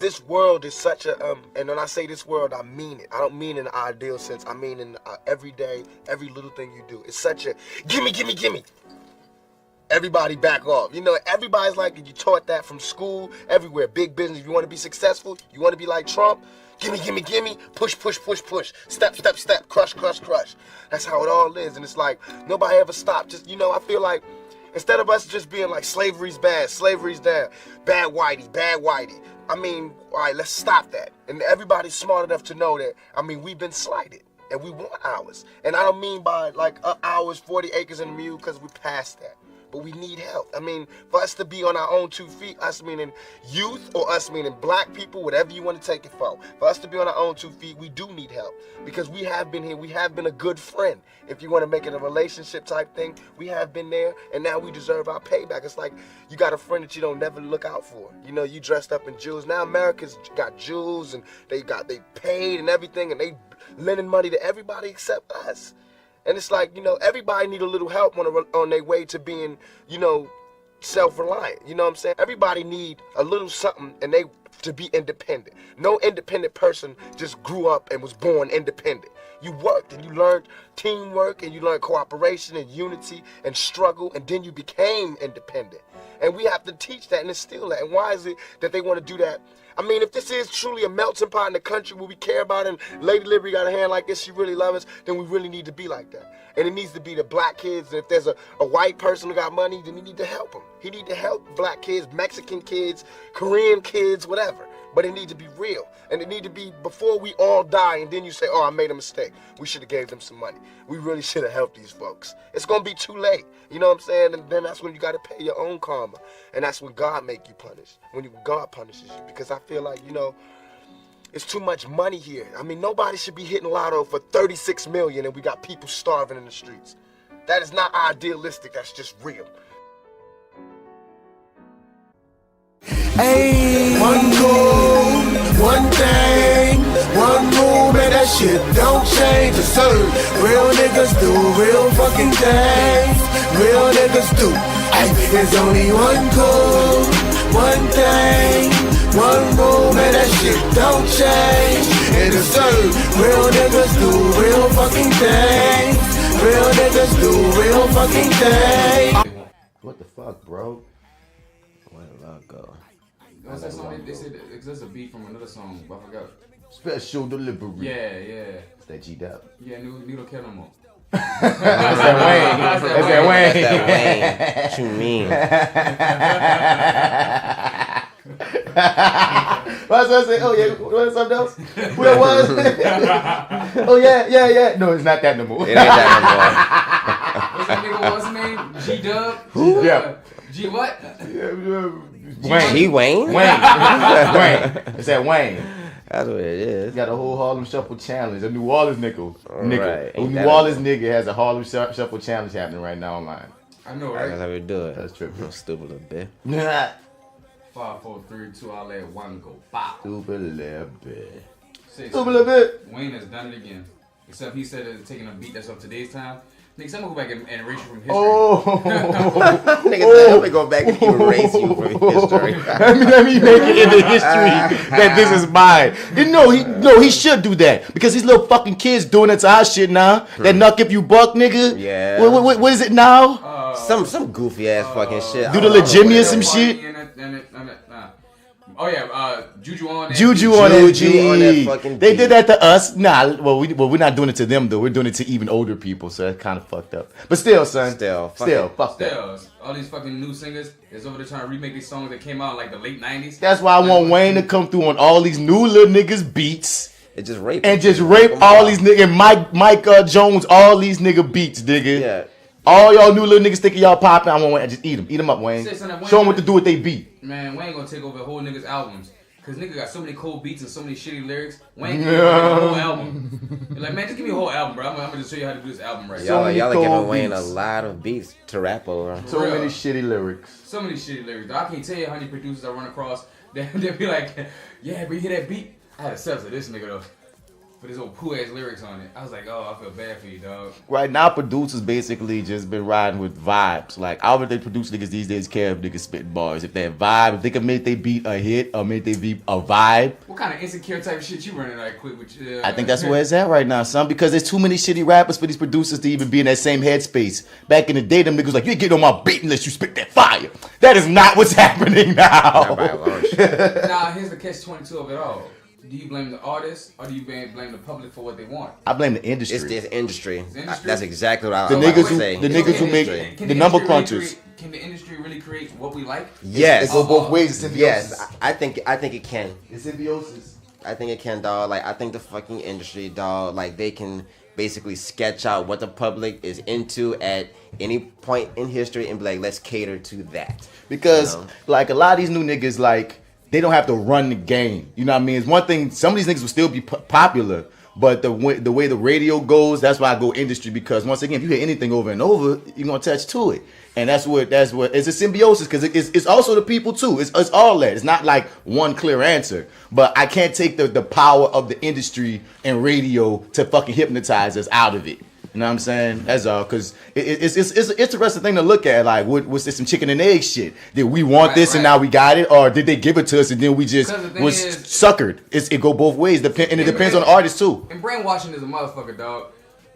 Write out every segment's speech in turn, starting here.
this world is such a, and when I say this world, I mean it. I don't mean in the ideal sense. I mean in every day, every little thing you do. It's such a, gimme, gimme, gimme. Everybody back off. You know, everybody's like, you taught that from school, everywhere. Big business. If you want to be successful, you want to be like Trump, gimme, gimme, gimme, push, push, push, push, step, step, step, crush, crush, crush. That's how it all is. And it's like, nobody ever stopped. Just, you know, I feel like, instead of us just being like, slavery's bad, slavery's down, bad whitey, bad whitey. I mean, all right, let's stop that. And everybody's smart enough to know that, I mean, we've been slighted. And we want ours. And I don't mean by like ours, 40 acres and a mule, because we're past that. But we need help. I mean, for us to be on our own 2 feet, us meaning youth or us meaning black people, whatever you want to take it for us to be on our own 2 feet, we do need help. Because we have been here, we have been a good friend. If you want to make it a relationship type thing, we have been there, and now we deserve our payback. It's like you got a friend that you don't never look out for. You know, you dressed up in jewels. Now America's got jewels, and they paid and everything, and they lending money to everybody except us. And it's like, you know, everybody need a little help on their way to being, you know, self-reliant. You know what I'm saying? Everybody need a little something and they to be independent. No independent person just grew up and was born independent. You worked and you learned teamwork and you learned cooperation and unity and struggle, and then you became independent. And we have to teach that and instill that. And why is it that they want to do that? I mean, if this is truly a melting pot in the country where we care about it, and Lady Liberty got a hand like this, she really loves us, then we really need to be like that. And it needs to be the black kids. And if there's a white person who got money, then he need to help him. He need to help black kids, Mexican kids, Korean kids, whatever. But it need to be real. And it need to be before we all die and then you say, oh, I made a mistake. We should have gave them some money. We really should have helped these folks. It's going to be too late. You know what I'm saying? And then that's when you got to pay your own karma. And that's when God make you punish. When God punishes you. Because I feel like, you know, it's too much money here. I mean, nobody should be hitting lotto for 36 million and we got people starving in the streets. That is not idealistic. That's just real. Hey, one goal, one thing, one rule, man, that shit don't change. It's certain. Real niggas do real fucking things. Real niggas do. Hey, there's only one goal, one thing, one rule, man, that shit don't change. And it's certain. Real niggas do real fucking things. Real niggas do real fucking things. What the fuck, bro? Where did I go? What's that song? They said there's a beat from another song, but I forgot. Special delivery. Yeah, yeah. It's that G-Dub. Yeah, Needle Kill No More. That's that Wayne. That's that Wayne. That's that Wayne. What you mean? What was I saying? Oh yeah, what something else? Who that was? Oh yeah. No, it's not that no more. It ain't that What's that nigga? What's his name? G-Dub? Who? Yeah. G what? Wayne. He Wayne? Wayne. Wayne. It's that Wayne. That's what it is. Got a whole Harlem Shuffle challenge. A New Orleans nigga. Right. A New Orleans nigga has a Harlem Shuffle challenge happening right now online. I know, right? That's how we do it. That's tripping. Stupid little bit. 5, 4, 3, 2, I'll let one go. Bow. Stupid little bit. 6. Stupid little bit. Wayne has done it again. Except he said it's taking a beat that's of today's time. Nigga, someone go back and erase you from history. Oh. Nigga, let me go back and erase you from history. let me make it into history that this is mine. He should do that because these little fucking kids doing it to our shit now. That knuck if you buck, nigga. Yeah. What is it now? Some goofy ass fucking shit. Do the legitimus some shit? Oh yeah, Juju on that. Juju on that fucking They beat. did that to us. Nah, we're not doing it to them though. We're doing it to even older people, so that's kind of fucked up. But still, son. Fuck that. All these fucking new singers is over there trying to remake these songs that came out in like the late 90s. That's why I want Wayne to come through on all these new little niggas beats. It just rape. And just rape all these niggas. And Mike Jones, all these nigga beats, nigga. Yeah. All y'all new little niggas thinking y'all popping. I want Wayne. Just eat them up, Wayne. Show them what to do with they beat. Man, Wayne gonna take over the whole niggas' albums. Cause nigga got so many cold beats and so many shitty lyrics. Wayne can give me a whole album. You're like, man, just give me a whole album, bro. I'm gonna just show you how to do this album right. Y'all are giving Wayne a lot of beats to rap over. So many shitty lyrics. So many shitty lyrics. I can't tell you how many producers I run across. They'll be like, yeah, but you hear that beat? I had a set to this nigga though. for this old poo ass lyrics on it. I was like, oh, I feel bad for you, dog. Right now, producers basically just been riding with vibes. Like, I don't think produce niggas these days care if niggas spitting bars. If they have vibe, if they can make they beat a hit or make they beat a vibe. What kind of insecure type of shit you running like quick with? I think that's where it's at right now, son. Because there's too many shitty rappers for these producers to even be in that same headspace. Back in the day, them niggas was like, you ain't getting on my beat unless you spit that fire. That is not what's happening now. Nah, here's the catch-22 of it all. Do you blame the artist or do you blame the public for what they want? I blame the industry. It's the industry. industry? That's exactly what I The would niggas say. who, the niggas who make the number crunchers. Can the industry really create what we like? Yes. It go both ways. It's symbiosis. Yes, I think it can. It's symbiosis. I think it can, dog. Like, I think the fucking industry, dog, like, they can basically sketch out what the public is into at any point in history and be like, let's cater to that. Because, like, a lot of these new niggas, like, they don't have to run the game. You know what I mean? It's one thing, some of these niggas will still be popular, but the way the radio goes, that's why I go industry, because once again, if you hear anything over and over, you're going to attach to it. And that's what it's a symbiosis, because it's also the people too. It's all that. It's not like one clear answer. But I can't take the power of the industry and radio to fucking hypnotize us out of it. You know what I'm saying? That's all. Because it's an interesting thing to look at. Like, was this some chicken and egg shit? Did we want this and now we got it? Or did they give it to us and then we just was suckered? It go both ways. And it depends on the artist too. And brainwashing is a motherfucker, dog.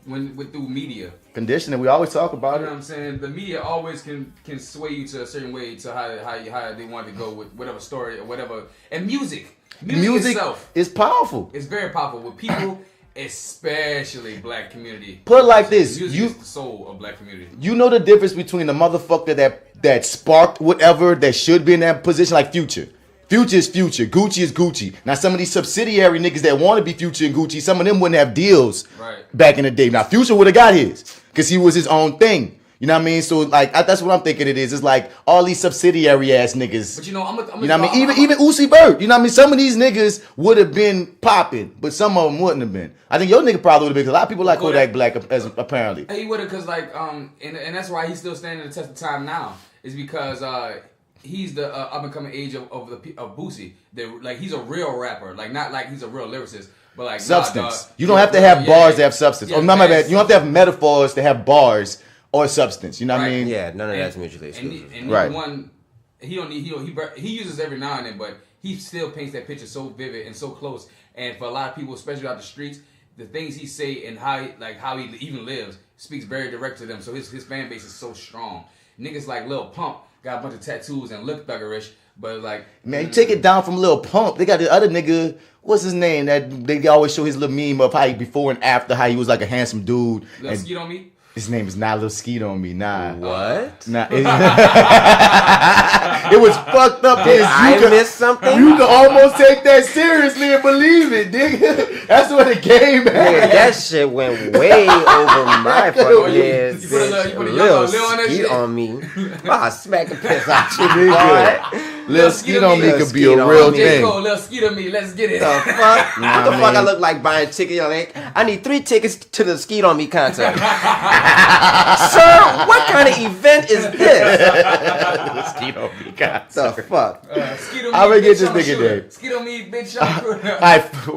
When through media. Conditioning, we always talk about You know what I'm saying? The media always can sway you to a certain way to how they want to go with whatever story or whatever. And music itself is powerful. It's very powerful with people, especially black community. Put it like this: music is the soul of black community. You know the difference between the motherfucker that sparked whatever that should be in that position, like Future. Future is Future. Gucci is Gucci. Now, some of these subsidiary niggas that want to be Future and Gucci, some of them wouldn't have deals back in the day. Now, Future would have got his because he was his own thing. You know what I mean? So, like, that's what I'm thinking it is. It's like all these subsidiary ass niggas. But you know, I'm you know what I mean? Even Uzi Vert. You know what I mean? Some of these niggas would have been popping, but some of them wouldn't have been. I think your nigga probably would have been, because a lot of people like Kodak Black apparently. He would have, because, like, and that's why he's still standing the test of time now, is because, he's the up-and-coming age of Boosie. Like, he's a real rapper. Like, not like he's a real lyricist, but like substance. You don't have to have bars to have substance. Yeah, oh, not my bad. You don't have to have metaphors to have bars or substance. You know what I mean? Yeah, none of that's mutually exclusive. And one, he uses every now and then, but he still paints that picture so vivid and so close. And for a lot of people, especially out the streets, the things he say and how he even lives speaks very direct to them. So his fan base is so strong. Niggas like Lil Pump got a bunch of tattoos and look thuggerish, but like, man, you take it down from Lil Pump. They got the other nigga, what's his name? That they always show his little meme of how he before and after, how he was like a handsome dude. Lil Skeet on Me? His name is not Lil Skeet on Me, nah. What? Nah. It was fucked up. Did I miss something? You can almost take that seriously and believe it, nigga. That's what the game at. Yeah, that shit went way over my fucking head. You put a Lil Lil on that Skeet shit? on me. I'll smack the piss out you, boy. Lil Skeet on Me could be a Skeet real on Me. thing. Lil Skeet on Me, let's get it. The fuck? What the fuck I look like buying tickets? Like, I need 3 tickets to the Skeet on Me concert. Sir, what kind of event is this? Skeet on Me, God. The fuck? Skeet on Me, I would get bitch, this I'm a nigga shooter. name. Skeet on Me, bitch, I'm a shooter.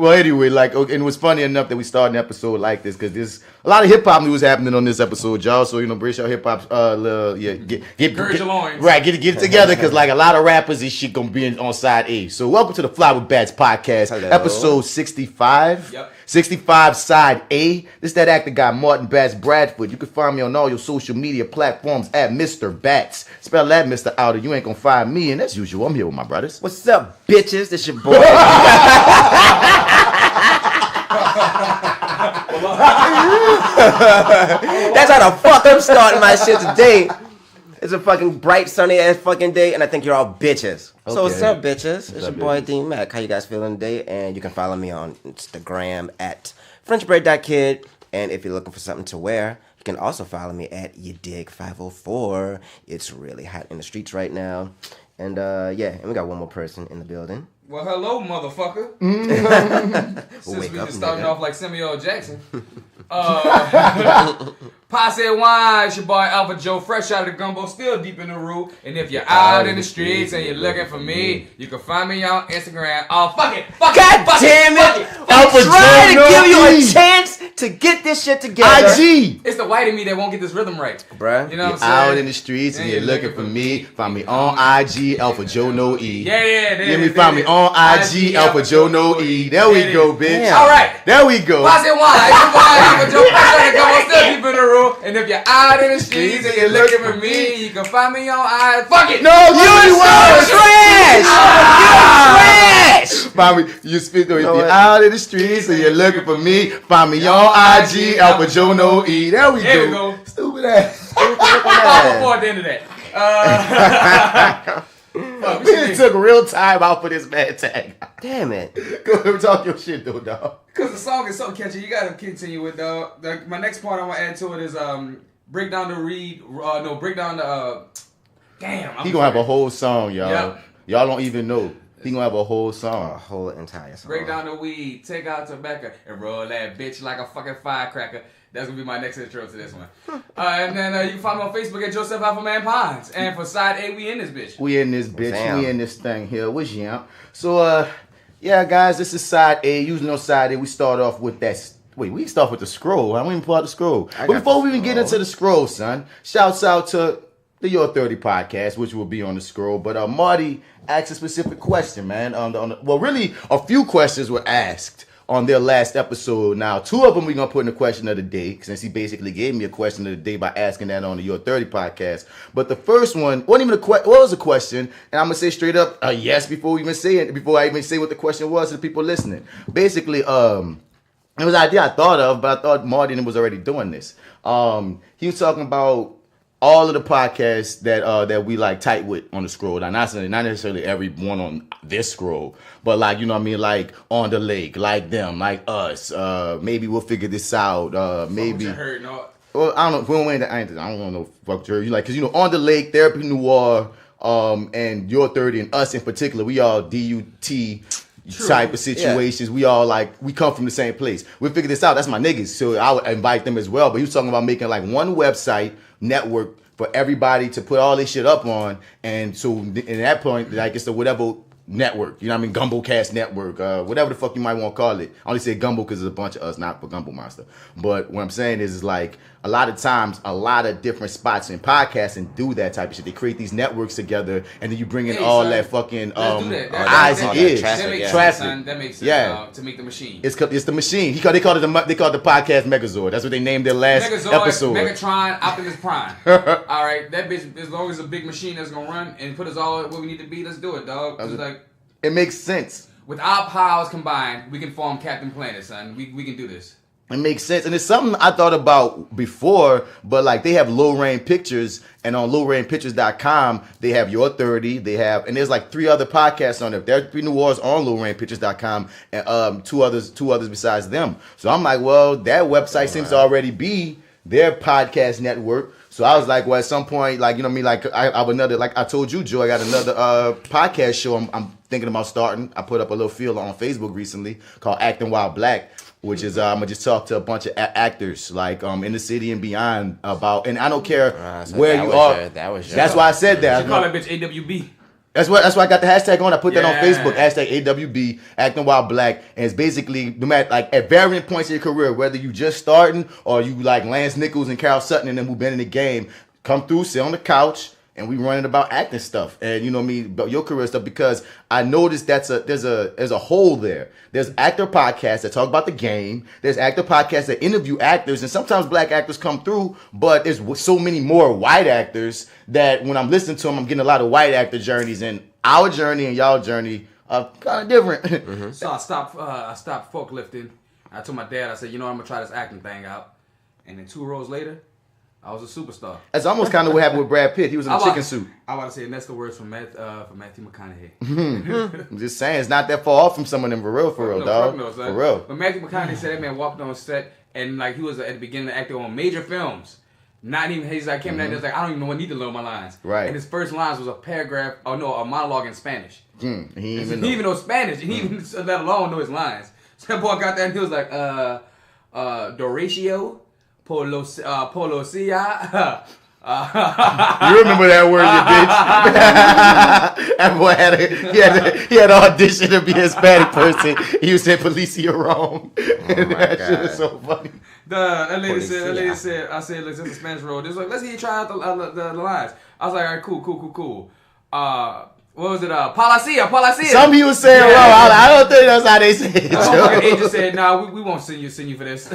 Well, anyway, like, and it was funny enough that we started an episode like this, because there's a lot of hip hop news happening on this episode, y'all. So, you know, brace your hip hop, Gird your loins. Right, get it together, because like a lot of rappers, this shit gonna be on side A. So, welcome to the Fly with Bats podcast, Hello. episode 65. Yep. 65 side A. This that actor guy, Martin Bats Bradford. You can find me on all your social media platforms at Mr. Bats. Spell that, Mr. Outer. You ain't gonna find me, and as usual, I'm here with my brothers. What's up, bitches? This your boy. That's how the fuck I'm starting my shit today. It's a fucking bright, sunny ass fucking day, and I think you're all bitches. Okay. So what's up, bitches? It's up, your boy bitches? D Mac. How you guys feeling today? And you can follow me on Instagram at FrenchBread.kid. And if you're looking for something to wear, you can also follow me at YouDig504. It's really hot in the streets right now. And and we got one more person in the building. Well, hello, motherfucker. Wake Since we up, just started nigga. off like Samuel L. Jackson. Posse Wine, it's your boy AlphaJo, fresh out of the gumbo, still deep in the root. And if you're out in the streets and you're looking for me, you can find me on Instagram. Oh, fuck it. God damn it. I'm trying to give you a chance to get this shit together. IG. It's the white in me that won't get this rhythm right. Bruh. You know what I'm saying? Out in the streets and you're looking for me. Find me on IG, AlphaJo no E. Yeah. Let me find me on IG, AlphaJo no E. There we go, bitch. Damn. All right. There we go. Posse Wine, it's your boy AlphaJo, fresh out of the gumbo, still deep in the root. And if you're out in the streets and you're looking for me, you can find me on IG. Fuck it. No, you Trash! Trash! Find me. You speak. If you're out in the streets and you're looking for me, find me on IG, AlphaJo no E. There we There we go. go. Stupid ass. Before at the end of that. We took real time out for this bad tag. Damn it. Go ahead and talk your shit though, dog. Because the song is so catchy, you gotta continue with dog. My next part I want to add to it is break down the damn. He gonna have a whole song, y'all. Yep. Y'all don't even know. He gonna have a whole A song. whole entire song. Break down the weed, take out tobacco, and roll that bitch like a fucking firecracker. That's gonna be my next intro to this one. And then you can find me on Facebook at Joseph Alphaman Pines. And for side A, we in this bitch. We in this bitch. Damn. We in this thing here. What's Yamp? So yeah, guys, this is side A. Usually on side A, we start off with that. Wait, we start with the scroll. I don't even pull out the scroll. But before we even get into the scroll, son, shouts out to the Your 30 podcast, which will be on the scroll. But Marty asked a specific question, man. Well, really, a few questions were asked on their last episode. Now, two of them we're going to put in the question of the day, since he basically gave me a question of the day by asking that on the Your 30 podcast. But the first one wasn't even was a question, and I'm going to say straight up a yes before I even say what the question was to the people listening. Basically, it was an idea I thought of, but I thought Martin was already doing this. He was talking about all of the podcasts that we like tight with on the scroll. Now, not necessarily every one on this scroll, but like, you know what I mean, like On the Lake, like them, like us. Maybe we'll figure this out. Maybe. Well, I don't know. I don't know. Fuck you like, cause you know, On the Lake, Therapy Noir, and Your 30 and us in particular, we all DUT. Type of situations. Yeah. We all we come from the same place. We figure this out. That's my niggas. So I would invite them as well. But he was talking about making like one website network for everybody to put all this shit up on. And so in that point, like it's the whatever network. You know what I mean? Gumbo Cast Network. Whatever the fuck you might want to call it. I only say Gumbo because there's a bunch of us, not for Gumbo Monster. But what I'm saying is like a lot of times, a lot of different spots in podcasting do that type of shit. They create these networks together, and then you bring in all that fucking eyes and ears. Traffic. That makes sense. Yeah. To make the machine. It's the machine. They call it the podcast Megazord. That's what they named their last episode. Megatron, Optimus Prime. All right, that bitch. As long as a big machine that's gonna run and put us all where we need to be, let's do it, dog. It makes sense. With our powers combined, we can form Captain Planet, son. We can do this. It makes sense. And it's something I thought about before, but like they have Low Rain Pictures, and on lowrainpictures.com, they have Your 30, and there's like 3 other podcasts on there. There's 3 New Wars on lowrainpictures.com, and two others besides them. So I'm like, well, that website seems to already be their podcast network. So I was like, well, at some point, like, you know what I mean? Like I have another, like I told you, Joe, I got another podcast show I'm thinking about starting. I put up a little field on Facebook recently called Acting While Black, which is I'm gonna just talk to a bunch of actors like in the city and beyond about, and I don't care where you are. That's why I said that. You call that bitch AWB. That's why I got the hashtag on. I put that on Facebook. Hashtag AWB, Acting While Black, and it's basically no matter like at varying points in your career, whether you just starting or you like Lance Nichols and Carol Sutton and them who been in the game, come through, sit on the couch. And we running about acting stuff, and you know what I mean, about your career stuff, because I noticed there's a hole there. There's actor podcasts that talk about the game. There's actor podcasts that interview actors, and sometimes black actors come through, but there's so many more white actors that when I'm listening to them, I'm getting a lot of white actor journeys, and our journey and y'all journey are kind of different. Mm-hmm. So I stopped forklifting. I told my dad, I said, you know, I'm gonna try this acting thing out, and then 2 rows later, I was a superstar. That's almost kind of what happened with Brad Pitt. He was in a chicken suit. I want to say, and that's the words from Matthew McConaughey. I'm just saying, it's not that far off from some of them, for real, dog. No, for real. But Matthew McConaughey said that man walked on set, and like he was at the beginning acting on major films. Not even, he's like, came out there, like, I don't even know what I need to learn my lines. Right. And his first lines was a monologue in Spanish. He didn't even know Spanish, and he even let alone know his lines. So that boy got there, and he was like, Doratio, Polosia. You remember that word, you bitch? That boy he had an audition to be a Hispanic person. He was saying Policia wrong. And that shit is so funny. That lady said, I said, let's in the Spanish roll. They was like, let's get you try out the lines. I was like, all right, cool. What was it? Palacia. Some people saying wrong. I don't think that's how they say it. My agent said, nah, we won't send you for this.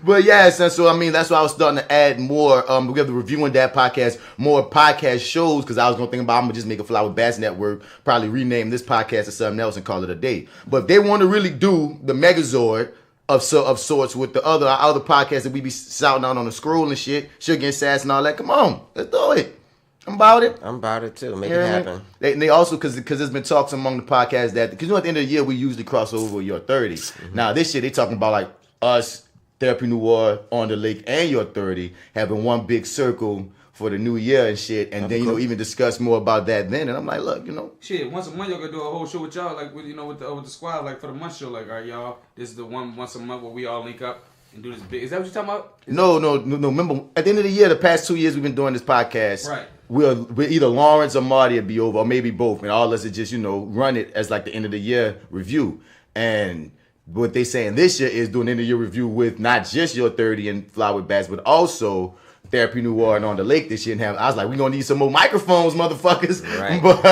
But yes, and so I mean that's why I was starting to add more. We have the Reviewing That podcast, more podcast shows, because I was gonna think about I'm gonna just make a Fly with Bats network, probably rename this podcast to something else and call it a day. But if they want to really do the Megazord of sorts with the other podcasts that we be shouting out on the scroll and shit, Sugar and Sass and all that, come on, let's do it. I'm about it. I'm about it too. Make it happen. They also, because there's been talks among the podcasts that, because at the end of the year we usually cross over your 30. Mm-hmm. Now this shit they talking about like us, Therapy Noir, On the Lake, and Your 30 having one big circle for the new year and shit, and then even discuss more about that then. And I'm like, look, shit. Once a month y'all gonna do a whole show with y'all, like with the squad, like for the month show. Like, all right, y'all, this is the one once a month where we all link up and do this big. Is that what you're talking about? No. Remember, at the end of the year, the past 2 years we've been doing this podcast. Right. We're either Lawrence or Marty will be over, or maybe both, and all of us are just run it as like the end of the year review. And what they saying this year is doing end of year review with not just Your 30 and Fly with Bats, but also Therapy Noir and On the Lake this year. And I was like, we gonna need some more microphones, motherfuckers. Right. But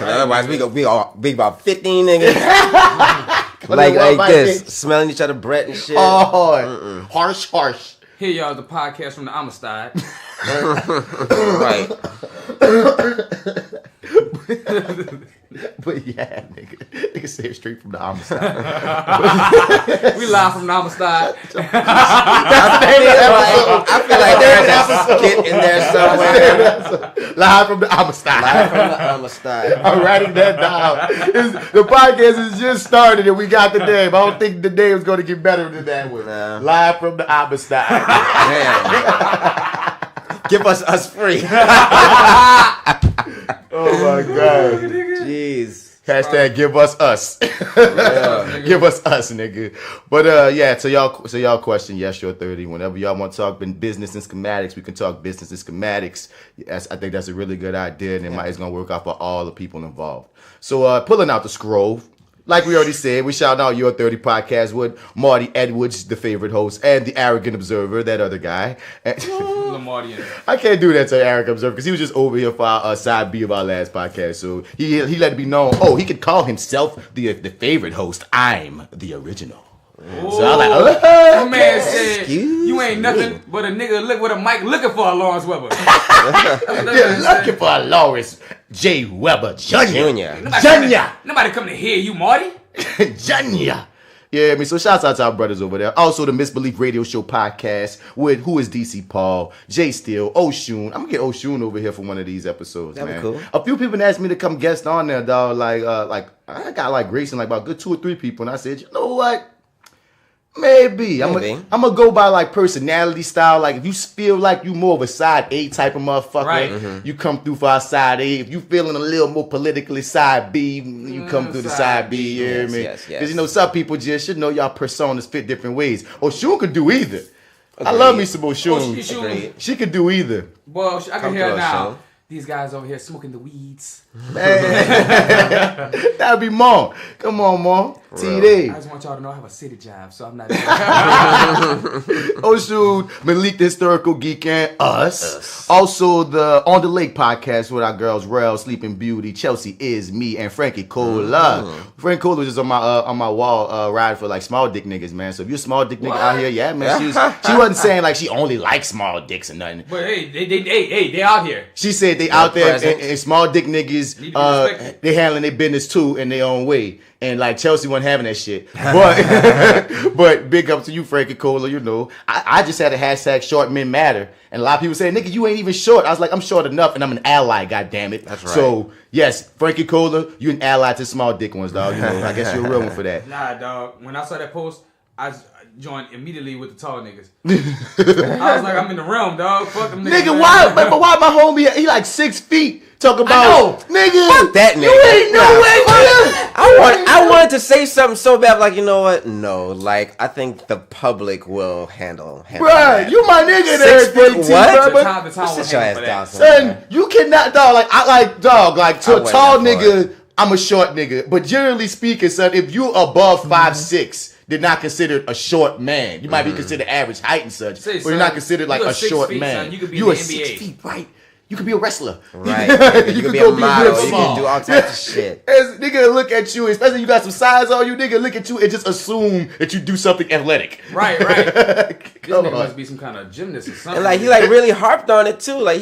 otherwise we gonna be about 15 niggas. like this, smelling each other breath and shit. Oh, harsh. Here y'all, the podcast from the Amistad. Right. But yeah, nigga say it straight from the Amistad. We live from the Amistad. I feel like there's a skit in there somewhere. Live from the Amistad. I'm writing that down. The podcast has just started and we got the name. I don't think the name is going to get better than that one. Nah. Live from the Amistad. Give us free. Oh my God. Jeez. Hashtag give us us. Yeah, give us us, nigga. But yeah, so y'all question, yes, Your 30. Whenever y'all want to talk business and schematics, we can talk business and schematics. Yes, I think that's a really good idea, and it's gonna work out for all the people involved. So pulling out the scroll. Like we already said, we shout out Your 30 podcast with Marty Edwards, the favorite host, and the Arrogant Observer, that other guy. I can't do that to the Arrogant Observer because he was just over here for our side B of our last podcast. So he let it be known, he could call himself the favorite host. I'm the original. Ooh. So I was like, that man said, you ain't nothing but a nigga with a mic looking for a Lawrence Webber. Looking for a Lawrence J. Webber Jr. Nobody come to hear you, Marty. Jr. Yeah, I mean, so shouts out to our brothers over there. Also, the Misbelief Radio Show podcast with Who is DC Paul, Jay Steele, Oshun. I'm gonna get Oshun over here for one of these episodes, man. Cool. A few people asked me to come guest on there, dog. Like I got like Grayson, like about good 2 or 3 people, and I said, you know what? Maybe. I'm gonna go by like personality style. Like if you feel like you more of a side A type of motherfucker, right. You come through for our side A. If you feeling a little more politically side B, you come through the side B. You hear me? Yes. Because some people just should know y'all personas fit different ways. Oshun could do either. Agreed. I love me some Oshun. She could do either. Well, I can hear it now. These guys over here smoking the weeds. Man. That'd be Mom. Come on, Mom. TD. I just want y'all to know I have a city job, so I'm not. Oshun, Malik the Historical Geek, and us. Also, the On the Lake podcast with our girls, Rel, Sleeping Beauty, Chelsea Is, me, and Frankie Cola. Frankie Cola was just on my wall riding for like small dick niggas, man. So if you're a small dick nigga out here, yeah, man. She wasn't saying like she only likes small dicks or nothing. But hey, they out here. She said they out there and small dick niggas, they handling their business too in their own way. And like Chelsea wasn't having that shit. But big up to you, Frankie Cola, I just had a hashtag short men matter. And a lot of people say, nigga, you ain't even short. I was like, I'm short enough and I'm an ally, goddammit. That's right. So yes, Frankie Cola, you an ally to small dick ones, dog. I guess you're a real one for that. Nah, dog. When I saw that post, I joined immediately with the tall niggas. I was like, I'm in the realm, dog. Fuck them niggas. Nigga, why my homie, he like 6 feet. Talk about, nigga. Fuck that nigga. You ain't no way, nigga. I I wanted to say something so bad, like, you know what? No, like, I think the public will handle Bruh, that. you my nigga 6 there, foot JT, what? bruh. The time Sit your ass down, Son, you cannot, dog. Like I like dog. Like to I a went tall that far. nigga, I'm a short nigga. But generally speaking, son, if you above 5'6", they're not considered a short man. You might be considered average height and such, Say, but son, you're not considered like you a a 6 short feet, man. son. You could be You in are the 6 NBA. feet, right? You could be a wrestler. Right. You could can be go a be model. real You small. can do all types of shit. As nigga look at you, especially you got some size on you, nigga look at you and just assume that you do something athletic. Right. This Come nigga on. must be some kind of gymnast or something. And like he like really harped on it too. Like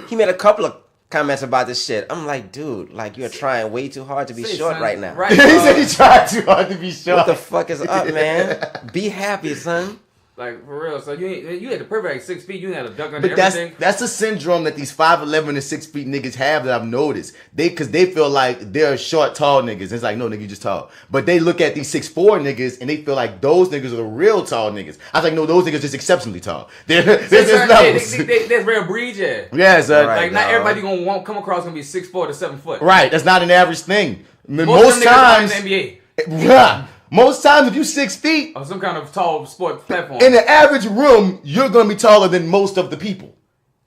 he made a couple of comments about this shit. I'm like, dude, like you're trying way too hard to be Say, short son, right now. Right. He said he tried too hard to be short. What the fuck is up, man? Be happy, son. Like for real. So you had the perfect 6 feet. You had a duck under But everything. that's a syndrome that these 5'11" and 6 feet niggas have that I've noticed. Because they feel like they're short, tall niggas. It's like, no, nigga, you just tall. But they look at these 6'4" niggas and they feel like those niggas are the real tall niggas. I was like, no, those niggas just exceptionally tall. They're just levels. That's rare breed, yeah. Yeah, son. Right. Like not dog. everybody gonna come across gonna be 6'4" to 7 foot. Right, that's not an average thing. Most of them niggas times, are in the NBA yeah, most times if you 6 feet, or some kind of tall sport platform. in the average room, you're gonna be taller than most of the people.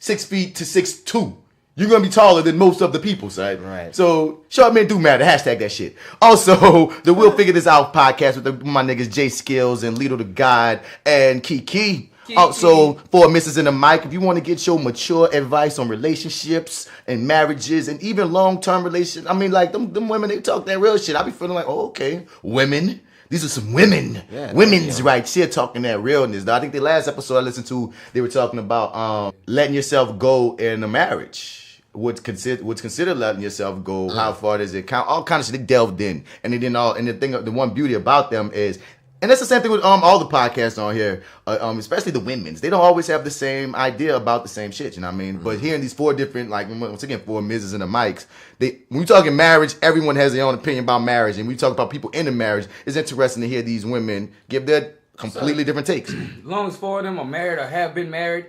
6 feet to 6'2". You're gonna be taller than most of the people, son. Right. So short men do matter. Hashtag that shit. Also, the We'll Figure This Out podcast with my niggas Jay Skills and Lito the God and Kiki. Also, for Mrs. in the Mic, if you want to get your mature advice on relationships and marriages and even long-term relationships, I mean, like, them women, they talk that real shit. I be feeling like, oh, okay, women. These are some women. Yeah, Women's right here talking that realness. I think the last episode I listened to, they were talking about letting yourself go in a marriage. What's considered letting yourself go? How far does it count? All kind of shit. They delved in, and they didn't all. And the one beauty about them is, and that's the same thing with all the podcasts on here, especially the women's. They don't always have the same idea about the same shit. You know what I mean? But hearing these 4 different, like once again, 4 Mrs. and the Mics. When we talking marriage, everyone has their own opinion about marriage, and we talk about people in the marriage. It's interesting to hear these women give their completely different takes. As long as 4 of them are married or have been married,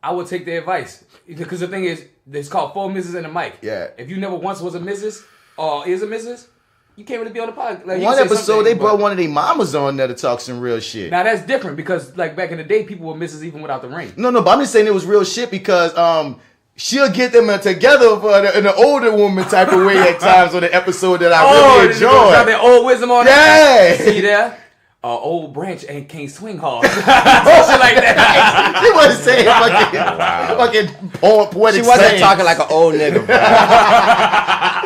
I would take their advice. Because the thing is, it's called 4 Mrs. and a Mic. Yeah. If you never once was a Mrs. or is a Mrs., you can't really be on the podcast. Like, you One can say episode, something, they but- brought one of their mamas on there to talk some real shit. Now that's different because like back in the day, people were Mrs. even without the ring. No, but I'm just saying it was real shit because she'll get them together in an older woman type of way at times on the episode that I really Got enjoy. that old wisdom on Yeah. it. See there? Old branch and can't swing hard. Shit like that. She wasn't saying fucking poetic She wasn't sayings. talking like an old nigga, bro.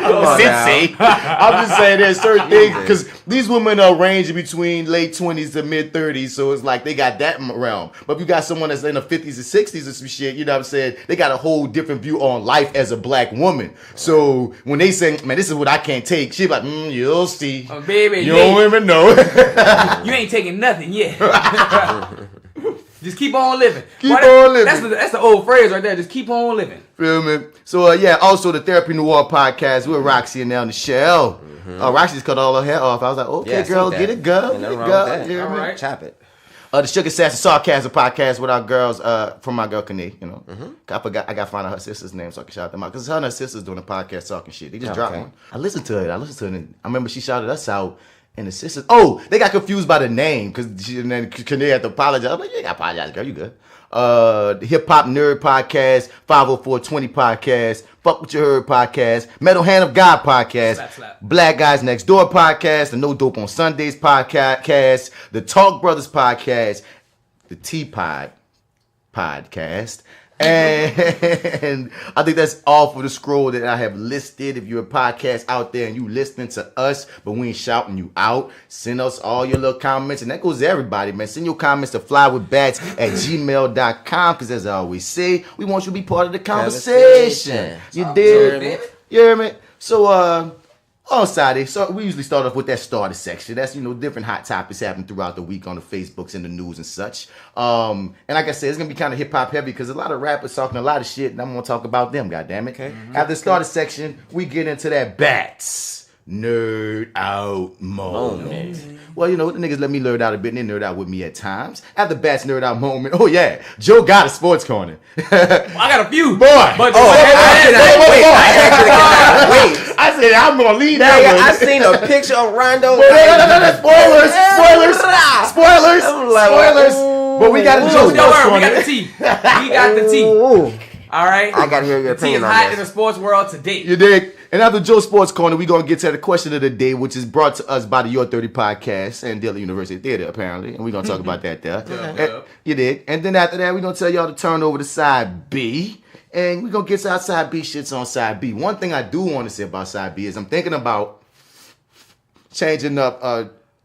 Come on now. Sensei. I'm just saying there's certain things because these women are ranging between late 20s to mid 30s, so it's like they got that realm. But if you got someone that's in the 50s and 60s or some shit, you know what I'm saying? They got a whole different view on life as a black woman. So when they say, man, this is what I can't take, she like, you'll see. Baby, You don't even know. you ain't taking nothing yet. Just keep on living. Keep on living. That's the old phrase right there. Just keep on living. Feel me? So yeah, also the Therapy Noir podcast with Roxy and now Michelle. Roxy's cut all her hair off. I was like, okay, Yeah, I see girl, that. get it, girl. Ain't Get nothing it, wrong girl. with that. You hear All me? right. Chop it. The Sugar Sassy Sarcasm podcast with our girls from my girl Kane, you know. I forgot, I got to find out her sister's name so I can shout them out. Because her and her sister's doing a podcast talking shit. They just dropped Okay. one. I listened to it. And I remember she shouted us out. And the sisters, oh, they got confused by the name because then Kane had to apologize. I'm like, you ain't got to apologize, girl. You good. The Hip Hop Nerd podcast, 50420 podcast, Fuck What You Heard podcast, Metal Hand of God podcast, Slap, slap. Black Guys Next Door podcast, the No Dope on Sundays podcast, the Talk Brothers podcast, the T-Pod podcast, and I think that's all for the scroll that I have listed. If you're a podcast out there and you listening to us, but we ain't shouting you out, send us all your little comments, and that goes to everybody, man. Send your comments to flywithbats@gmail.com, because as I always say, we want you to be part of the conversation. You did? You hear me? So, on Saturday, so we usually start off with that starter section. That's, you know, different hot topics happening throughout the week on the Facebooks and the news and such. And like I said, it's gonna be kind of hip hop heavy because a lot of rappers talking a lot of shit, and I'm gonna talk about them. Goddammit. Okay. After the starter section, we get into that Bats nerd out moment. Well, you know, the niggas let me nerd out a bit, and they nerd out with me at times. After Bats nerd out moment, oh yeah, Joe got a sports corner. I got a few. Boy. But Oh, Wait. I I said I'm gonna leave that Nigga, one. I seen a picture of Rondo. Spoilers. I'm like, Spoilers. ooh. But we got a Don't joke. worry, we got the tea. We got the tea. Ooh. All right. I gotta hear your The tea is opinion on hot this. in the sports world today. You dig? And after Joe Sports Corner, we're going to get to the question of the day, which is brought to us by the Your 30 Podcast and Dillon University Theater, apparently. And we're going to talk about that there. Yeah. You dig? And then after that, we're going to tell y'all to turn over to side B. And we're going to get to our side B shits on side B. One thing I do want to say about side B is I'm thinking about changing up,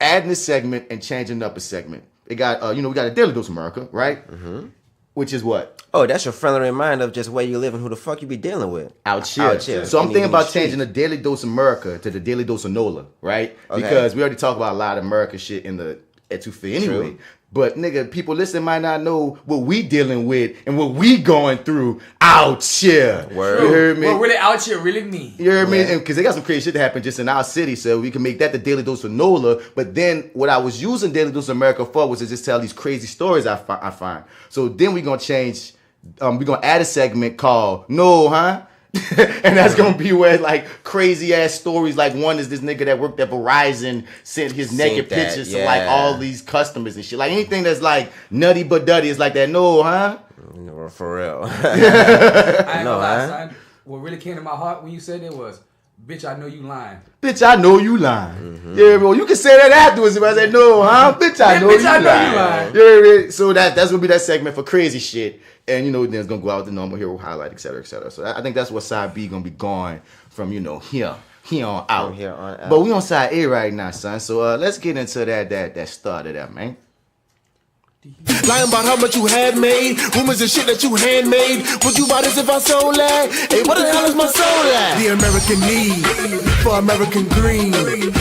adding a segment and changing up a segment. It got, we got a Daily Dose of Murica, right? Mm-hmm. Which is what? Oh, that's your friendly reminder of just where you live and who the fuck you be dealing with. Out here. So I'm thinking about changing the Daily Dose of Murica to the Daily Dose of Nola, right? Okay. Because we already talked about a lot of Murica shit in the ETOUFEE anyway. True. But nigga, people listening might not know what we dealing with and what we going through out here. Word. You heard me? What really out here really mean? You heard me? Because they got some crazy shit that happened just in our city, so we can make that the Daily Dose of Nola. But then what I was using Daily Dose of America for was to just tell these crazy stories I find. So then we're going to change, we're going to add a segment called No, Huh? And that's gonna be where like crazy ass stories. Like one is this nigga that worked at Verizon sent his naked pictures to like all these customers and shit. Like anything that's like nutty but duddy is like that. No, huh? No, for real. I ain't No, gonna lie, huh? son. What really came to my heart when you said it was, bitch, I know you lying. Bitch, I know you lying. Yeah, bro. You can say that afterwards if I say no, huh? Bitch, I know you lying. Yeah, so that's gonna be that segment for crazy shit. And then it's gonna go out the normal hero highlight, etc., etc. So I think that's what side B gonna be going from, here on out. From here on out. But we on side A right now, son. So let's get into that start of that, man. Lying about how much you had made, rumors and shit that you handmade. Would you buy this if I sold that? Hey, what the hell is my soul at? The American need for American green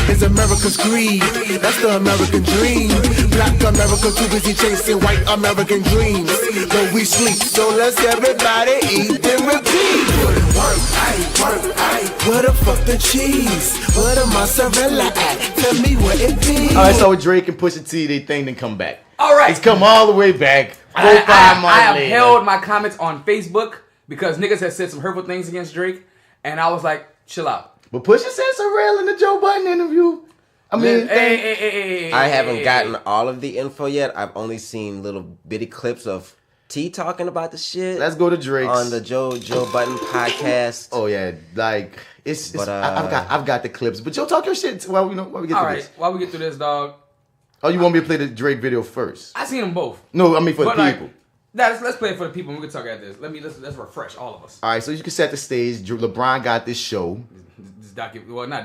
is America's greed. That's the American dream. Black America too busy chasing white American dreams. But we sleep, so let's everybody eat and repeat. Where the fuck the cheese? Where the mozzarella at? Tell me where it be. All right, so with Drake and Pusha T, they thing then come back. All right. It's come all the way back. 4-5 months I have later. held my comments on Facebook because niggas had said some hurtful things against Drake, and I was like, chill out. But Pusha said some real in the Joe Budden interview. I mean, I haven't gotten all of the info yet. I've only seen little bitty clips of T talking about the shit. Let's go to Drake's on the Joe Budden podcast. Oh yeah, like it's But, I've got the clips. But Joe, talk your shit while we get All through right, this. while we get through this, dog. Oh, you want me to play the Drake video first? I seen them both. No, I mean for But the like, people. let's play it for the people. And we can talk about this. Let's refresh all of us. All right, so you can set the stage. LeBron got this show. This not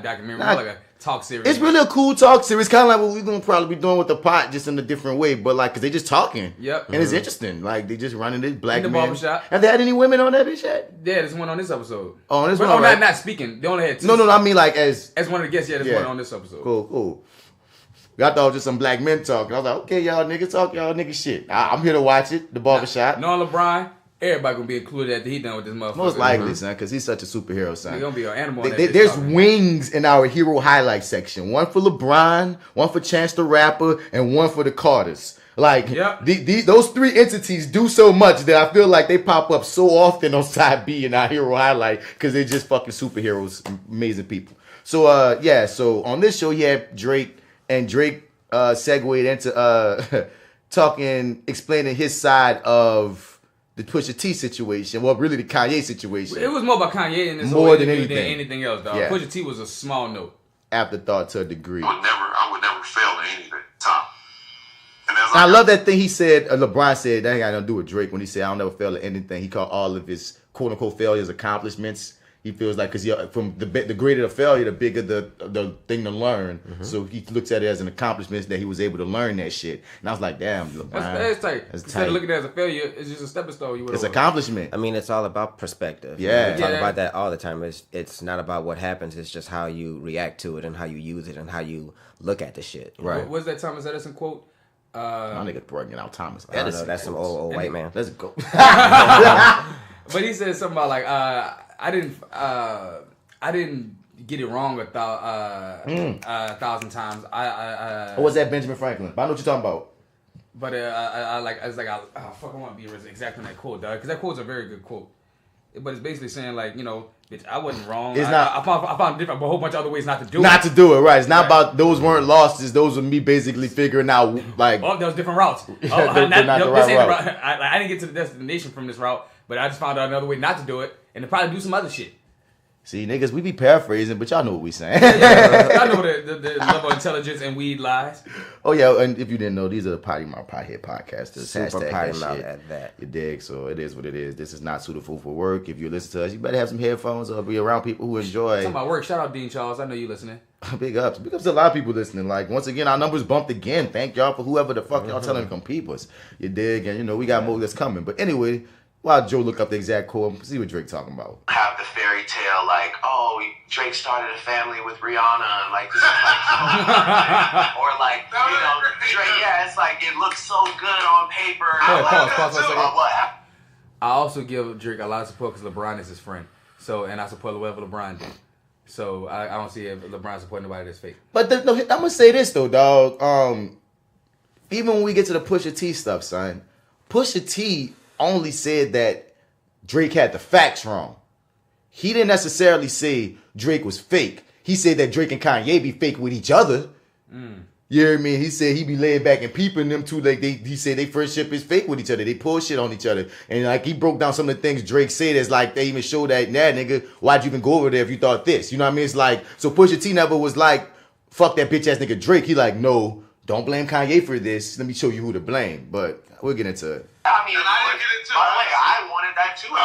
documentary, Nah, more like a talk series. It's really a cool talk series, kind of like what we're gonna probably be doing with the pot, just in a different way. But like, cause they just talking. Yep. And it's interesting. Like they just running this black In the man. barbershop. Have they had any women on that bitch yet? Yeah, there's one on this episode. Oh, on this But, one, right? not speaking. They only had two. No, I mean like as As one of the guests, yeah, there's Yeah. one on this episode. cool. I thought it was just some black men talking. I was like, okay, y'all niggas talk y'all nigga shit. I'm here to watch it. The barbershop. Knowing LeBron, everybody gonna be included after he done with this motherfucker. Most likely, son, because he's such a superhero, son. He gonna be an animal. on that bitch There's talking. wings in our hero highlight section. One for LeBron, one for Chance the Rapper, and one for the Carters. Like, Yep. those three entities do so much that I feel like they pop up so often on side B in our hero highlight because they're just fucking superheroes, amazing people. So, so on this show, you have Drake, and Drake segued into explaining his side of the Pusha T situation. Well, really the Kanye situation. It was more about Kanye in this More whole than interview anything. than anything else, dog. Yeah. Pusha T was a small note. Afterthought to a degree. I would never fail at anything. Top. And as I love that thing he said, LeBron said, that ain't got nothing to do with Drake when he said, I'll never fail at anything. He called all of his quote-unquote failures accomplishments. He feels like, because from the greater the failure, the bigger the thing to learn. Mm-hmm. So he looks at it as an accomplishment that he was able to learn that shit. And I was like, damn, LeBron. That's tight. That's Instead of tight. looking at it as a failure, it's just a stepping stone. It's accomplishment. I mean, it's all about perspective. Yeah. We talk Yeah. about that all the time. It's not about what happens. It's just how you react to it and how you use it and how you look at the shit. Right. What's that Thomas Edison quote? My nigga bringing out Thomas I don't know. Edison. That's some old white man. Let's go. But he said something about like, I didn't get it wrong a thousand times. Or was that Benjamin Franklin? But I know what you're talking about. But I want to be exact on that quote, dog, because that quote's a very good quote. but it's basically saying like, you know, bitch, I wasn't wrong. It's I found different, but a whole bunch of other ways not to do it. Not to do it, right? It's not about those weren't losses. Those were me basically figuring out like. Oh, there was different routes. This ain't the right route. I didn't get to the destination from this route, but I just found out another way not to do it, and to probably do some other shit. See, niggas, we be paraphrasing, but y'all know what we saying. I know the level of intelligence and weed lies. Oh yeah, and if you didn't know, these are the Potty Mouth Pothead podcasters. Super Hashtag potty that mouth shit. at that. You dig? So it is what it is. This is not suitable for work. If you listen to us, you better have some headphones or be around people who enjoy. Talking about work. Shout out Dean Charles. I know you listening. Big ups. Big ups to a lot of people listening. Like, once again, our numbers bumped again. Thank y'all for whoever the fuck y'all telling to come peep us. You dig? And, you know, we got more that's coming. But anyway, while Joe look up the exact quote, see what Drake talking about. Have the fairy tale like, oh, Drake started a family with Rihanna, and like this is like so perfect. Or like, you know, Drake, yeah, it's like it looks so good on paper. Pause for a second. What happened? I also give Drake a lot of support because LeBron is his friend. So, and I support whatever LeBron did. So I don't see if LeBron supporting nobody that's fake. But no, I'm gonna say this though, dog. Even when we get to the Pusha T stuff, son, Pusha T only said that Drake had the facts wrong. He didn't necessarily say Drake was fake. He said that Drake and Kanye be fake with each other. You hear me? He said he be laying back and peeping them two. Like he said they friendship is fake with each other. They pull shit on each other. And like he broke down some of the things Drake said as like they even showed that, nah, nigga, why'd you even go over there if you thought this? You know what I mean? It's like, so Pusha T never was like, fuck that bitch ass nigga Drake. He like, no, don't blame Kanye for this. Let me show you who to blame. But we'll get into it. I mean, and I didn't get into it. By the way, I wanted that too. When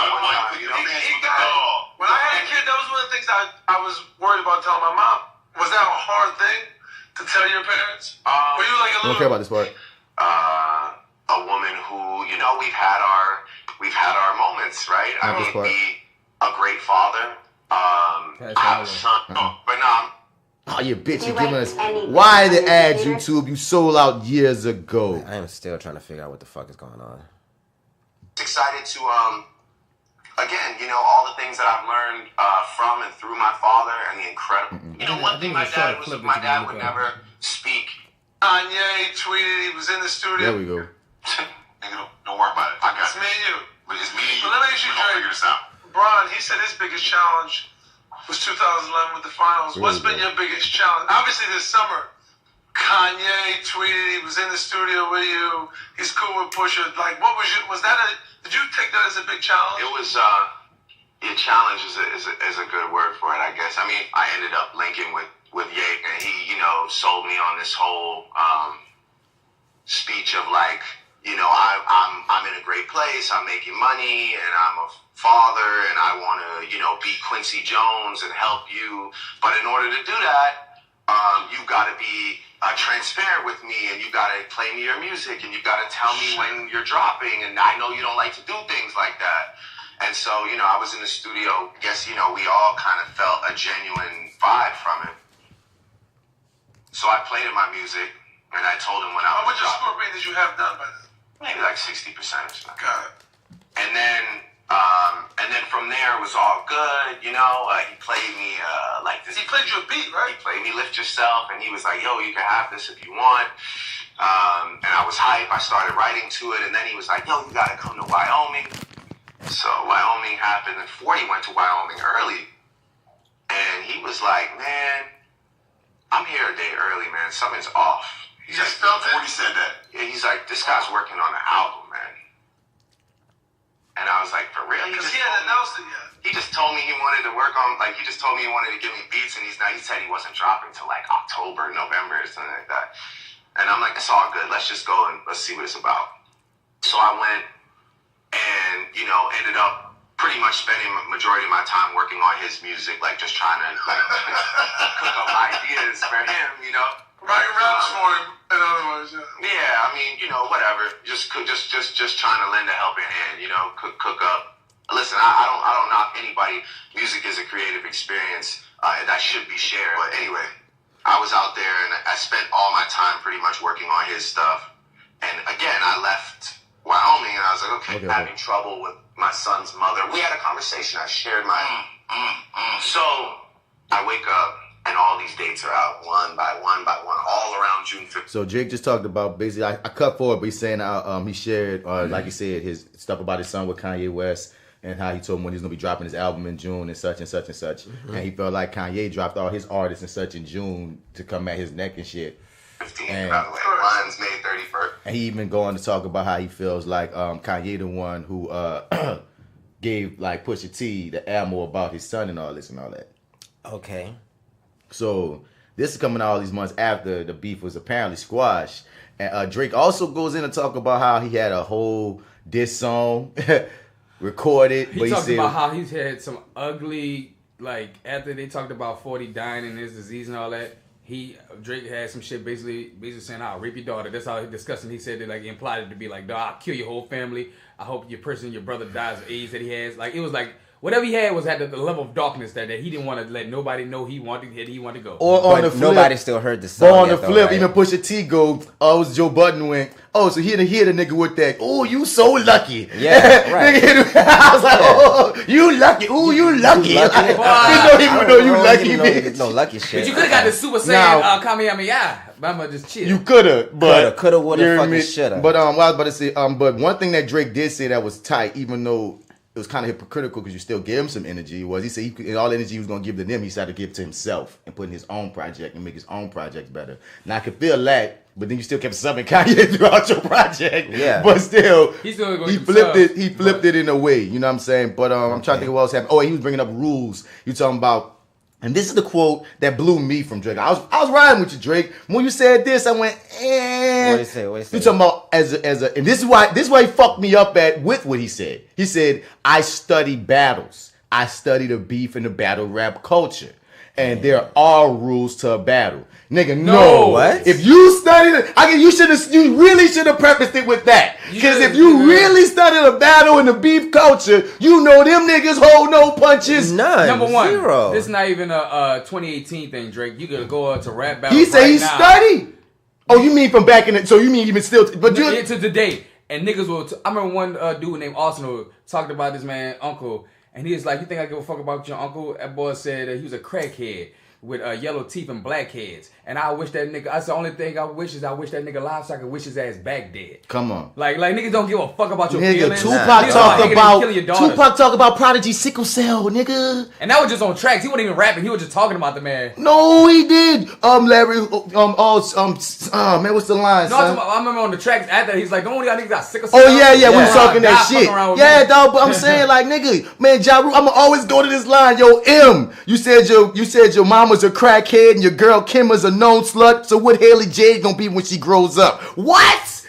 I had a kid, that was one of the things I was worried about telling my mom. Was that a hard thing to tell your parents? Were you like a I little? don't care about this part. A woman who, you know, we've had our moments, right? I Not this mean, part. be a great father. I have a son, but no. Oh, you bitch, you You giving like us. any Why the ads, theater? YouTube? You sold out years ago. I am still trying to figure out what the fuck is going on. Excited to again, you know, all the things that I've learned from and through my father and the incredible. You know, one thing my dad would never speak. Kanye tweeted he was in the studio. There we go. Nigga, don't worry about it. I got it. It's me and you. But it's me and you. But let me ask you, Drake. Figure this out. Bron, he said his biggest challenge was 2011 with the finals. What's been your biggest challenge? Obviously, this summer, Kanye tweeted he was in the studio with you. He's cool with Pusha. Like, what was you? Was that a? Did you take that as a big challenge? It was. Yeah, challenge is a good word for it, I guess. I mean, I ended up linking with Ye, and he, you know, sold me on this whole speech of like, you know, I'm in a great place. I'm making money, and I'm a father, and I want to, you know, be Quincy Jones and help you. But in order to do that, you got to be transparent with me, and you got to play me your music, and you got to tell me when you're dropping. And I know you don't like to do things like that. And so, you know, I was in the studio. I guess, you know, we all kind of felt a genuine vibe from it. So I played him my music, and I told him when I was dropping. How much of Scorpion did you have done by then? Maybe like 60% or something. Got it. And then from there it was all good, you know. He played me like this. He played you a beat, right? He played me Lift Yourself, and he was like, yo, you can have this if you want. And I was hype. I started writing to it, and then he was like, yo, you gotta come to Wyoming. So Wyoming happened, and 40 went to Wyoming early. And he was like, man, I'm here a day early, man. Something's off. He just felt it. 40 said that. Yeah, he's like, this guy's working on an album, man. And I was like, for real? Because he hadn't announced it yet. He just told me he wanted to work on, like, he just told me he wanted to give me beats, and he said he wasn't dropping till like October, November, or something like that. And I'm like, it's all good. Let's just go and let's see what it's about. So I went and, you know, ended up pretty much spending the majority of my time working on his music, like just trying to like cook up ideas for him, you know. Writing raps for him, in other words, yeah. Yeah, I mean, you know, whatever. Just trying to lend a helping hand, you know, cook up. Listen, I don't knock anybody. Music is a creative experience that should be shared. But anyway, I was out there and I spent all my time pretty much working on his stuff. And again, I left Wyoming, and I was like, okay, having trouble with my son's mother. We had a conversation. I shared my... So I wake up, and all these dates are out one by one, all around June 5th. So Jake just talked about, basically, I cut forward, but he's saying he shared, like he said, his stuff about his son with Kanye West. and how he told him when he's gonna be dropping his album in June and such and such and such. And he felt like Kanye dropped all his artists and such in June to come at his neck and shit. 15, And- by the way. Mine's May 31st. And he even go on to talk about how he feels like Kanye the one who gave like Pusha T the ammo about his son and all this and all that. Okay. So this is coming out all these months after the beef was apparently squashed. And Drake also goes in to talk about how he had a whole diss song recorded. He but talked said, about how he's had some ugly, like, after they talked about 40 dying in his disease and all that, Drake had some shit basically saying, I'll rape your daughter. That's how he discussed it. He said that, like, implied it to be like, dog, I'll kill your whole family. I hope your brother dies of AIDS that he has. Like, it was like, whatever he had was at the level of darkness that he didn't want to let nobody know he wanted to go. or on But the flip, nobody still heard the song. But on the yet, though, flip, right? even Pusha T go, oh, it was Joe Budden went, oh, so he the nigga with that, oh, you so lucky. Yeah, right. I was like, oh, you lucky. Ooh, you lucky. Like, I you don't even know you lucky, bitch. No lucky shit. But you could have got the Super Saiyan Kamehameha. But I'm going to just chill. You coulda, but Coulda, woulda, you know what I fucking mean? shoulda. But what I was about to say, but one thing that Drake did say that was tight, even though it was kind of hypocritical because you still give him some energy, was he said all the energy he was gonna give to them, he started to give to himself and put in his own project and make his own projects better. Now I could feel that, but then you still kept subbing Kanye throughout your project. Yeah. But still, He's still going he to flipped subs, it. He flipped it in a way. You know what I'm saying? But I'm trying to think of what else happened. Oh, he was bringing up rules. You talking about. And this is the quote that blew me from Drake. I was riding with you, Drake. When you said this, I went, eh. What did he say? You talking about as a, and this is why he fucked me up with what he said. He said, I study battles. I study the beef and the battle rap culture. And there are rules to a battle. Nigga, no. What? If you studied it, you really should have prefaced it with that. Because if you really studied a battle in the beef culture, you know them niggas hold no punches. None. Number one, Zero. this is not even a 2018 thing, Drake. You could go to rap battle. He said right he now. studied. Oh, you mean from back in the, so you mean even still, but you To today. And niggas will. I remember one dude named Arsenal talked about this man uncle, and he was like, "You think I give a fuck about your uncle?" That boy said he was a crackhead with yellow teeth and black heads. And I wish that nigga. That's the only thing I wish that nigga alive so I could wish his ass back dead. Come on. Like niggas don't give a fuck about your Nigga, feelings. Tupac Niggas talk hanging and about killing your daughters. Tupac talk about Prodigy sickle cell, nigga. And that was just on tracks. He wasn't even rapping. He was just talking about the man. No, he did. Larry, man, what's the line, No, son? I remember on the tracks after he's like, "Don't only got niggas got sickle cell." Oh yeah, we was talking that Die shit. fucking around with Yeah, me. dog. But I'm saying like, nigga, man, Ja Rule, I'ma always go to this line. Yo, M, you said your mama's a crackhead and your girl Kim is a known slut. So what Haley Jade gonna be when she grows up? What?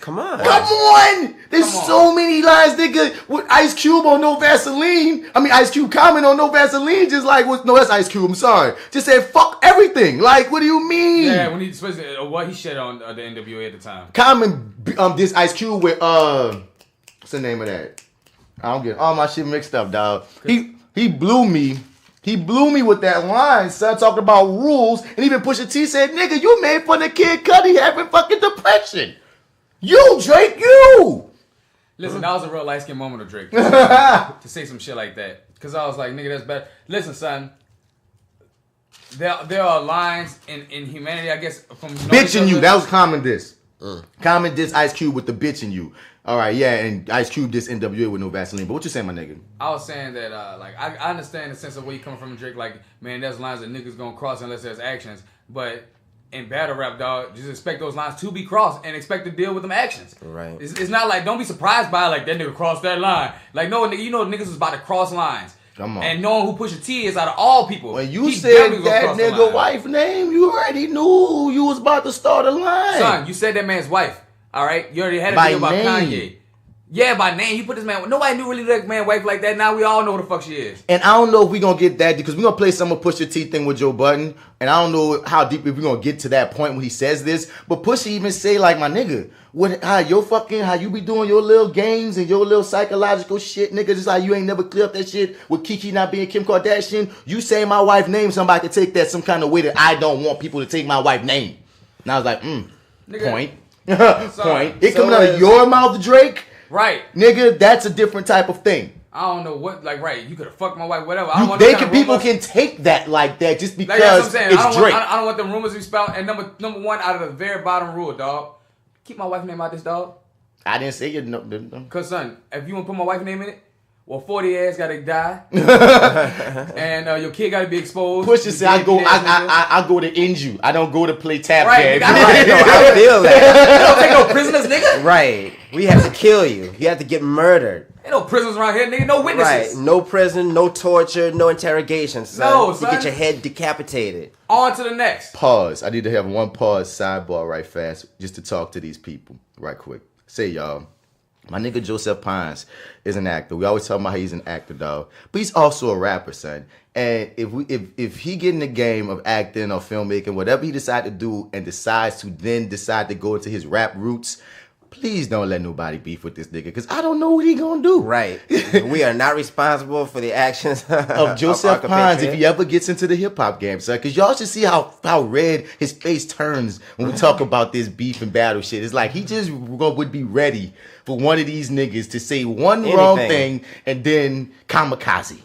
Come on. Come on! There's Come on. so many lines, nigga. With Ice Cube on No Vaseline. I mean, Ice Cube comment on No Vaseline, just like, no, that's Ice Cube. I'm sorry. Just said fuck everything. Like, what do you mean? Yeah, when he especially what he shed on the NWA at the time. Common this Ice Cube with what's the name of that? I don't get all my shit mixed up, dog. He blew me. He blew me with that line, son, talking about rules, and even Pusha T said, nigga, you made fun of Kid Cudi having fucking depression. You, Drake, you. Listen, that was a real light skin moment of Drake to say some shit like that. Because I was like, nigga, that's bad. Listen, son. There are lines in humanity, I guess, from Bitching you. That was Common Diss. Common Diss Ice Cube with the bitching you. All right, yeah, and Ice Cube diss NWA with No Vaseline. But what you saying, my nigga? I was saying that, I understand the sense of where you coming from, Drake. Like, man, there's lines that niggas gonna cross unless there's actions. But in battle rap, dog, just expect those lines to be crossed and expect to deal with them actions. Right. It's not like, don't be surprised by, like, that nigga crossed that line. Like, no, nigga, you know niggas was about to cross lines. Come on. And knowing who Pusha T is out of all people. When you he said definitely gonna that cross the nigga line. wife name, you already knew you was about to start a line. Son, you said that man's wife. All right? You already had a By video about name. Kanye. Yeah, by name. You put this man. Nobody knew really that man wife like that. Now we all know who the fuck she is. And I don't know if we gonna get that because we gonna play some of Pusha T thing with Joe Budden, and I don't know how deep if we gonna get to that point when he says this. But Pusha even say like, my nigga, how you be doing your little games and your little psychological shit, nigga, just like you ain't never clear up that shit with Kiki not being Kim Kardashian. You say my wife's name, somebody can take that some kind of way that I don't want people to take my wife's name. And I was like, Nigga. point. Sorry. Point. It So coming out of your mouth, Drake. Right. Nigga, that's a different type of thing. I don't know what, like, right. You could have fucked my wife, whatever. I don't want no kind of People rumors. can take that like that just because Like, that's what I'm saying. it's Drake. I don't want them rumors to be spouted. And number one, out of the very bottom rule, dog. Keep my wife's name out this, dog. I didn't say you no. Cause son, if you want to put my wife's name in it, Well, 40 ass gotta die, and your kid gotta be exposed. Pusha say I go to end you. I don't go to play tap Right, dance. Right, no, I feel that. You don't take no prisoners, nigga. Right. We have to kill you. You have to get murdered. Ain't no prisoners around here, nigga. No Right. witnesses. No prison, no torture, no interrogation, son. No, You son. get your head decapitated. On to the next. Pause. I need to have one pause sidebar right fast just to talk to these people right quick. Say y'all, my nigga Joseph Pines is an actor. We always talk about how he's an actor, dog. But he's also a rapper, son. And if he get in the game of acting or filmmaking, whatever he decide to do and decides to then decide to go into his rap roots, please don't let nobody beef with this nigga, because I don't know what he gonna do. Right. We are not responsible for the actions Of Joseph Pines if he ever gets into the hip hop game, son. Because y'all should see how red his face turns when we talk about this beef and battle shit. It's like he just would be ready for one of these niggas to say one wrong thing and then kamikaze.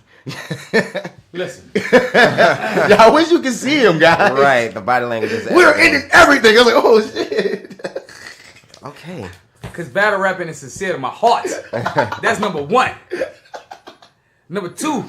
Listen. Yeah, I wish you could see him, guys. Right. The body language is We're in everything. I was like, oh shit. Okay. Because battle rapping is sincere to my heart. That's number one. Number two,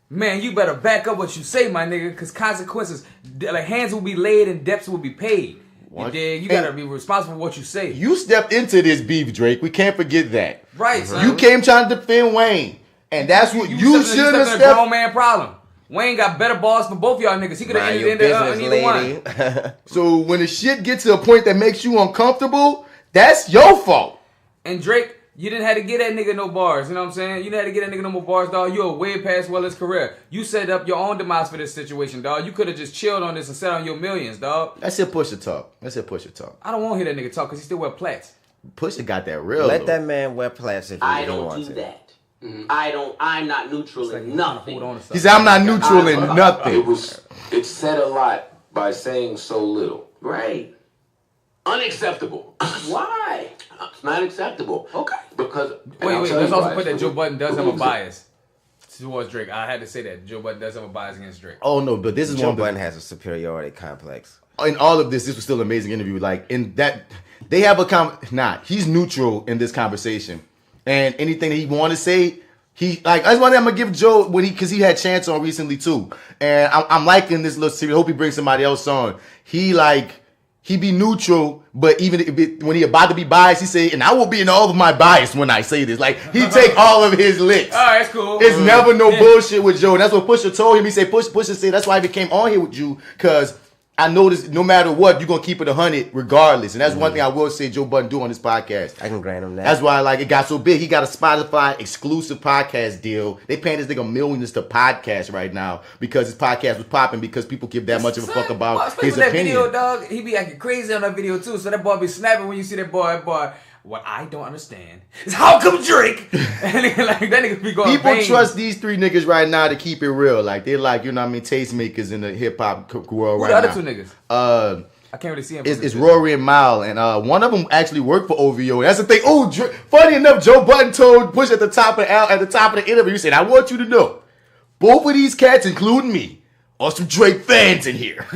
man, you better back up what you say, my nigga, because consequences, like hands will be laid and debts will be paid. You dig? You gotta be responsible for what you say. You stepped into this beef, Drake. We can't forget that. Right, son. You came trying to defend Wayne. And that's what you shouldn't have stepped in a stepped. grown man problem. Wayne got better balls than both y'all niggas. He could have ended in either one. So when the shit gets to a point that makes you uncomfortable, that's your fault. And Drake, you didn't have to get that nigga no bars. You know what I'm saying? You didn't have to get that nigga no more bars, dog. You are way past his career. You set up your own demise for this situation, dog. You could have just chilled on this and sat on your millions, dog. That's it, PushaT talk. That's it, PushaT talk. I don't want to hear that nigga talk because he still wear plaits. Pusha got that real. Let though. that man wear plaits if he I don't wants do it. that. I'm not neutral in nothing. He said, I'm not neutral in nothing. It said a lot by saying so little. Right. Unacceptable. Why? It's not acceptable. Okay. Because Wait. Let's also put that Joe Budden does have a bias towards Drake. I had to say that. Joe Budden does have a bias against Drake. Oh, no, but this is Joe one Budden has a superiority complex. In all of this was still an amazing interview. Like, in that, they have he's neutral in this conversation. And anything that he want to say, that's one thing I'm gonna give Joe because he had Chance on recently too, and I'm liking this little series. I hope he brings somebody else on. He be neutral, but even when he about to be biased, he say, and I will be in all of my bias when I say this. Like he take all of his licks. All right, that's cool. It's never no bullshit with Joe, and that's what Pusha told him. He said, Pusha said that's why I became on here with you, because I noticed no matter what, you're going to keep it 100 regardless. And that's one thing I will say Joe Budden do on this podcast. I can grant him that. That's why it got so big. He got a Spotify exclusive podcast deal. They paying this nigga millions to podcast right now because his podcast was popping because people give that much of a fuck about his that opinion. Video, dog, he be acting crazy on that video too. So that boy be snapping when you see that boy. What I don't understand is how come Drake and that nigga be going. People vain. trust these three niggas right now to keep it real. Like they're like, you know what I mean, tastemakers in the hip hop world Who right now. the other two niggas? I can't really see him. It's Rory and Mal, and one of them actually worked for OVO. That's the thing. Oh, funny enough, Joe Budden told Push at the top of the interview, he said, "I want you to know, both of these cats, including me, are some Drake fans in here."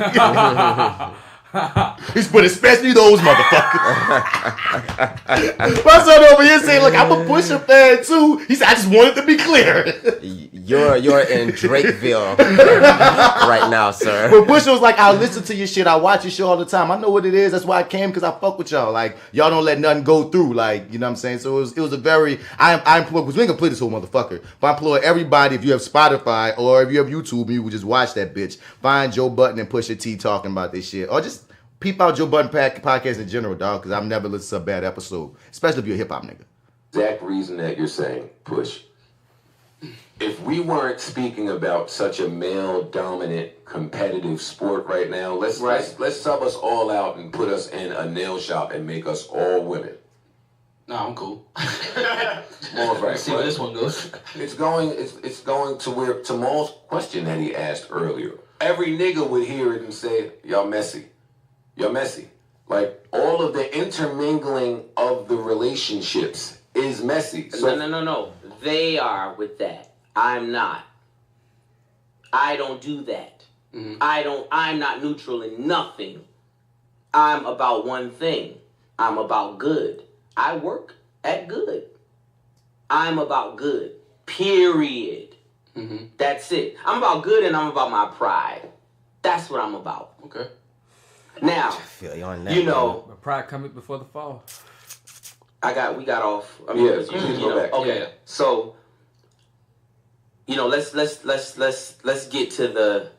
But especially those motherfuckers. My son over here saying, "Look, I'm a Pusha fan too." He said, "I just wanted to be clear." You're in Drakeville right now, sir. But Pusha was like, "I listen to your shit. I watch your show all the time. I know what it is. That's why I came, because I fuck with y'all. Like y'all don't let nothing go through. Like, you know what I'm saying." So it was a very I implore, because we ain't gonna play this whole motherfucker. But I implore everybody, if you have Spotify or if you have YouTube, you would just watch that bitch. Find Joe Budden and Pusha T talking about this shit, or just peep out Joe Budden podcast in general, dog, because I've never listened to a bad episode, especially if you're a hip hop nigga. Exact reason that you're saying, Push. If we weren't speaking about such a male-dominant, competitive sport right now, let's sub us all out and put us in a nail shop and make us all women. No, I'm cool. All right. See where this one goes. It's going to where Tamal's question that he asked earlier. Every nigga would hear it and say, "Y'all messy. You're messy." Like, all of the intermingling of the relationships is messy. So No. They are with that. I'm not. I don't do that. Mm-hmm. I'm not neutral in nothing. I'm about one thing. I'm about good. I work at good. I'm about good. Period. That's it. I'm about good and I'm about my pride. That's what I'm about. Okay. Now, I feel you on that. you know, But pride coming before the fall. we got off. I mean, Yeah, you go know, back. okay. Yeah. So, you know, let's get to the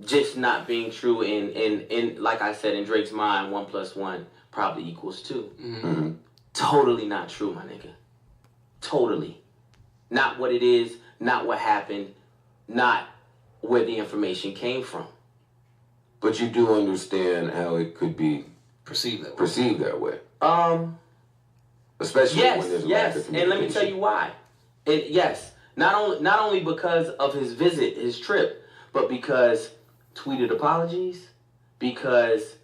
just not being true in like I said, in Drake's mind, 1 + 1 probably equals 2. Totally not true, my nigga. Totally. Not what it is, not what happened, not where the information came from. But you do understand how it could be Perceive that way. perceived that way. Especially when there's a lack Yes, of and let me tell communication. you why. Not only because of his visit, his trip, but because tweeted apologies, because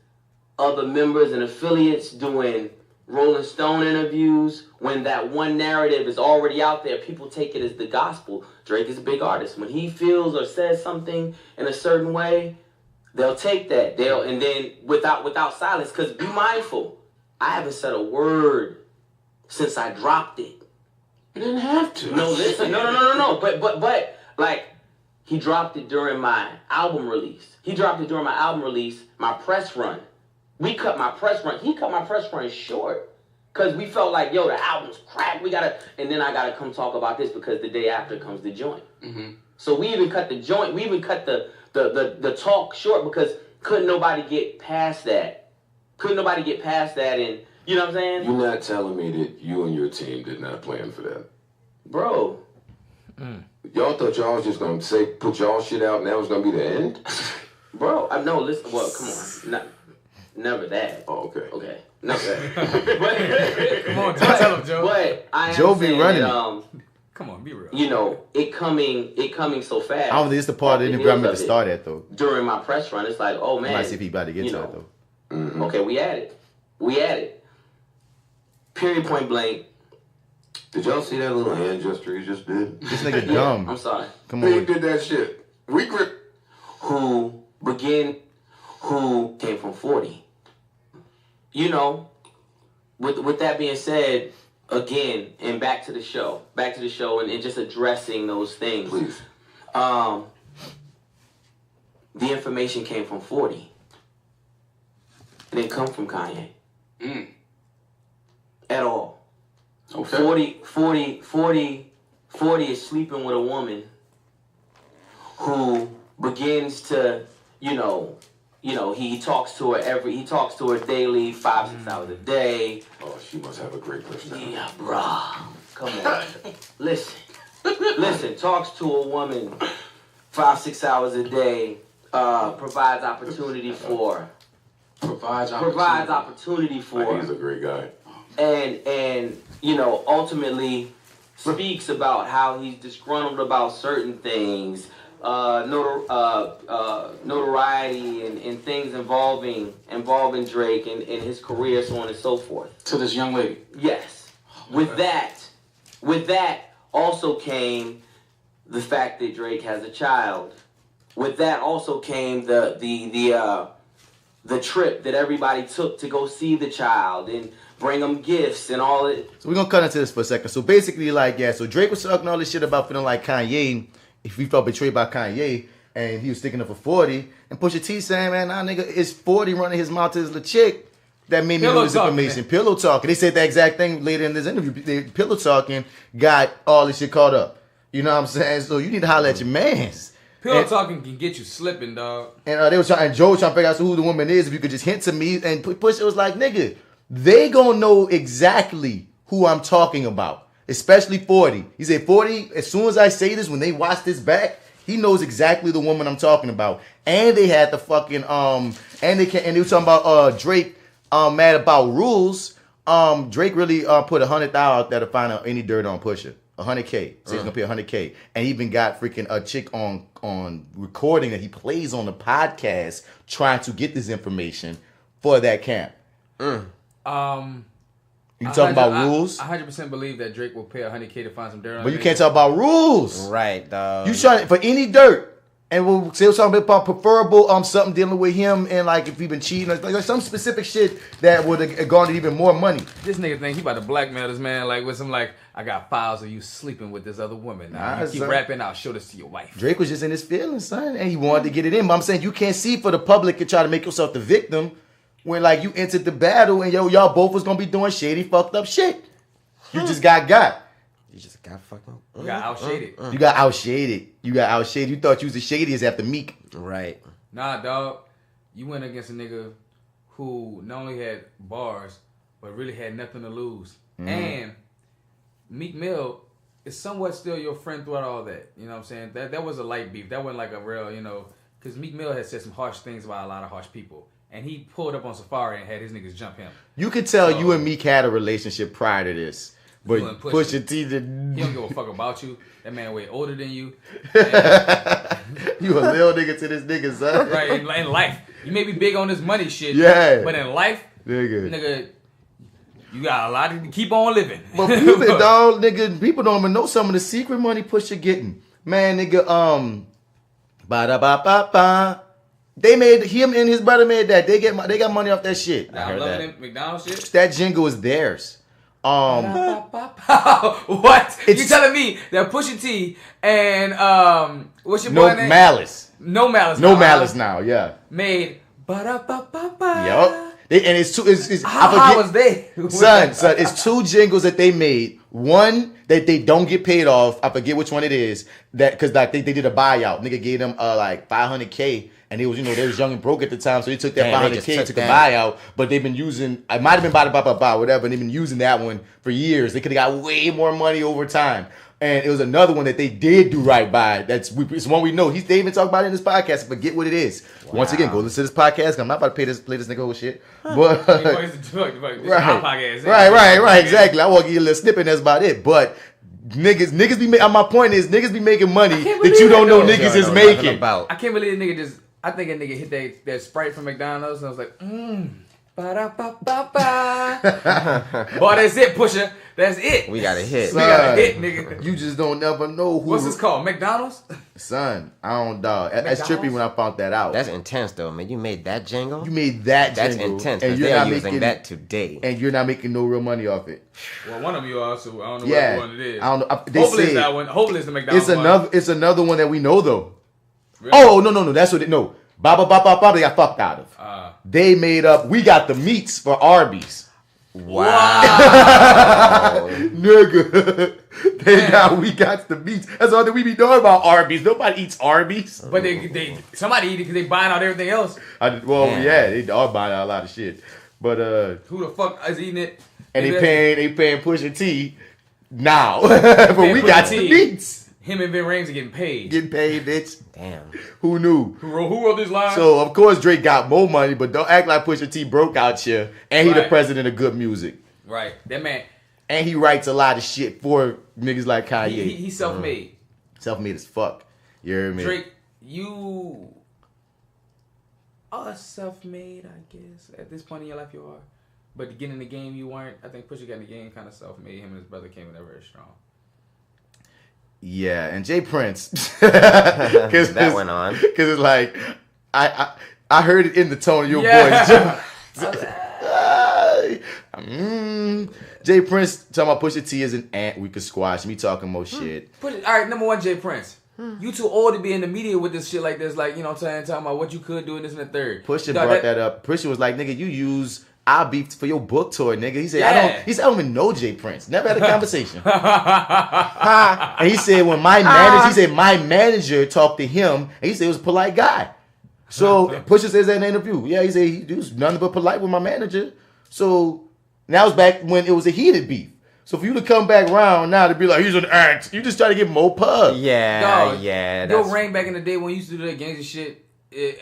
other members and affiliates doing Rolling Stone interviews. When that one narrative is already out there, people take it as the gospel. Drake is a big artist. When he feels or says something in a certain way, they'll take that. And then without silence, because be mindful, I haven't said a word since I dropped it. You didn't have to. No, listen, no. But like, he dropped it during my album release. My press run. We cut my press run. He cut my press run short. Because we felt like, yo, the album's cracked. And then I gotta come talk about this because the day after comes the joint. So we even cut the joint. We even cut the talk short because couldn't nobody get past that. And you know what I'm saying? You're not telling me that you and your team did not plan for that. Bro. Y'all thought y'all was just gonna put y'all shit out and that was gonna be the end? Bro, I know, listen, well, come on. Never that. Oh, okay. Okay. Never that. Come on, tell him, Joe. But I am Joe be saying running that, Come on, be real. you know, it coming so fast. I don't think it's the part of the interview I'm going to start at, though. During my press run, it's like, oh, man. I might see if he about to get to it, though. Okay, we at it. Period, point blank. Did y'all see that little hand gesture he just did? This nigga dumb. I'm sorry. Come He on. did that shit. We grip. Who came from 40. You know, with that being said, again, and back to the show and just addressing those things. Please. The information came from 40. It didn't come from Kanye. At all. Okay. 40 is sleeping with a woman who begins to, you know, he talks to her daily, 5-6 hours a day. Oh, she must have a great personality. Yeah, bruh. Come on. Listen, talks to a woman 5-6 hours a day, provides opportunity for. Provides opportunity. He's a great guy. And you know, ultimately speaks about how he's disgruntled about certain things, notoriety and things involving Drake and his career, so on and so forth. To this young lady. Yes. With that also came the fact that Drake has a child. With that also came the trip that everybody took to go see the child and bring them gifts and all it. So we're going to cut into this for a second. So basically, so Drake was talking all this shit about feeling like Kanye, if he felt betrayed by Kanye, and he was sticking up for 40. And PushaT saying, man, nah, nigga, it's 40 running his mouth to his little chick. That made me know this information. Pillow talking. They said the exact thing later in this interview. Pillow talking got all this shit caught up. You know what I'm saying? So you need to holler at your mans. Pillow talking can get you slipping, dog. And Joe was trying to figure out who the woman is. If you could just hint to me. And Pusha was like, nigga, they gonna know exactly who I'm talking about. Especially 40. He said 40, as soon as I say this, when they watch this back, he knows exactly the woman I'm talking about. And they had the fucking and they were talking about Drake mad about rules. Drake really put $100,000 out there to find out any dirt on Pusha. $100K. So he's gonna pay $100K. And even got freaking a chick on recording that he plays on the podcast trying to get this information for that camp. You talking about rules? I 100% believe that Drake will pay $100K to find some dirt on But you nigga. can't talk about rules. Right, dog. You trying for any dirt. And we'll still talking about preferable something dealing with him and like if he been cheating or like some specific shit that would have garnered even more money. This nigga think he about to blackmail this man like with some like I got files of you sleeping with this other woman. Now you keep son. rapping, I'll show this to your wife. Drake was just in his feelings, son, and he wanted to get it in. But I'm saying you can't see for the public and try to make yourself the victim when like you entered the battle and y'all both was gonna be doing shady fucked up shit. You just got. You just got fucking. You got outshaded. You got outshaded. You thought you was the shadiest after Meek. Right. Nah, dog. You went against a nigga who not only had bars, but really had nothing to lose. And Meek Mill is somewhat still your friend throughout all that. You know what I'm saying? That was a light beef. That wasn't like a real, because Meek Mill has said some harsh things about a lot of harsh people. And he pulled up on Safari and had his niggas jump him. You could tell you and Meek had a relationship prior to this. But Pusha T did. He don't give a fuck about you. That man way older than you. You a little nigga to this nigga, son. Right, in life. You may be big on this money shit. Yeah. But in life, nigga, you got a lot to keep on living. But people, dog, nigga, people don't even know some of the secret money Pusha getting. Man, nigga, ba-da-ba-ba-ba. They made, him and his brother made that. They got money off that shit. I heard that. McDonald's shit? That jingle is theirs. What? You telling me that Pusha T and what's your boy name? Malice. No Malice. No Malice now, yeah. Made ba-da-ba-ba-ba. Yup. And it's two. How was they? Son, it's two jingles that they made. One that they don't get paid off. I forget which one it is. That because like they did a buyout. Nigga gave them like $500K. And they was, they was young and broke at the time, so they took that $500K, took a buyout. But they've been using, it might have been whatever, and they've been using that one for years. They could have got way more money over time. And it was another one that they did do right by. It's one we know. They even talk about it in this podcast. I forget what it is. Wow. Once again, go listen to this podcast. I'm not about to play this nigga whole shit. But right, exactly. I want to give you a little snippet. That's about it. But niggas be. My point is, niggas be making money that you don't know niggas is making. I can't believe a nigga just. I think a nigga hit that Sprite from McDonald's and I was like, ba-da-ba-ba-ba. Boy, that's it, Pusha. That's it. We got a hit. Son, we got a hit, nigga. You just don't never know who. What's this called? McDonald's? Son, I don't dog. That's trippy when I found that out. That's intense though, man. You made that jingle? You made that That's jingle. That's intense, because they are using that today. And you're not making no real money off it. Well, one of you are, so I don't know what one it is. I don't know. Hopefully it's that one. Hopefully it's the McDonald's It's another one that we know though. Really? Oh, no. That's what it, no. Ba they got fucked out of. They made up, we got the meats for Arby's. Wow. Nigga. We got the meats. That's all that we be knowing about Arby's. Nobody eats Arby's. But somebody eat it because they buying out everything else. They all buying out a lot of shit. But who the fuck is eating it? And they paying Pusha T now. But we got the meats. Him and Vin Rames are getting paid. Getting paid, bitch. Damn. Who knew? Who wrote these lines? So, of course, Drake got more money, but don't act like Pusha T broke out here. And he the president of good music. Right. That man. And he writes a lot of shit for niggas like Kanye. He's self-made. Self-made as fuck. You hear me? Drake, you are self-made, I guess. At this point in your life, you are. But to get in the game, you weren't. I think Pusha got in the game kind of self-made. Him and his brother came in there very strong. Yeah, and Jay Prince. That went on. Because it's like, I heard it in the tone of your voice. Jay Prince talking about Pusha T is an ant we could squash. Me talking more shit. All right, number one, Jay Prince. You too old to be in the media with this shit like this. Like, you know what I'm saying? Talking about what you could do and this and the third. Pusha brought that up. Pusha was like, nigga, you use our beef for your book tour, nigga. He said, I don't even know Jay Prince. Never had a conversation. And he said, my manager talked to him, and he said he was a polite guy. So Pusha says that in an interview. Yeah, he said he was nothing but polite with my manager. So that was back when it was a heated beef. So for you to come back around now to be like, he's an act, you just try to get more pub. Yeah. Yo, Rain back in the day when you used to do that gangster shit,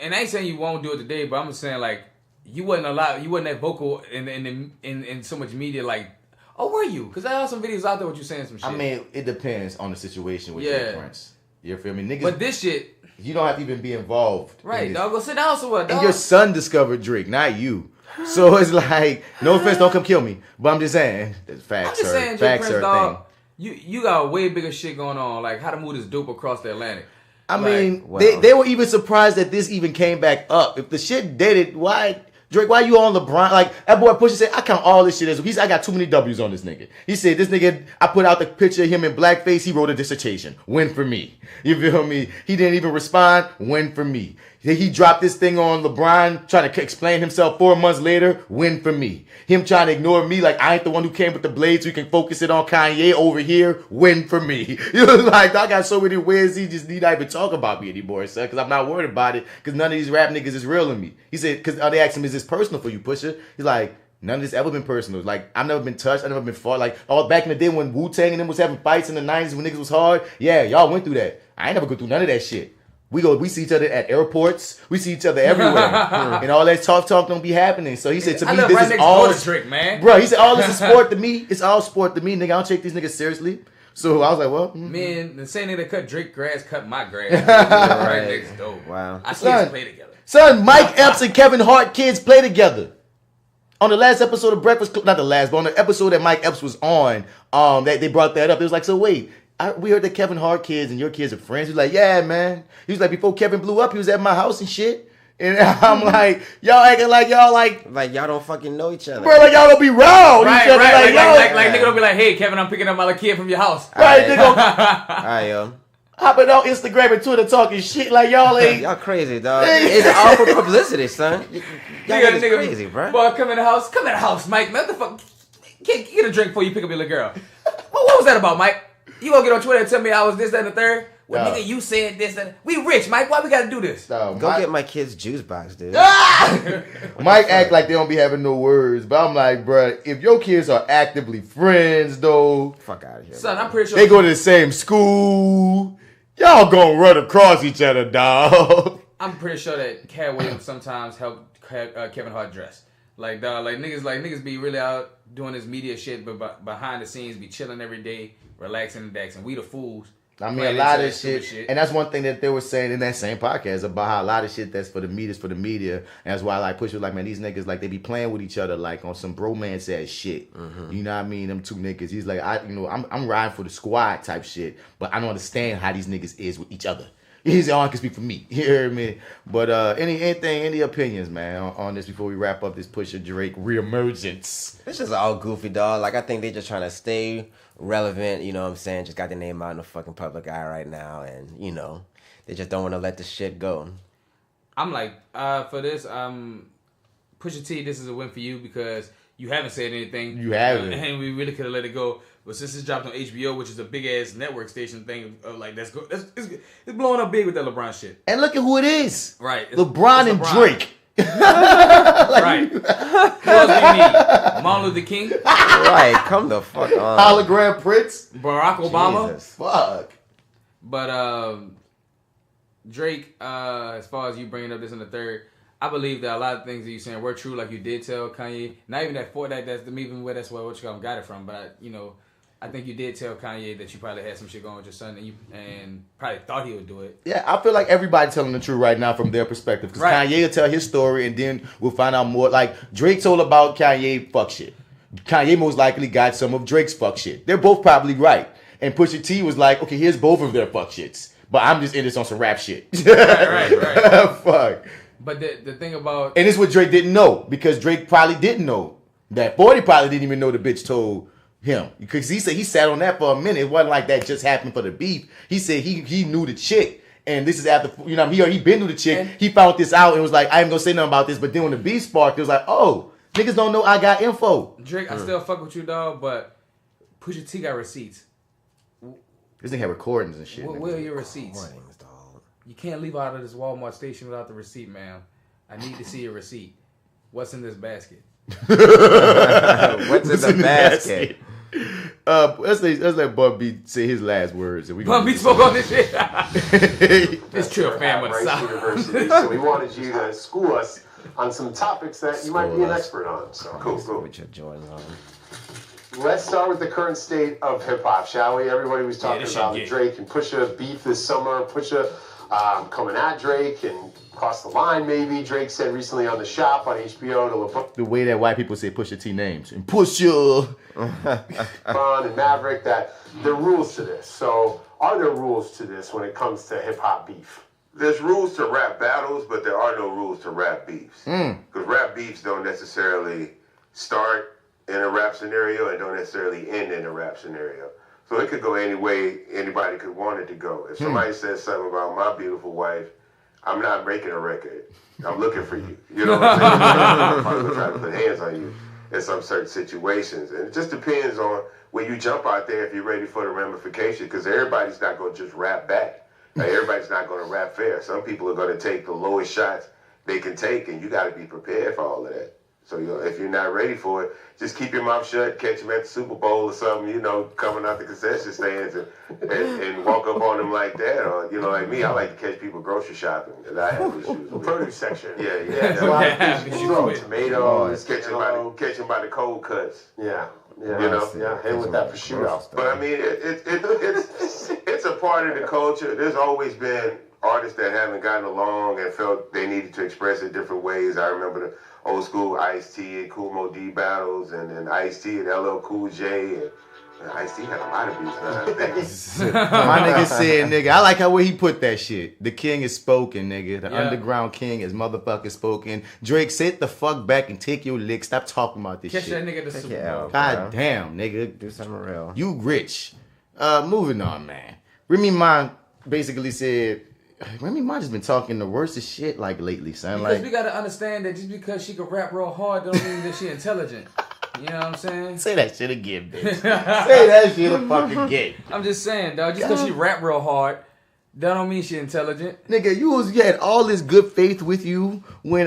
and I ain't saying you won't do it today, but I'm just saying like, you wasn't that vocal in so much media like, oh, were you? Because I have some videos out there with you saying some shit. I mean, it depends on the situation with Jay Prince. You feel me? Niggas, but this shit, you don't have to even be involved. Right, dog. Go sit down somewhere, dog. And your son discovered Drake, not you. So it's like, no offense, don't come kill me. But I'm just saying, facts I'm just saying, Jay Prince, dog, you got way bigger shit going on. Like how to move this dope across the Atlantic. I Like, mean, well. they were even surprised that this even came back up. If the shit did it, why, Drake, why you on LeBron? Like, that boy Pusha said, I count all this shit as, I got too many W's on this nigga. He said, this nigga, I put out the picture of him in blackface, he wrote a dissertation. Win for me. You feel me? He didn't even respond. Win for me. He dropped this thing on LeBron, trying to explain himself 4 months later. Win for me. Him trying to ignore me, like I ain't the one who came with the blade, so you can focus it on Kanye over here. Win for me. You know, like I got so many wins, he just need not even talk about me anymore, son, because I'm not worried about it, because none of these rap niggas is real to me. He said, because they asked him, is this personal for you, Pusha? He's like, none of this ever been personal. Like, I've never been touched. I've never been fought. Like, all back in the day when Wu-Tang and them was having fights in the 90s when niggas was hard. Yeah, y'all went through that. I ain't never go through none of that shit. We see each other at airports. We see each other everywhere. And all that talk don't be happening. So he said to me, this is all Drake, man. Bro, he said, all this is sport to me. It's all sport to me, nigga. I don't take these niggas seriously. So I was like, well. Man, the same nigga that cut Drake grass cut my grass. Right next door. Wow. I see us play together. Son, Mike Epps and Kevin Hart kids play together. On the last episode of Breakfast Club, not the last, but on the episode that Mike Epps was on, that they brought that up. It was like, so wait, we heard that Kevin Hart kids and your kids are friends. He was like, yeah, man. He was like, before Kevin blew up, he was at my house and shit. And I'm like, y'all acting like y'all like y'all don't fucking know each other. Bro, like y'all don't be around right, each other. Right, like y'all, nigga don't be like, hey, Kevin, I'm picking up my little kid from your house. Right, nigga. All right, yo. Hopping on Instagram and Twitter talking shit like y'all ain't. Y'all crazy, dog. It's all for publicity, son. Y'all niggas crazy, bro. Boy, come in the house, Mike. Man, what the fuck? Get a drink before you pick up your little girl. What was that about, Mike? You gonna get on Twitter and tell me I was this, that, and the third? Well, nigga, you said this, that. We rich, Mike. Why we gotta do this? Go get my kid's juice box, dude. Mike act like they don't be having no words, but I'm like, bro, if your kids are actively friends, though, fuck out of here. Son, I'm pretty sure they go to the same school. Y'all gonna run across each other, dog. I'm pretty sure that Cat Williams sometimes helped Kevin Hart dress. Like, dog, like niggas be really out doing this media shit, but behind the scenes be chilling every day, relaxing and daxing. We the fools. I mean, a lot of shit, and that's one thing that they were saying in that same podcast about how a lot of shit that's for the media, and that's why I like Push was like, man, these niggas like they be playing with each other like on some bromance ass shit. Mm-hmm. You know what I mean? Them two niggas. He's like, I'm riding for the squad type shit, but I don't understand how these niggas is with each other. He's all can speak for me. You hear me? But any opinions, man, on this before we wrap up this Pusha Drake reemergence? It's just all goofy, dog. Like I think they're just trying to stay relevant, you know what I'm saying? Just got their name out in the fucking public eye right now, and you know, they just don't want to let the shit go. I'm like, for this, Pusha T, this is a win for you because you haven't said anything. You haven't. And we really could have let it go. But since it's dropped on HBO, which is a big ass network station thing, like it's blowing up big with that LeBron shit. And look at who it is. Right. LeBron and Drake. Right. Who else do you need? Martin Luther King? Right, come the fuck on. Hologram Prince? Barack Obama? Jesus. Fuck. But Drake, as far as you bringing up this in the third, I believe that a lot of things that you're saying were true, like you did tell Kanye. Not even that that's even where that's where what you got it from, but I think you did tell Kanye that you probably had some shit going with your son, and probably thought he would do it. Yeah, I feel like everybody telling the truth right now from their perspective. Because Kanye will tell his story, and then we'll find out more. Like, Drake told about Kanye fuck shit. Kanye most likely got some of Drake's fuck shit. They're both probably right. And Pusha T was like, okay, here's both of their fuck shits. But I'm just in this on some rap shit. Right. Fuck. But the thing about... And it's what Drake didn't know. Because Drake probably didn't know. That 40 probably didn't even know the bitch told him, because he said he sat on that for a minute. It wasn't like that just happened for the beef. He said he knew the chick, and this is after he been to the chick. And he found this out and was like, I ain't gonna say nothing about this. But then when the beef sparked, it was like, oh, niggas don't know I got info. Drake, I still fuck with you, dog, but Pusha T got receipts. This nigga had recordings and shit. Where are your receipts? You can't leave out of this Walmart station without the receipt, man. I need to see your receipt. What's in this basket? What's in the basket? Let's let Bun B say his last words. And Bun B spoke on this shit. It's true, fam. University, so we wanted you to school us on some topics that you might be an expert on. So cool. With your Jordan on. Let's start with the current state of hip hop, shall we? Everybody was talking about Drake and Pusha beef this summer. Pusha coming at Drake and cross the line, maybe. Drake said recently on The Shop on HBO to LeBron. The way that white people say Pusha T names. And Pusha. LeBron and Maverick, that there are rules to this. So Are there rules to this when it comes to hip hop beef? There's rules to rap battles, but there are no rules to rap beefs. Because rap beefs don't necessarily start in a rap scenario and don't necessarily end in a rap scenario. So it could go any way anybody could want it to go. If somebody says something about my beautiful wife, I'm not making a record. I'm looking for you. You know what I'm saying? I'm probably trying to put hands on you in some certain situations. And it just depends on when you jump out there if you're ready for the ramification, because everybody's not going to just rap back. Like, everybody's not going to rap fair. Some people are going to take the lowest shots they can take, and you got to be prepared for all of that. So if you're not ready for it, just keep your mouth shut, catch them at the Super Bowl or something, coming out the concession stands and walk up on them like that. Or, like me, I like to catch people grocery shopping. And I have issues with Produce section. Yeah. Tomatoes, Catch them by the cold cuts. Yeah. Hit with that prosciutto. But I mean, it's a part of the culture. There's always been artists that haven't gotten along and felt they needed to express it different ways. I remember the old school Ice-T and Kool Mo D battles, and Ice-T and LL Cool J, and Ice-T had a lot of beats now, I think. My nigga said, nigga, I like how where he put that shit. The king is spoken, nigga. The underground king is motherfucking spoken. Drake, sit the fuck back and take your lick. Stop talking about this Catch shit. that nigga at the Super Bowl. God damn, nigga. Do something real. You rich. Moving on, man. Remy Ma basically said, Remy Ma just been talking the worstest shit like lately, son. Because we gotta understand that just because she can rap real hard don't mean that she intelligent. You know what I'm saying? Say that shit again, bitch. Say that shit fucking again. I'm just saying, dog. Just because she rap real hard, that don't mean she intelligent. Nigga, you had all this good faith with you when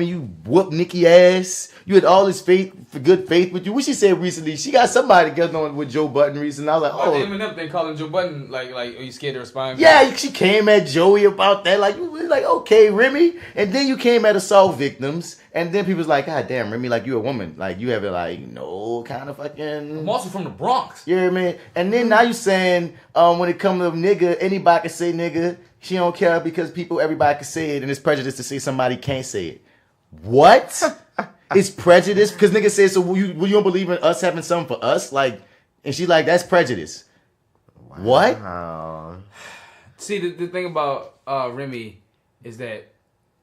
you whooped Nicki ass. You had all this good faith with you. What she said recently? She got somebody together on with Joe Budden recently. I was like, The Eminem thing, calling Joe Budden like, are you scared to respond? Yeah, she came at Joey about that. Like, you was like, okay, Remy. And then you came at assault victims. And then people was like, God damn, Remy, like, you a woman. Like, you have it, like, no kind of fucking... I'm also from the Bronx. You know what I mean? And then now you saying, when it comes to nigga, anybody can say nigga. She don't care because everybody can say it. And it's prejudice to say somebody can't say it. What? It's prejudice? Because nigga said, so you don't believe in us having something for us? Like, and she like, that's prejudice. Wow. What? See, the thing about Remy is that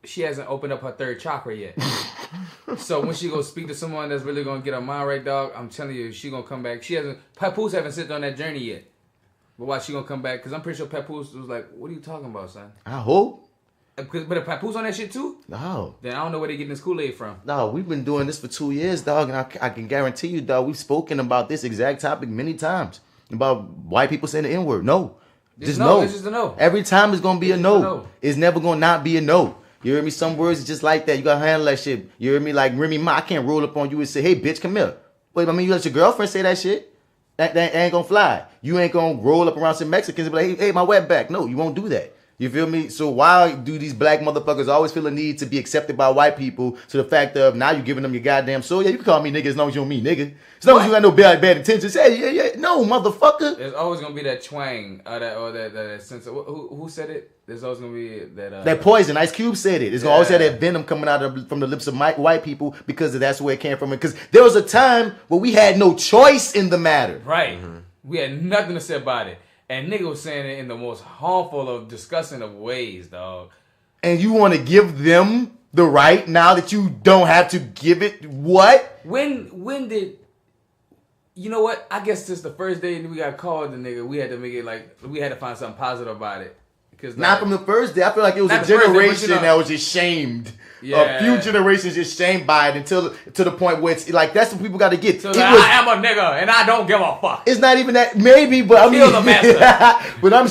she hasn't opened up her third chakra yet. So when she go speak to someone that's really gonna get her mind right, dog, I'm telling you, she gonna come back. Papoose haven't sit on that journey yet. But why she gonna come back? Because I'm pretty sure Papoose was like, what are you talking about, son? I hope. But if Papoose on that shit too? No. Then I don't know where they getting this Kool-Aid from. No, we've been doing this for 2 years, dog, and I can guarantee you, dog, we've spoken about this exact topic many times. About white people saying the N-word. No. Just no. It's just a no. Every time it's gonna be a no. It's never gonna not be a no. You hear me? Some words is just like that. You gotta handle that shit. You hear me? Like Remy Ma, I can't roll up on you and say, hey, bitch, come here. Wait, I mean, you let your girlfriend say that shit? That ain't gonna fly. You ain't gonna roll up around some Mexicans and be like, hey, my wetback. No, you won't do that. You feel me? So why do these black motherfuckers always feel a need to be accepted by white people to the fact of now you giving them your goddamn soul? Yeah, you can call me nigga as long as you don't mean nigga. As long as you got no bad intentions. Hey, yeah. No, motherfucker. There's always gonna be that twang that sense of who said it? There's always gonna be that that poison. Ice Cube said it. It's gonna always have that venom coming out from the lips of white people because that's where it came from. Because there was a time where we had no choice in the matter. Right. Mm-hmm. We had nothing to say about it. And nigga was saying it in the most harmful of disgusting of ways, dog. And you want to give them the right now that you don't have to give it? What? When did... You know what? I guess since the first day we got called the nigga, we had to make it like... We had to find something positive about it. Like, not from the first day. I feel like it was a generation that was just shamed. Yeah. A few generations just shamed by it until to the point where it's like that's what people got to get. So I am a nigga and I don't give a fuck. It's not even that. Maybe, but I mean, kill the master. But I'm.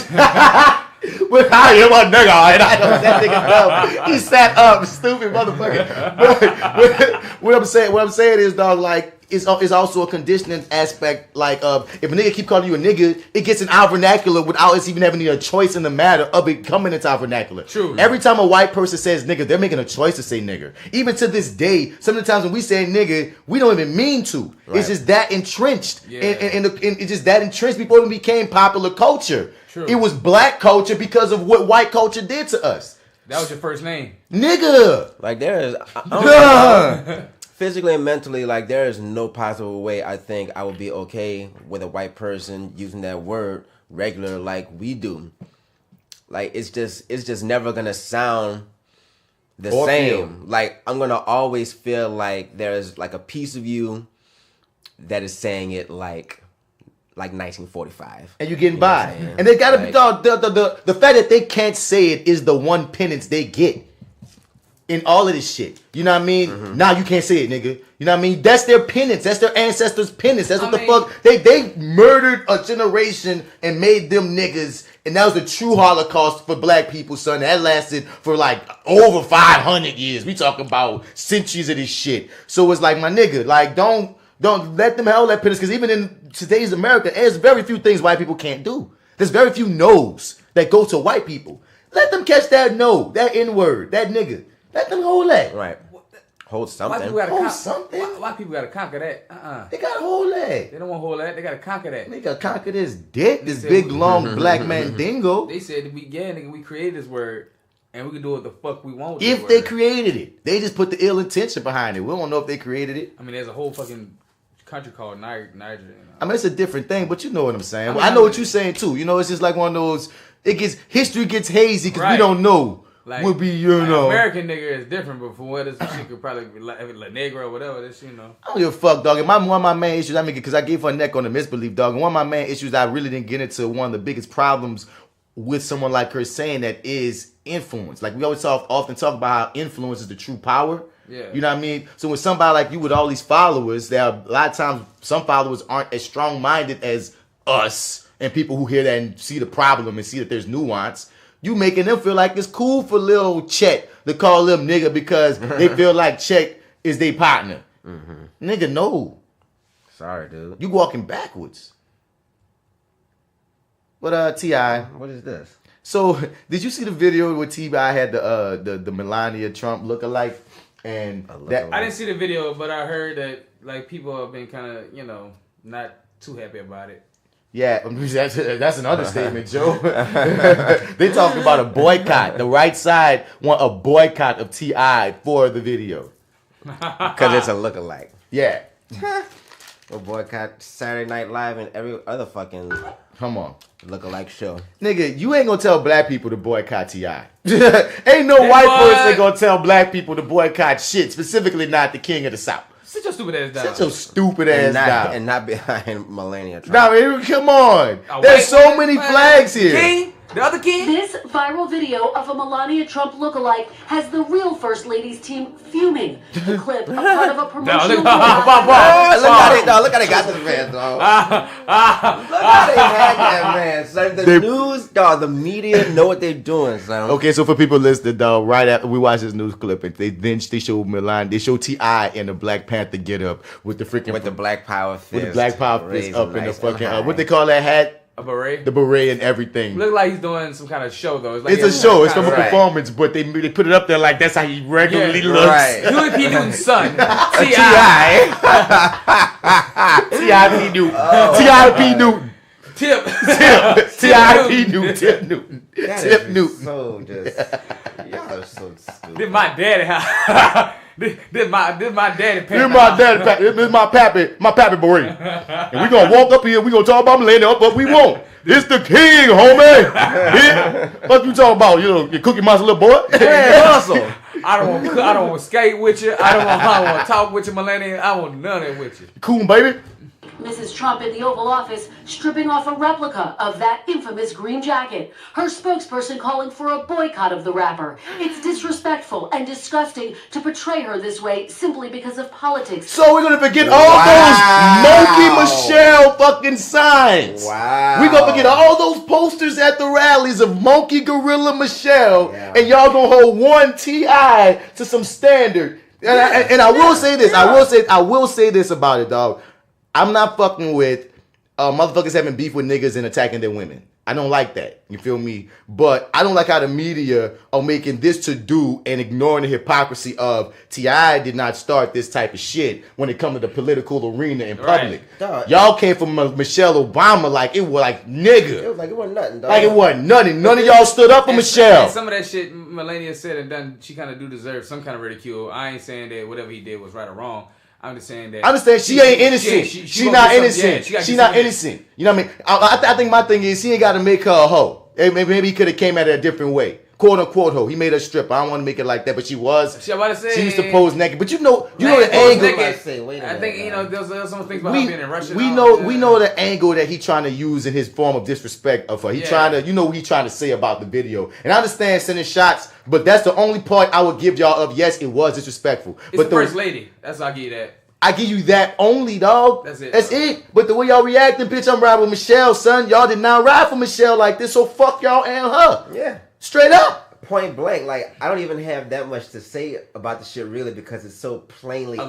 But I am a nigga and I don't that nigga dumb. He sat up, stupid motherfucker. But what I'm saying is, dog, like. It's also a conditioning aspect, like if a nigga keep calling you a nigga, it gets in our vernacular without us even having a choice in the matter of it coming into our vernacular. True. Every time a white person says nigga, they're making a choice to say nigger. Even to this day, some of the times when we say nigga, we don't even mean to. Right. It's just that entrenched. Yeah. And it's just that entrenched before it became popular culture. True. It was black culture because of what white culture did to us. That was your first name. Nigga. Like there is... Physically and mentally, like there is no possible way I think I would be okay with a white person using that word regular like we do. Like it's just never gonna sound the same. Like I'm gonna always feel like there's like a piece of you that is saying it like 1945. And you're getting by. And they gotta be the fact that they can't say it is the one penance they get in all of this shit. You know what I mean? Now you can't say it, nigga. You know what I mean? That's their penance. That's their ancestors' penance. That's what the fuck. They murdered a generation and made them niggas. And that was the true Holocaust for black people, son. That lasted for like over 500 years. We talking about centuries of this shit. So it's like, my nigga, like don't let them have that penance. Because even in today's America, there's very few things white people can't do. There's very few no's that go to white people. Let them catch that no, that N-word, that nigga. Let them hold that. Right. Hold something. Why people gotta conquer that? They gotta hold that. They don't want to hold that. They gotta conquer that. They gotta conquer this dick, this big long black man dingo. They said we created this word and we can do what the fuck we want with if they created it. They just put the ill intention behind it. We don't know if they created it. I mean, there's a whole fucking country called Niger. I mean, it's a different thing, but you know what I'm saying. I know what you're saying too. You know, it's just like one of those. History gets hazy because we don't know. Like, would be, you know, American nigga is different, but for what she could probably be like Negro or whatever. This, you know. I don't give a fuck, dog. And one of my main issues, I mean, because I gave her a neck on the misbelief, dog. And one of my main issues, I really didn't get into one of the biggest problems with someone like her saying that is influence. Like we always often talk about how influence is the true power. Yeah. You know what I mean? So when somebody like you with all these followers, there are a lot of times some followers aren't as strong-minded as us and people who hear that and see the problem and see that there's nuance. You making them feel like it's cool for Lil Chet to call them nigga because they feel like Chet is their partner. Nigga, no. Sorry, dude. You walking backwards. But T.I. What is this? So did you see the video where T.I. had the Melania Trump lookalike? And I didn't see the video, but I heard that like people have been kind of, you know, not too happy about it. Yeah, that's an understatement, Joe. They talking about a boycott. The right side want a boycott of T.I. for the video. Because it's a lookalike. Yeah. We'll boycott Saturday Night Live and every other fucking lookalike show. Nigga, you ain't gonna tell black people to boycott T.I. Ain't no white person gonna tell black people to boycott shit, specifically not the king of the South. Sit your stupid ass down. Sit your stupid ass down. And not behind Melania Trump. Now, come on. There's so many flags here. King? The other king? This viral video of a Melania Trump lookalike has the real First Lady's team fuming. The clip, a part of a promotional Look how they got this man, dog. Look how they had that man. Son. The news, dog, the media know what they're doing, son. Okay, so for people listening, dog, right after we watch this news clip, and they show Melania, they show T.I. in the Black Panther get up with the freaking the Black Power fist, with the Black Power fist up in the fucking what they call that hat. A beret? The beret and everything. Look like he's doing some kind of show, though. It's a show. It's from a performance, but they put it up there like that's how he regularly looks. Right. Huey P. Newton's son. T.I. T.I.P. Newton. T.I.P. Newton. T.I.P. Newton. Tip Newton. Tip Newton. So just, y'all are so stupid. Did my daddy This my daddy pants. This is my pappy beret. And we gonna walk up here, we gonna talk about Melania, but we won't. It's the king, homie. What you talking about? You know, your Cookie Monster little boy? Hustle. I don't want to skate with you. I don't want to talk with you, Melania. I want none of it with you. Cool, baby. Mrs. Trump in the Oval Office stripping off a replica of that infamous green jacket. Her spokesperson calling for a boycott of the rapper. It's disrespectful and disgusting to portray her this way simply because of politics. So we're going to forget all those Monkey Michelle fucking signs. Wow. We're going to forget all those posters at the rallies of Monkey Gorilla Michelle. Yeah. And y'all going to hold one T.I. to some standard. And I will say this. I will say this about it, dog. I'm not fucking with motherfuckers having beef with niggas and attacking their women. I don't like that. You feel me? But I don't like how the media are making this to do and ignoring the hypocrisy of T.I. did not start this type of shit when it comes to the political arena in public. Dog. Y'all came from Michelle Obama like it was like nigga. It was like it wasn't nothing, dog. Like it wasn't nothing. None of y'all stood up for Michelle. And some of that shit Melania said and done, she kind of do deserve some kind of ridicule. I ain't saying that whatever he did was right or wrong. I'm just saying that. I understand she ain't innocent. She not innocent. Yeah, she not innocent. You know what I mean? I think my thing is he ain't got to make her a hoe. Maybe he could have came at it a different way. Quote unquote hoe. He made her stripper. I don't want to make it like that, but she was. She used to pose naked. But you know the angle. I think there's some things about her being in Russia. We know the angle that he trying to use in his form of disrespect of her. He trying to, what he trying to say about the video. And I understand sending shots, but that's the only part I would give y'all of. Yes, it was disrespectful. It's but the first lady. That's how I give you that. I give you that only, dog. That's it. That's it. But the way y'all reacting, bitch, I'm riding with Michelle, son. Y'all did not ride for Michelle like this, so fuck y'all and her. Yeah. Straight up. Point blank, like, I don't even have that much to say about the shit, really, because it's so plainly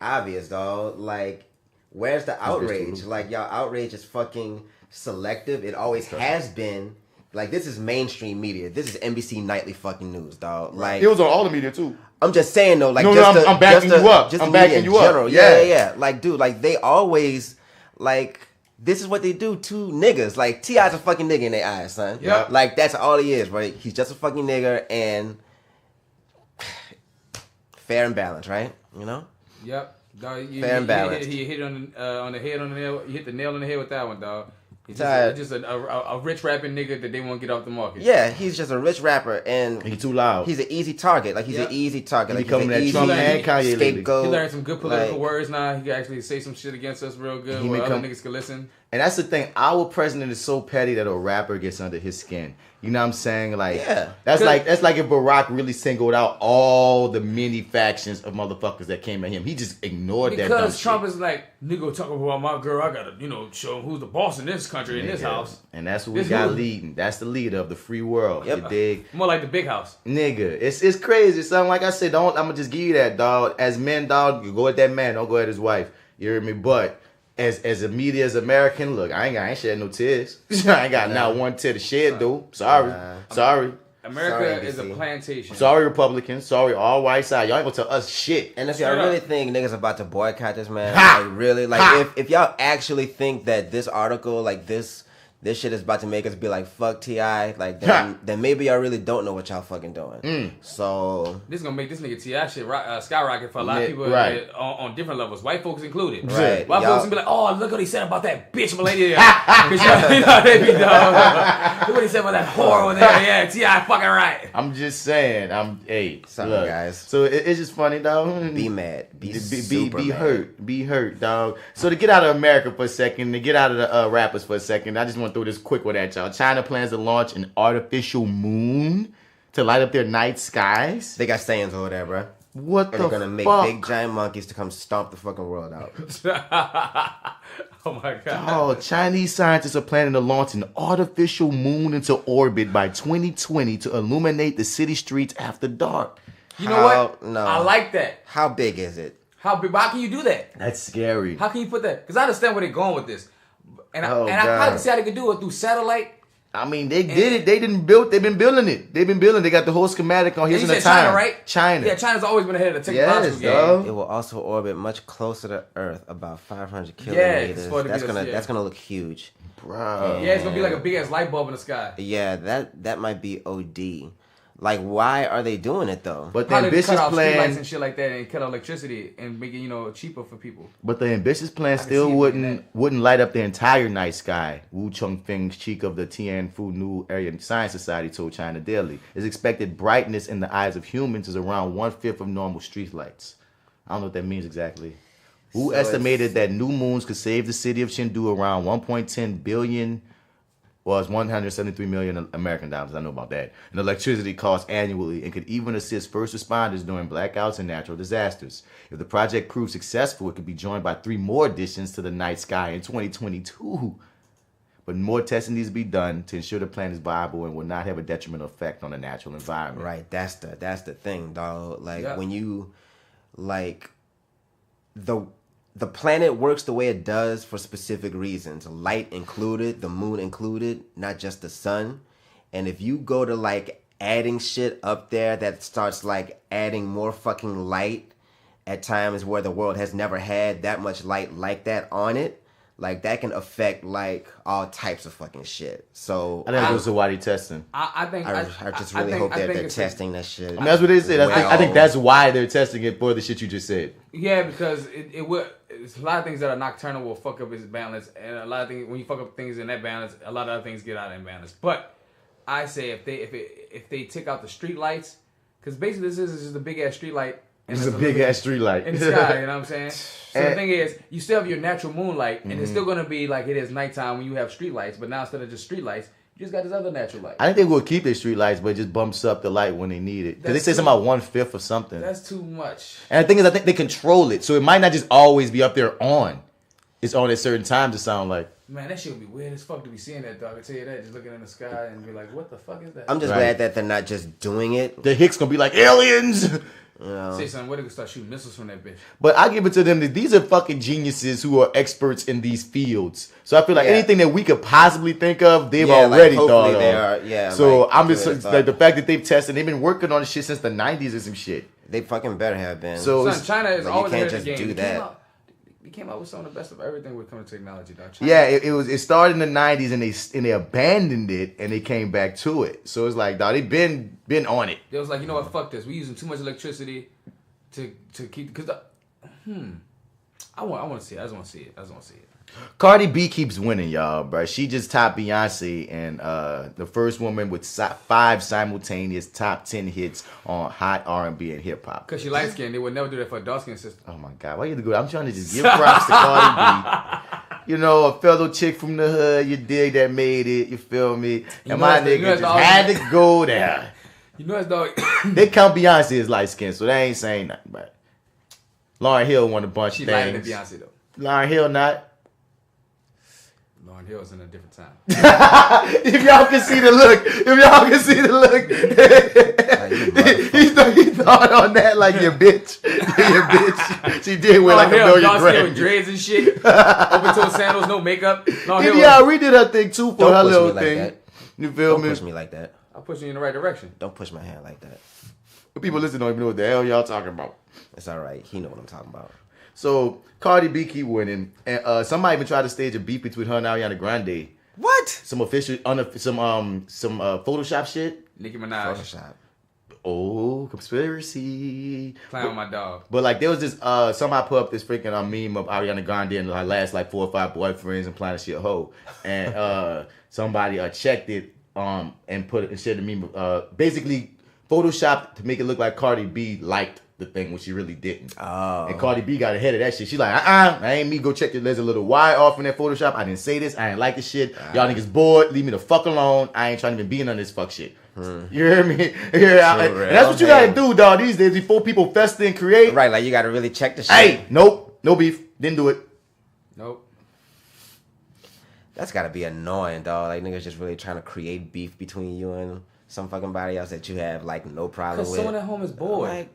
obvious, dog. Like, where's the outrage? Like, y'all outrage is fucking selective. It always has been. Like, this is mainstream media. This is NBC nightly fucking news, dog. Like, it was on all the media, too. I'm just saying, though, like, I'm backing you up. Just I'm backing you up. Yeah. Like, dude, like, they always, like, this is what they do to niggas. Like, T.I.'s a fucking nigga in their eyes, son. Yeah. Like, that's all he is, right? He's just a fucking nigga, and fair and balanced, right? You know? Yep. Dog, fair and balanced. He hit on the head on the nail. You hit the nail on the head with that one, dog. He's just a rich rapping nigga that they want to get off the market. Yeah, he's just a rich rapper, and he's too loud. He's an easy target. Like, he's an easy target. He like, becoming that Trump and Kanye scapegoat. He learned some good political words now. He can actually say some shit against us real good where other niggas can listen. And that's the thing. Our president is so petty that a rapper gets under his skin. You know what I'm saying? Like, that's like if Barack really singled out all the many factions of motherfuckers that came at him. He just ignored that. Because Trump is like, nigga, talking about my girl. I gotta, show him who's the boss in this country, in this house. And that's what we got leading. That's the leader of the free world. Yep. You dig? More like the big house. Nigga, it's crazy. Something like I said, I'm gonna just give you that, dog. As men, dog, you go at that man, don't go at his wife. You hear me? But as a media, as American, look, I ain't shed no tears. I ain't got not one tear to shed, though. Sorry. America is a plantation. Sorry, Republicans. Sorry, all white side. Y'all ain't gonna tell us shit. And if y'all really think niggas about to boycott this, man, like, really, like, if y'all actually think that this article, like, this shit is about to make us be like, fuck T.I., like, then maybe y'all really don't know what y'all fucking doing. So this is gonna make this nigga T.I. shit skyrocket for a lot of people on different levels, white folks included. Right. White folks gonna be like, oh, look what he said about that bitch milady. Bitch, they be look what he said about that whore over there. Yeah, T.I. fucking right. I'm just saying. Sorry, look, guys. So it's just funny, dog. Be mad. Be hurt. Be hurt, dog. So to get out of America for a second, to get out of the rappers for a second, I just want to throw this quick one at y'all. China plans to launch an artificial moon to light up their night skies. They got sayings over there, bro. What the fuck? They're gonna make big giant monkeys to come stomp the fucking world out. Oh my god. Oh, Chinese scientists are planning to launch an artificial moon into orbit by 2020 to illuminate the city streets after dark. You know what? No. I like that. How big is it? How big? How can you do that? That's scary. How can you put that? Because I understand where they're going with this. And I kind of see how they could do it through satellite. I mean, they did it. They've been building it. They got the whole schematic on. Here's in the time. China, right? China. Yeah, China's always been ahead of the technological game. It will also orbit much closer to Earth, about 500 kilometers. That's gonna look huge, bro. Yeah, it's gonna be like a big ass light bulb in the sky. Yeah, that might be OD. Like, why are they doing it though? But the ambitious plan lights and shit like that, and cut out electricity and make it cheaper for people. But the ambitious plan still wouldn't light up the entire night sky. Wu Chongfeng, chief of the Tianfu New Area Science Society, told China Daily. Its expected brightness in the eyes of humans is around 1/5 of normal street lights. I don't know what that means exactly. Wu estimated that new moons could save the city of Chengdu around 1.10 billion. Well, it's 173 million American dollars. I know about that. And electricity costs annually and could even assist first responders during blackouts and natural disasters. If the project proves successful, it could be joined by 3 more additions to the night sky in 2022. But more testing needs to be done to ensure the plan is viable and will not have a detrimental effect on the natural environment. Right. That's the thing, dog. Like, when you, like, the planet works the way it does for specific reasons. Light included, the moon included, not just the sun. And if you go to, like, adding shit up there that starts, like, adding more fucking light at times where the world has never had that much light like that on it, like, that can affect, like, all types of fucking shit. So I think it goes to why they testing. I just really hope that they're testing that shit. I mean, that's what they said. I think that's why they're testing it for the shit you just said. Yeah, because it's a lot of things that are nocturnal will fuck up his balance, and a lot of things when you fuck up things in that balance, a lot of other things get out of imbalance. But I say if they take out the street lights, because basically this is just a big ass street light. It's a big ass street light in the sky. You know what I'm saying? So the thing is, you still have your natural moonlight, and it's still gonna be like it is nighttime when you have street lights. But now instead of just street lights, you just got this other natural light. I think they will keep their street lights, but it just bumps up the light when they need it. Because they say something about 1/5 or something. That's too much. And the thing is, I think they control it, so it might not just always be up there on. It's on at certain times. It sound like. Man, that shit would be weird as fuck to be seeing that, dog. I tell you that, just looking in the sky and be like, what the fuck is that? I'm just glad that they're not just doing it. The Hicks gonna be like aliens. Say something, what if they start shooting missiles from that bitch? But I give it to them that these are fucking geniuses who are experts in these fields. So I feel like anything that we could possibly think of, they've already thought of. So I'm just like the fact that they've tested, they've been working on this shit since the 90s or some shit. They fucking better have been. So China is always you can't ahead of the just game. do that. They came out with some of the best of everything when it comes to technology, dog. Yeah, it started in the 90s and they abandoned it and they came back to it. So it's like, dog, they've been on it. It was like, you know what, fuck this. We're using too much electricity to keep, because I want to see it. I just want to see it. Cardi B keeps winning, y'all, bro. She just topped Beyonce and the first woman with 5 simultaneous top 10 hits on hot R&B and hip hop. Because she light skinned, they would never do that for a dark skinned sister. Oh my God, why you have to go? I'm trying to just give props to Cardi B. You know, a fellow chick from the hood, you dig, that made it. You feel me? And my nigga just had to go there. You know it's dog. They count Beyonce as light skinned, so they ain't saying nothing. But Lauryn Hill won a bunch of things. She lighter than Beyonce though. Lauryn Hill not. Lauryn Hill's in a different time. If y'all can see the look, he thought on that like your bitch. She did wear like a million grand. With dreads and shit. Open toe sandals, no makeup. Yeah, we did her thing too for her little thing. You feel me? Don't push me like that. I'll push you in the right direction. Don't push my hand like that. People listening don't even know what the hell y'all talking about. It's all right. He know what I'm talking about. So Cardi B keep winning, and somebody even tried to stage a beef between her and Ariana Grande. What? Some official, some Photoshop shit. Nicki Minaj. Photoshop. Oh, conspiracy. Playing with my dog. But like there was this somebody put up this freaking meme of Ariana Grande and her last like 4 or 5 boyfriends implying that she a hoe, and somebody checked it and put it and shared the meme basically photoshopped to make it look like Cardi B liked the thing when she really didn't. Oh. And Cardi B got ahead of that shit. She like, I ain't me. Go check it. There's a little Y off in that Photoshop. I didn't say this. I ain't like this shit. Y'all niggas bored. Leave me the fuck alone. I ain't trying to even be in on this fuck shit. You hear me? Yeah, and that's what you gotta do, dog. These days, before people fester and create. Right, like you gotta really check the shit. Hey, nope, no beef. Didn't do it. Nope. That's gotta be annoying, dog. Like niggas just really trying to create beef between you and some fucking body else that you have like no problem with. Because someone at home is bored. Like,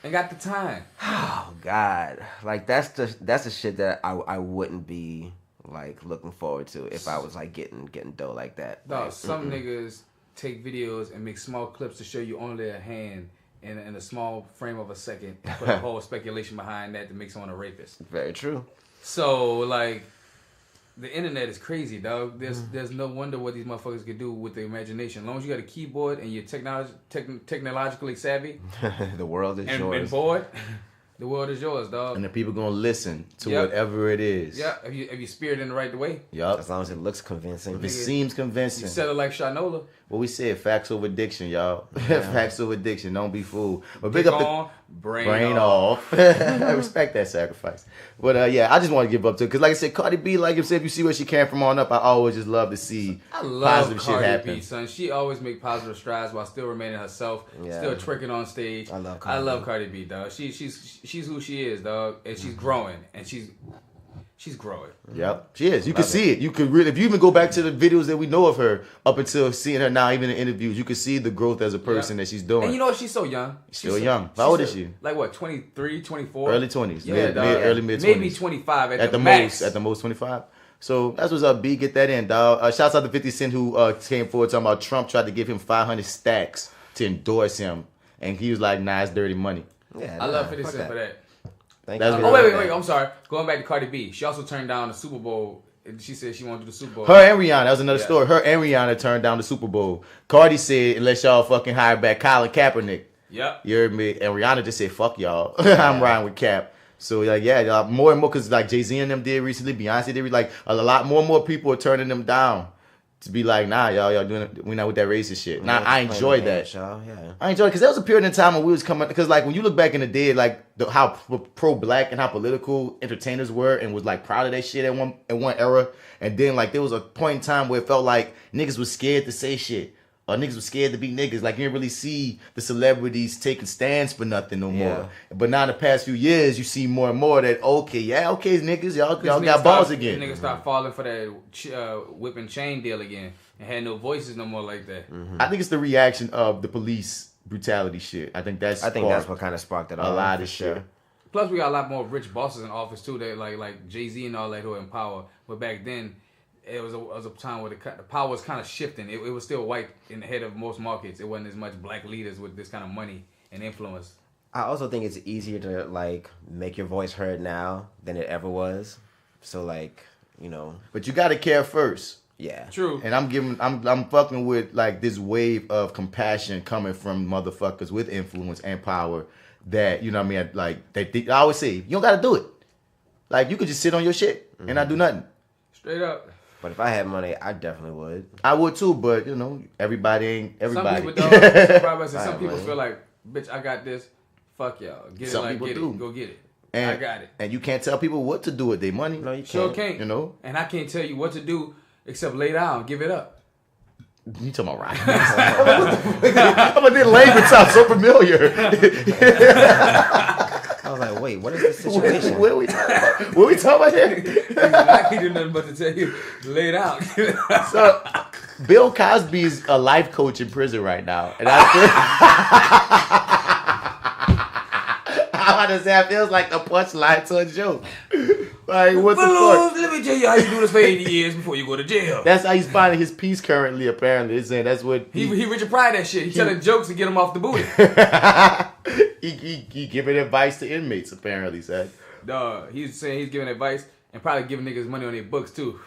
and got the time. Oh God, like that's the shit that I wouldn't be like looking forward to if I was like getting dough like that. Dog, like, some niggas take videos and make small clips to show you only a hand in a small frame of a second and put a whole speculation behind that to make someone a rapist. Very true. So like, the internet is crazy, dog. There's no wonder what these motherfuckers can do with the imagination. As long as you got a keyboard and you're technologically savvy, the world is yours. And bored, the world is yours, dog. And the people gonna listen to whatever it is. Yeah, if you steer it in the right way. Yup. As long as it looks convincing. If it seems convincing. You sell it like Shanola. What we said, facts over addiction, y'all. Yeah. Facts over addiction. Don't be fooled. But Dick big up on, brain off. I respect that sacrifice. But yeah, I just want to give up to it. Because like I said, Cardi B, like I said, if you see where she came from on up, I always just love to see positive shit happen. Cardi B, son. She always make positive strides while still remaining herself, still tricking on stage. I love Cardi B, dog. She's who she is, dog. And she's growing. And she's growing. Yep, she is. You can see it. You could really, if you even go back to the videos that we know of her up until seeing her now, even in interviews, you can see the growth as a person that she's doing. And you know what? She's so young. Still young. How old is she? Like what? 23, 24? Early 20s. Yeah, early mid 20s. Maybe 25 at the most. At the most 25. So that's what's up, B. Get that in, dog. Shouts out to 50 Cent who came forward talking about Trump tried to give him 500 stacks to endorse him, and he was like, "Nah, it's dirty money." Yeah, I love 50 Cent for that. Thank you. Oh wait! I'm sorry. Going back to Cardi B, she also turned down the Super Bowl. She said she wanted to do the Super Bowl. Her and Rihanna, that was another story. Her and Rihanna turned down the Super Bowl. Cardi said, "Unless y'all fucking hire back Colin Kaepernick." Yep. You heard me? And Rihanna just said, fuck y'all. I'm riding with Cap. So like, yeah, more and more, because like Jay-Z and them did recently, Beyonce did, like a lot more and more people are turning them down to be like, nah, y'all doing it, we not with that racist shit. Now I enjoy that. Yeah. I enjoy it because there was a period in time when we was coming, because like when you look back in the day, like how pro-black and how political entertainers were and was like proud of that shit at one era, and then like there was a point in time where it felt like niggas was scared to say shit. Or niggas was scared to be niggas. Like, you didn't really see the celebrities taking stands for nothing no more. But now in the past few years, you see more and more that, okay, niggas, y'all got balls again. Niggas start falling for that whip and chain deal again. And had no voices no more like that. Mm-hmm. I think it's the reaction of the police brutality shit. I think that's what kind of sparked it all. A lot of shit. Plus, we got a lot more rich bosses in office, too. That like Jay-Z and all that who are in power. But back then, it was a time where the power was kind of shifting. It was still white in the head of most markets. It wasn't as much black leaders with this kind of money and influence. I also think it's easier to like make your voice heard now than it ever was. So like, you know, but you got to care first. Yeah, true. And I'm fucking with like this wave of compassion coming from motherfuckers with influence and power. That, you know what I mean? Like I always say, you don't got to do it. Like you could just sit on your shit and not do nothing. Straight up. But if I had money, I definitely would. I would too, but you know, everybody ain't everybody. Some people don't. Some people feel like, bitch, I got this. Fuck y'all. Get some it, like people get do. it. Go get it. And, I got it. And you can't tell people what to do with their money. No, you can't. Sure can't. You know? And I can't tell you what to do except lay down, give it up. You talking about right? I'm gonna do language sounds so familiar. I was like, wait, what is this situation? What are we talking about? What are we talking about here? I can't do nothing but to tell you, lay down. So, Bill Cosby's a life coach in prison right now, and I want to say it feels like a punchline to a joke. Like, what the fuck? Let me tell you how you do this for 80 years before you go to jail. That's how he's finding his peace currently, apparently. It's saying that's what he Richard Pryor that shit. He telling jokes to get him off the booty. he giving advice to inmates, apparently, said. Dog, he's saying he's giving advice and probably giving niggas money on their books, too.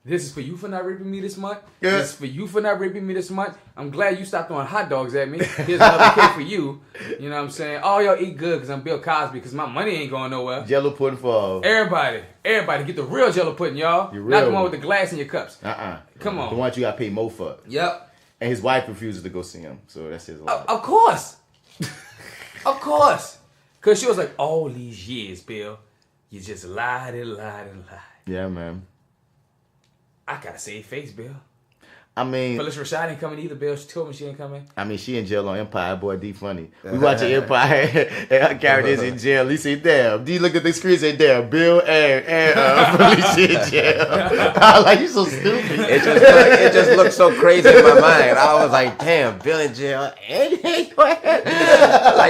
This is for you for not raping me this month. Yeah. This is for you for not raping me this month. I'm glad you stopped throwing hot dogs at me. Here's another cake for you. You know what I'm saying? Oh, y'all eat good because I'm Bill Cosby because my money ain't going nowhere. Jello pudding for everybody. Get the real Jello pudding, y'all. Not the one with the glass in your cups. Come on. The one you got to pay more for. Yep. And his wife refuses to go see him. So that says a lot. Of course. Of course. Because she was like, all these years, Bill, you just lied and lied and lied. Yeah, man. I gotta save face, Bill. I mean, Phyllis Rashad ain't coming either, Bill. She told me she ain't coming. I mean, she in jail on Empire. Boy, D funny. We watching Empire, and her character's in jail. He said, damn. D looked at the screen and said, damn, Bill and Felicia in jail. I was like, you so stupid. It just looked so crazy in my mind. I was like, damn, Bill in jail. Like,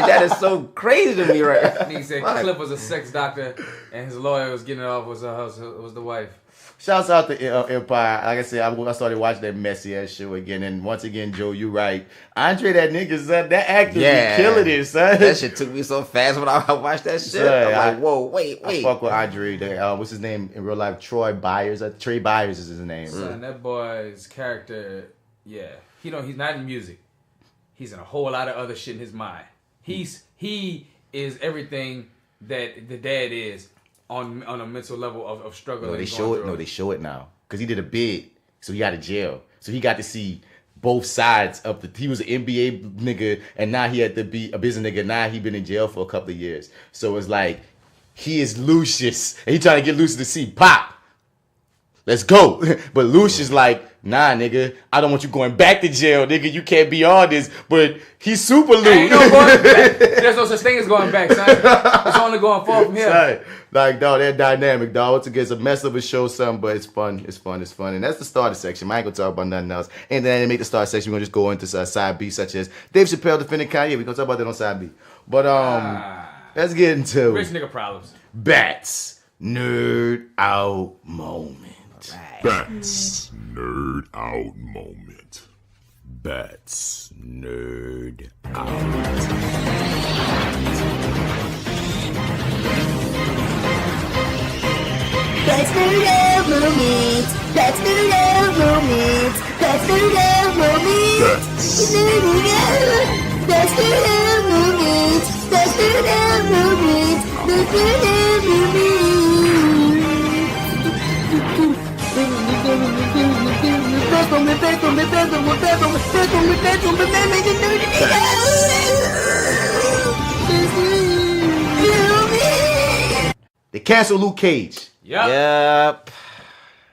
that is so crazy to me right now. He said Cliff was a sex doctor, and his lawyer was getting it off was the wife. Shouts out to Empire. Like I said, I started watching that messy ass show again. And once again, Joe, you right. Andre, that nigga, son, that actor be killing it, son. That shit took me so fast when I watched that shit. Son, I'm like, whoa, wait. I fuck with Andre. What's his name in real life? Trey Byers is his name. Son, that boy's character, yeah. He's not in music. He's in a whole lot of other shit in his mind. He is everything that the dad is. On a mental level of struggle. No, they show it. No, they show it now because he did a bid, so he got to jail. So he got to see both sides of the. He was an NBA nigga, and now he had to be a business nigga. Now he been in jail for a couple of years. So it's like he is Lucius, and he trying to get Lucius to see Pop. Let's go, but Lucius like. Nah, nigga, I don't want you going back to jail, nigga. You can't be all this, but he's super loose. Ain't no going back. There's no such thing as going back, son. It's only going forward from here. Son, like, dog, that dynamic, dog. Once again, it's a mess of a show, something, but it's fun. It's fun. And that's the starter section. I ain't gonna talk about nothing else. And then to make the starter section, we're gonna just go into side B, such as Dave Chappelle defending Kanye. We're gonna talk about that on side B. But let's get into rich nigga problems. Bats Nerd Out Moment. Right. Bats Nerd Out Moment. Bats Nerd Out. Bats Nerd Out Moment. Bats Nerd Out Moment. Bats Nerd Out Moment. That's the movement. That's the movement. That's the They canceled Luke Cage. Yep.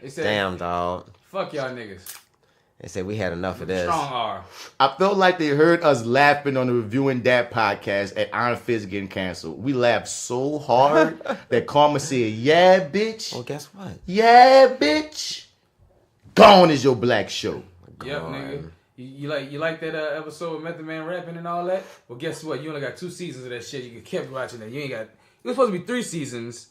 They said, damn, dog. Fuck y'all niggas. They said we had enough of this. Strong R. I felt like they heard us laughing on the Reviewing Dat podcast at Iron Fist getting canceled. We laughed so hard that Karma said, yeah, bitch. Well, guess what? Yeah, bitch. Gone is your black show. Yep, nigga. You like that episode with Method Man rapping and all that? Well, guess what? You only got 2 seasons of that shit. You kept watching that. You ain't got... It was supposed to be 3 seasons.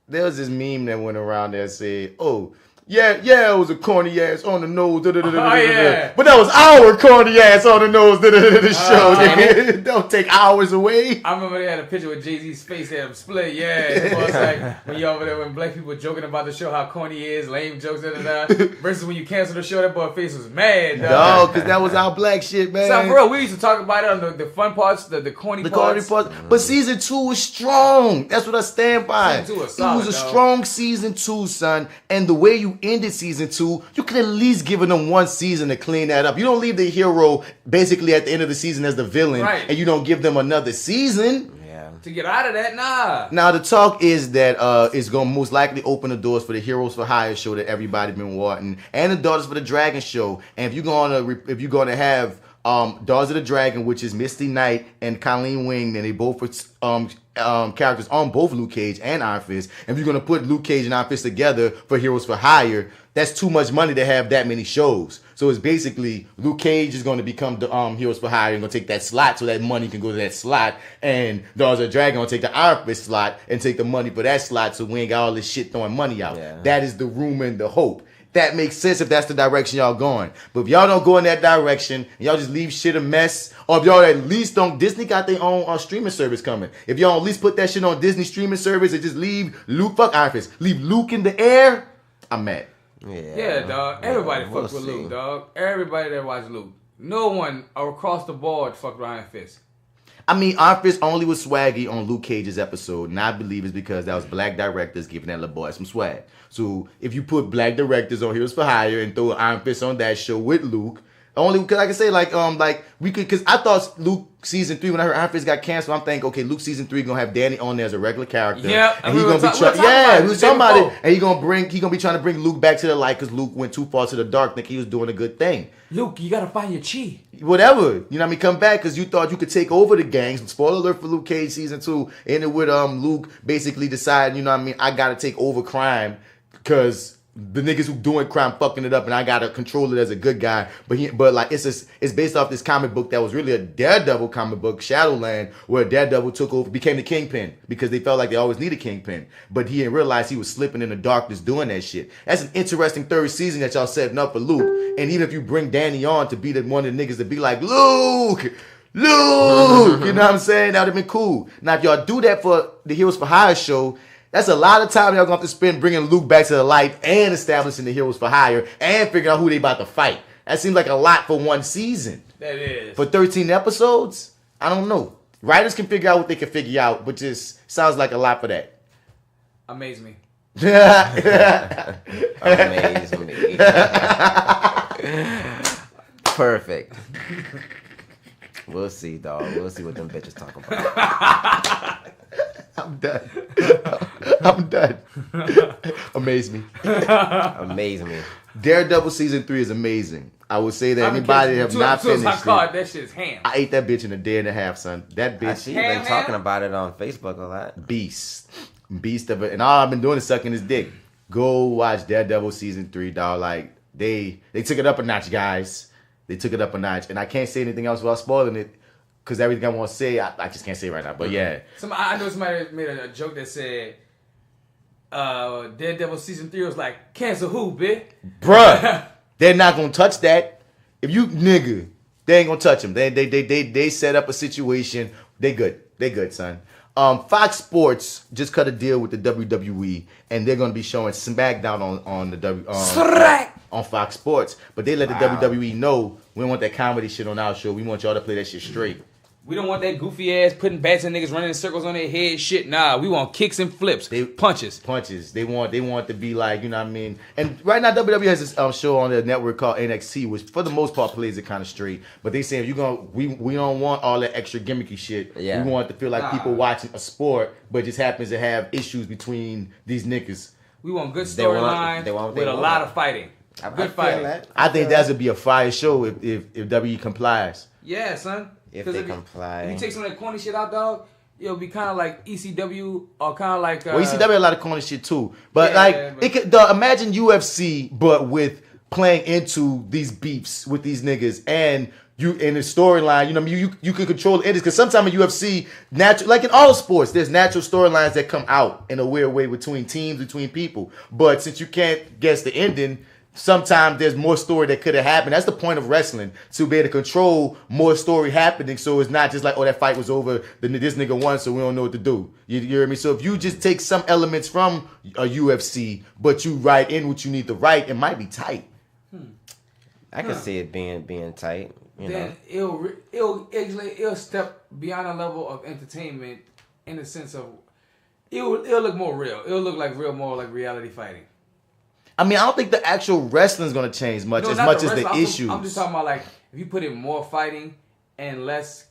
There was this meme that went around that said, oh, yeah, it was a corny ass on the nose. Yeah. But that was our corny ass on the nose show. Nigga. Don't take hours away. I remember they had a picture with Jay-Z's face had him split. Yeah. It was like when you over there when black people were joking about the show, how corny he is, lame jokes, versus when you cancel the show, that boy face was mad, dog. No, because that was our black shit, man. So, bro, we used to talk about it on the fun parts, the corny parts. But season 2 was strong. That's what I stand by. Season 2 was solid, it was a strong season 2, son. And the way you ended season 2, you could at least give them 1 season to clean that up. You don't leave the hero basically at the end of the season as the villain, right, and you don't give them another season. Yeah. To get out of that, nah. Now the talk is that it's gonna most likely open the doors for the Heroes for Hire show that everybody been wanting, and the Daughters for the Dragon show. And if you're gonna have Daughters of the Dragon, which is Misty Knight and Colleen Wing, and they both characters on both Luke Cage and Iron Fist. And if you're gonna put Luke Cage and Iron Fist together for Heroes for Hire, that's too much money to have that many shows. So it's basically Luke Cage is going to become the Heroes for Hire and going to take that slot so that money can go to that slot. And Daughters of the Dragon going to take the Iron Fist slot and take the money for that slot so we ain't got all this shit throwing money out. Yeah. That is the rumor and the hope. That makes sense if that's the direction y'all going. But if y'all don't go in that direction, and y'all just leave shit a mess, or if y'all at least don't, Disney got their own streaming service coming. If y'all at least put that shit on Disney streaming service and just leave Luke, fuck Iron Fist, leave Luke in the air, I'm mad. Yeah, dog. Everybody we'll fucked with see. Luke, dog. Everybody that watched Luke. No one across the board fucked with Iron Fist. I mean, Iron Fist only was swaggy on Luke Cage's episode, and I believe it's because that was black directors giving that little boy some swag. So if you put black directors on Heroes for Hire and throw Iron Fist on that show with Luke, only because I can say like we could, because I thought Luke season 3 when I heard Iron Fist got canceled, I'm thinking okay, Luke season 3 gonna have Danny on there as a regular character. Yeah, and he's gonna be somebody, and he gonna be trying to bring Luke back to the light because Luke went too far to the dark, think he was doing a good thing. Luke, you gotta find your chi. Whatever, you know what I mean? Come back because you thought you could take over the gangs. Spoiler alert for Luke Cage season 2, ended with Luke basically deciding, you know what I mean, I gotta take over crime because the niggas who doing crime fucking it up, and I gotta control it as a good guy. But like it's based off this comic book that was really a Daredevil comic book, Shadowland, where Daredevil took over, became the Kingpin because they felt like they always needed Kingpin. But he didn't realize he was slipping in the darkness doing that shit. That's an interesting 3rd season that y'all setting up for Luke. And even if you bring Danny on to be one of the niggas to be like Luke, you know what I'm saying? That would have been cool. Now if y'all do that for the Heroes for Hire show, that's a lot of time y'all gonna have to spend bringing Luke back to the light and establishing the Heroes for Hire and figuring out who they about to fight. That seems like a lot for 1 season. That is. For 13 episodes? I don't know. Writers can figure out what they can figure out, but just sounds like a lot for that. Amaze me. Amaze me. Perfect. We'll see, dog. We'll see what them bitches talking about. I'm done. I'm done. Amaze me. Amaze me. Daredevil season 3 is amazing. I would say that anybody that have not finished it, that shit's ham. I ate that bitch in a day and a half, son. That bitch. I see you been talking about it on Facebook a lot. Beast of it, and all I've been doing is sucking his dick. Go watch Daredevil season 3, dog. Like they took it up a notch, guys. They took it up a notch, and I can't say anything else without spoiling it. Because everything I want to say, I just can't say right now. But yeah. I know somebody made a joke that said, Daredevil season 3 was like, cancel who, bitch? Bruh, they're not going to touch that. If you, nigga, they ain't going to touch them. They set up a situation. They good, son. Fox Sports just cut a deal with the WWE, and they're going to be showing SmackDown on Fox Sports. But they let the WWE know We don't want that comedy shit on our show. We want y'all to play that shit straight. We don't want that goofy ass putting bats in niggas running in circles on their head shit. Nah, we want kicks and flips. Punches. They want to be like, you know what I mean? And right now WWE has this show on their network called NXT, which for the most part plays it kind of straight. But they saying we don't want all that extra gimmicky shit. Yeah. We want it to feel like people watching a sport, but just happens to have issues between these niggas. We want good storyline with a lot of fighting. Good fighting. I think that would be a fire show if WWE complies. Yeah, son. If they comply. If you take some of that corny shit out, dog, it'll be kind of like ECW or kind of like... well, ECW a lot of corny shit too. But imagine UFC, but with playing into these beefs with these niggas and you in the storyline, you know what I mean? You can control the endings. Because sometimes in UFC, natural, like in all sports, there's natural storylines that come out in a weird way between teams, between people. But since you can't guess the ending... sometimes there's more story that could have happened. That's the point of wrestling, to be able to control more story happening, so it's not just like, oh, that fight was over, this nigga won, so we don't know what to do. You hear me? So if you just take some elements from a UFC, but you write in what you need to write, it might be tight. I can see it being tight. You know, it'll step beyond a level of entertainment in the sense of it'll look more real. It'll look like more like reality fighting. I mean, I don't think the actual wrestling is going to change much as the issues. I'm just talking about like if you put in more fighting and less,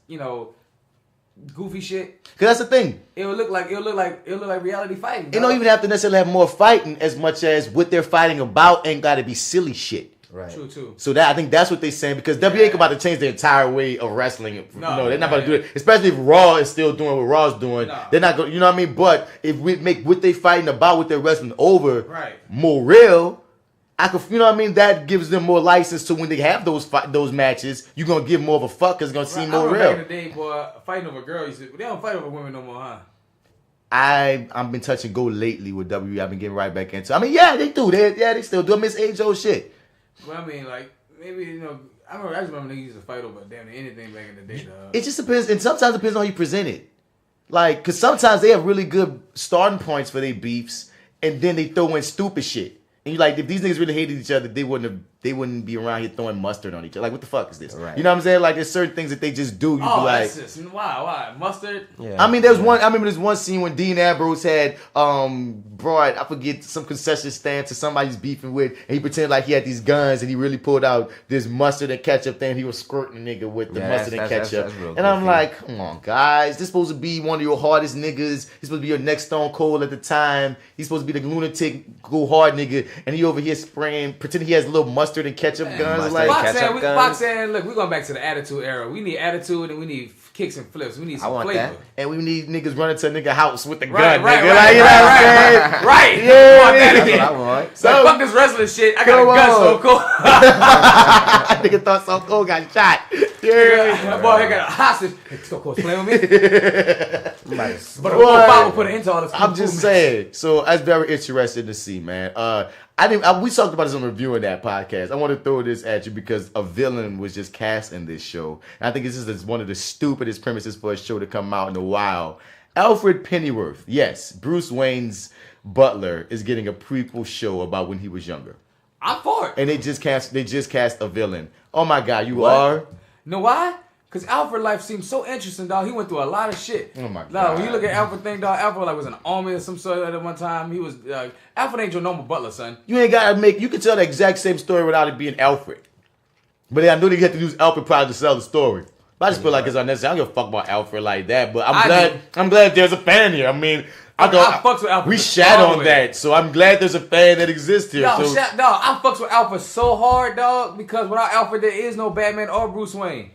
goofy shit. Because that's the thing. It'll look like reality fighting. It don't even have to necessarily have more fighting as much as what they're fighting about ain't got to be silly shit. Right. True too. So I think that's what they're saying, because WWE ain't about to change the entire way of wrestling. No, they're not about to do it. Especially if Raw is still doing what Raw's doing. No. They're not going. You know what I mean? But if we make what they fighting about, what they're wrestling over, more real, you know what I mean? That gives them more license to when they have those matches. You're gonna give more of a fuck because it's gonna seem more real. Back in the day, boy, fighting over girls, they don't fight over women no more, huh? I've been touch and go lately with WWE. I've been getting right back into. I mean, yeah, they do. They still do. I miss age-old shit. Well, I mean, like, maybe, I just remember niggas used to fight over damn near anything back in the day, dog. It just depends, and sometimes it depends on how you present it. Like, because sometimes they have really good starting points for their beefs, and then they throw in stupid shit. And you like, if these niggas really hated each other, they wouldn't be around here throwing mustard on each other. Like, what the fuck is this? Right. You know what I'm saying? Like, there's certain things that they just do. You be like, that's just, why? Mustard? Yeah. I mean, I remember there's one scene when Dean Ambrose had brought, I forget, some concession stand to somebody he's beefing with, and he pretended like he had these guns, and he really pulled out this mustard and ketchup thing. He was squirting the nigga with the mustard and ketchup. That's and I'm like, come on, guys. This supposed to be one of your hardest niggas. He's supposed to be your next Stone Cold at the time. He's supposed to be the lunatic, go hard nigga, and he over here spraying, pretending he has a little mustard and ketchup guns. Like, Fox saying, look, we're going back to the attitude era. We need attitude and we need kicks and flips. We need some flavor. That. And we need niggas running to a nigga house with the gun, nigga. Right. Yeah, that's what I want. So fuck this wrestling shit. I got a gun, so cool. Nigga thought so cool got shot. Yeah, boy, I got a hostage. So cool, playing with me. But Bible put an end to all this. I'm just saying. So that's very interesting to see, man. We talked about this on Reviewing That podcast. I want to throw this at you because a villain was just cast in this show. And I think this is one of the stupidest premises for a show to come out in a while. Alfred Pennyworth, yes, Bruce Wayne's butler, is getting a prequel show about when he was younger. I'm for it. And they just cast a villain. Oh my God, you are? You know why? Because Alfred's life seems so interesting, dog. He went through a lot of shit. Oh my God. Dog, when you look at Alfred thing, dog, Alfred was in an army or some sort at one time. He was Alfred ain't your normal butler, son. You can tell the exact same story without it being Alfred. But I knew they had to use Alfred probably to sell the story. But I just feel like it's unnecessary. I don't give a fuck about Alfred like that. But I'm glad there's a fan here. I mean, I fucks with Alfred. We shat on that, so I'm glad there's a fan that exists here. I fucks with Alfred so hard, dog, because without Alfred there is no Batman or Bruce Wayne.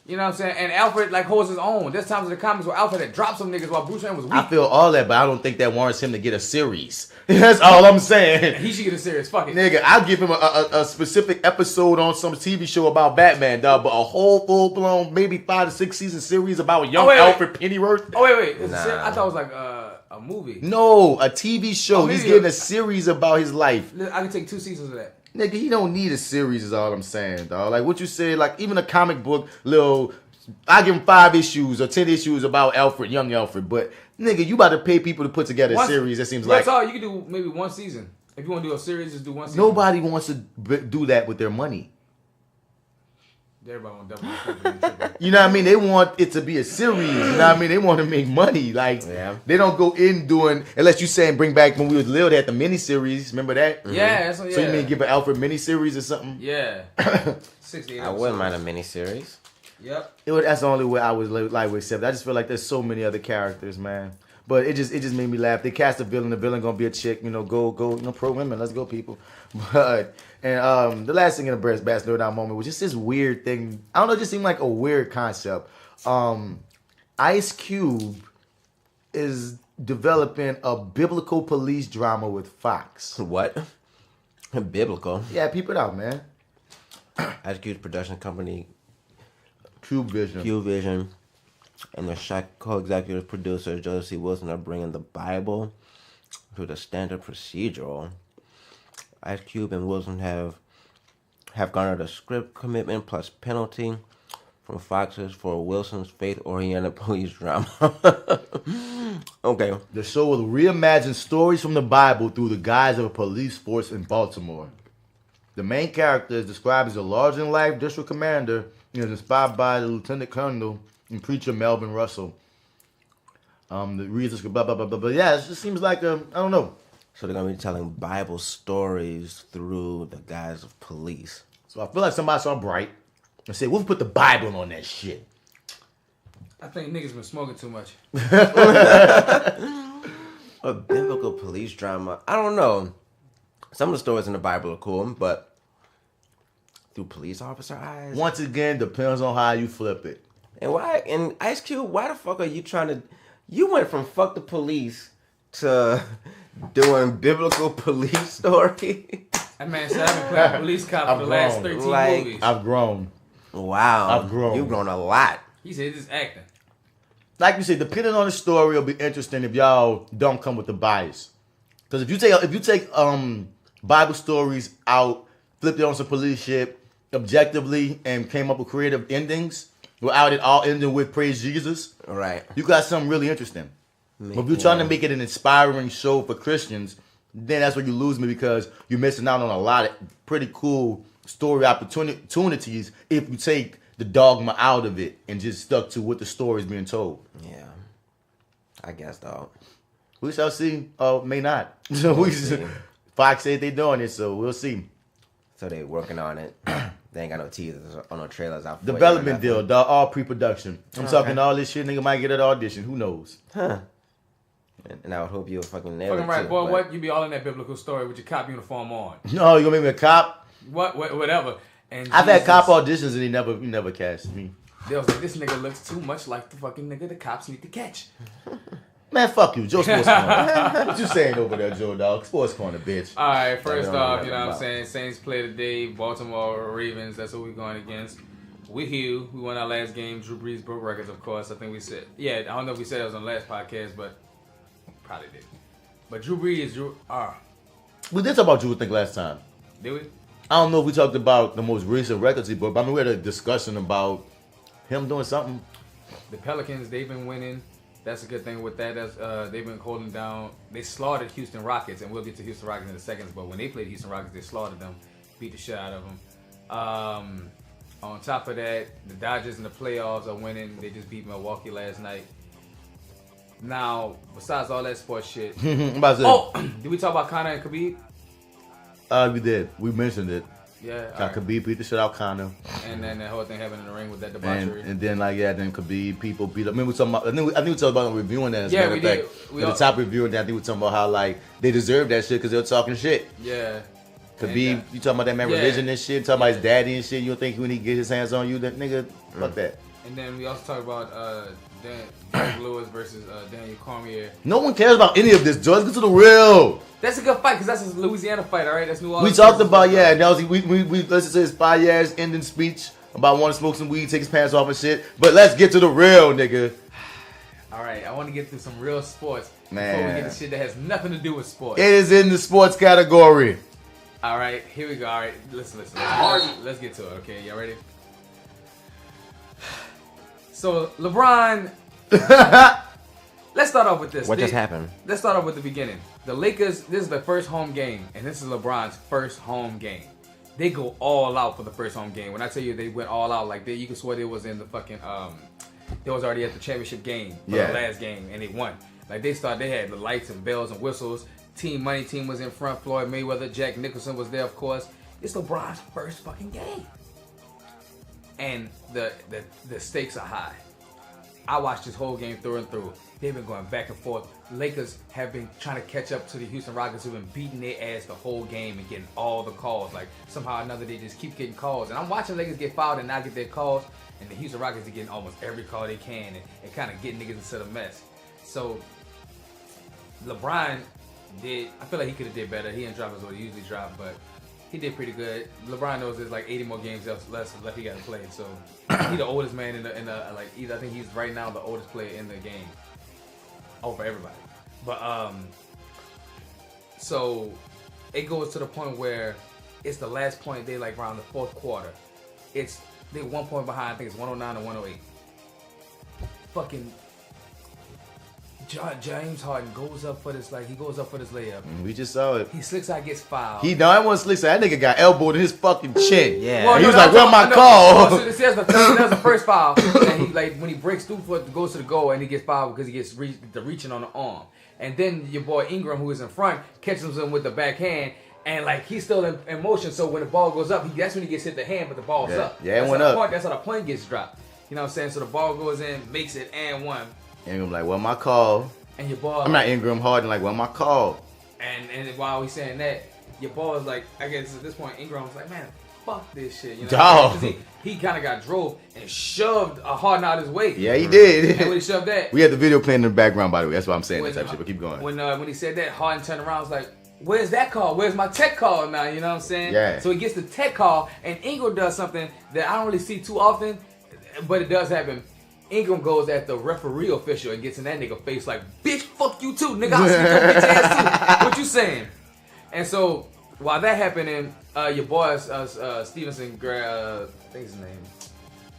You know what I'm saying? And Alfred holds his own. There's times in the comics where Alfred had dropped some niggas while Bruce Wayne was weak. I feel all that, but I don't think that warrants him to get a series. That's all I'm saying. He should get a series. Fuck it. Nigga, I'll give him a specific episode on some TV show about Batman, dog, but a whole full-blown, maybe 5 to 6 season series about young Alfred Pennyworth. Oh, wait. I thought it was like a movie. No, a TV show. He's getting a series about his life. I can take 2 seasons of that. Nigga, he don't need a series is all I'm saying, dog. Like what you said, like even a comic book, I give him 5 issues or 10 issues about Alfred, young Alfred. But nigga, you about to pay people to put together a series that seems like. That's all. You can do maybe 1 season. If you want to do a series, just do 1 season. Nobody wants to do that with their money. Everybody want double. You know what I mean? They want it to be a series. You know what I mean? They want to make money. Like, they don't go in doing, unless you saying bring back when we was little, they had the miniseries. Remember that? Yeah. So you mean give an Alfred miniseries or something? Yeah. 68 I wouldn't mind a miniseries. Yep. That's the only way I would like to accept. I just feel like there's so many other characters, man. But it just made me laugh. They cast a villain. The villain gonna be a chick. You know, go. You know, pro women. Let's go, people. But the last thing in the Breast Bass NerdOut moment was just this weird thing. I don't know. It just seemed like a weird concept. Ice Cube is developing a biblical police drama with Fox. What? Biblical? Yeah, peep it out, man. Ice Cube's production company, Cube Vision, and the Shaq co-executive producer Joseph C. Wilson are bringing the Bible to the standard procedural. Ice Cube and Wilson have garnered a script commitment plus penalty from Fox's for Wilson's faith-oriented police drama. Okay. The show will reimagine stories from the Bible through the guise of a police force in Baltimore. The main character is described as a larger-than-life district commander and is inspired by the lieutenant colonel and preacher Melvin Russell. The reasons, blah, blah, blah, blah, blah. Yeah, it just seems like, I don't know. So they're going to be telling Bible stories through the guise of police. So I feel like somebody saw Bright and said, we'll put the Bible on that shit. I think niggas been smoking too much. A biblical police drama. I don't know. Some of the stories in the Bible are cool, but through police officer eyes? Once again, depends on how you flip it. And why? And Ice Cube, why the fuck are you trying to... You went from fuck the police to doing biblical police story. That man said I've been playing police cop for the last 13 movies. I've grown. Wow. I've grown. You've grown a lot. He said this acting. Like you said, depending on the story, it'll be interesting if y'all don't come with the bias. Because if you take Bible stories out, flipped it on some police shit objectively, and came up with creative endings without it all ending with praise Jesus, right? You got something really interesting. But if you're trying to make it an inspiring show for Christians, then that's where you lose me, because you're missing out on a lot of pretty cool story opportunities if you take the dogma out of it and just stuck to what the story is being told. Yeah, I guess though. We shall see. May not. So Fox said they doing it, so we'll see. So they working on it. They ain't got no teasers or no trailers out. Development deal, dog. All pre-production. I'm talking all this shit. Nigga might get an audition. Who knows? Huh. And I would hope you'll fucking nail it. Fucking right, too, boy. but... What? You be all in that biblical story with your cop uniform on. No, you gonna make me a cop? Whatever. And I've had cop auditions and he never cast me. They was like, this nigga looks too much like the fucking nigga the cops need to catch. Man, fuck you, Joe Sports Corner. What you saying over there, Joe Dog? Sports Corner, bitch. All right, first off, you know what I'm saying? Saints play today. Baltimore Ravens. That's what we're going against. We Hugh. We won our last game. Drew Brees broke records, of course. I think we said. Yeah, I don't know if we said it was on the last podcast, but probably did. But Drew Brees, We did talk about Drew, I think, last time. Did we? I don't know if we talked about the most recent records he broke, but I mean, we had a discussion about him doing something. The Pelicans, they've been winning. That's a good thing with that. They've been holding down. They slaughtered Houston Rockets, and we'll get to Houston Rockets in a second. But when they played Houston Rockets, they slaughtered them, beat the shit out of them. On top of that, the Dodgers in the playoffs are winning. They just beat Milwaukee last night. Now, besides all that sports shit, did we talk about Conor and Khabib? We did. We mentioned it. Yeah. Khabib beat the shit out Conor. And then that whole thing happened in the ring with that debauchery. And then then Khabib, people beat up. I mean, we talking about. I think we talked about reviewing that. As yeah, a matter of fact. The top reviewing that, I think we talking about how like they deserve that shit because they were talking shit. Yeah. Khabib, you talking about that man religion and shit, talking about his daddy and shit. You don't think when he get his hands on you, that nigga, fuck that. And then we also talked about Derek Lewis versus Daniel Cormier. No one cares about any of this, George. Get to the real. That's a good fight because that's a Louisiana fight, all right? That's New We Orleans. talked about that was we listened to his 5 years ending speech about wanting to smoke some weed, take his pants off and shit. But let's get to the real, nigga. All right, I want to get through some real sports before we get to shit that has nothing to do with sports. It is in the sports category. All right, here we go. All right, listen. Let's get to it. Okay, y'all ready? So LeBron. Let's start off with this. What just happened? Let's start off with the beginning. The Lakers, this is the first home game, and this is LeBron's first home game. they go all out for the first home game. When I tell you they went all out, like you can swear they was in the fucking they was already at the championship game for the last game and they won. Like they had the lights and bells and whistles. Team Money team was in front. Floyd Mayweather, Jack Nicholson was there, of course. It's LeBron's first fucking game, and the stakes are high. I watched this whole game through and through. They've been going back and forth. Lakers have been trying to catch up to the Houston Rockets, who've been beating their ass the whole game and getting all the calls. Like somehow or another, they just keep getting calls. And I'm watching Lakers get fouled and not get their calls, and the Houston Rockets are getting almost every call they can and kind of getting niggas into the mess. So LeBron did. I feel like he could have did better. He didn't drop as what he usually dropped, but he did pretty good. LeBron knows there's like 80 more games left he got to play. So he's the oldest man in the like either I think he's right now the oldest player in the game over everybody. But so it goes to the point where it's the last point. They like around the fourth quarter. They 1 point behind. I think it's 109 or 108. Fucking James Harden goes up for this layup. We just saw it. He slicks out, gets fouled. That one slicks out. That nigga got elbowed in his fucking chin. Yeah. Well, he was like, "Where's my call?" So that's the first foul. And he like when he breaks through for it, goes to the goal, and he gets fouled because he gets the reaching on the arm. And then your boy Ingram, who is in front, catches him with the backhand. And like he's still in motion, so when the ball goes up, that's when he gets hit the hand, but the ball's up. Yeah, it went up. That's how the point gets dropped. You know what I'm saying? So the ball goes in, makes it and one. Ingram like, "Well, my call." And your ball. I'm not Ingram Harden. Like, "Well, my call." And while we saying that, your ball is like, I guess at this point, Ingram's like, "Man, fuck this shit." You know, Dog. He kind of got drove and shoved a Harden out his way. Yeah, he did. And when he shoved that, we had the video playing in the background, by the way. That's why I'm saying that type of shit. But keep going. When he said that, Harden turned around, was like, "Where's that call? Where's my tech call now?" You know what I'm saying? Yeah. So he gets the tech call, and Ingram does something that I don't really see too often, but it does happen. Ingram goes at the referee official and gets in that nigga face like, "Bitch, fuck you too, nigga. I'll see your bitch ass too. What you saying?" And so while that happening, your boy Stevenson, I think his name.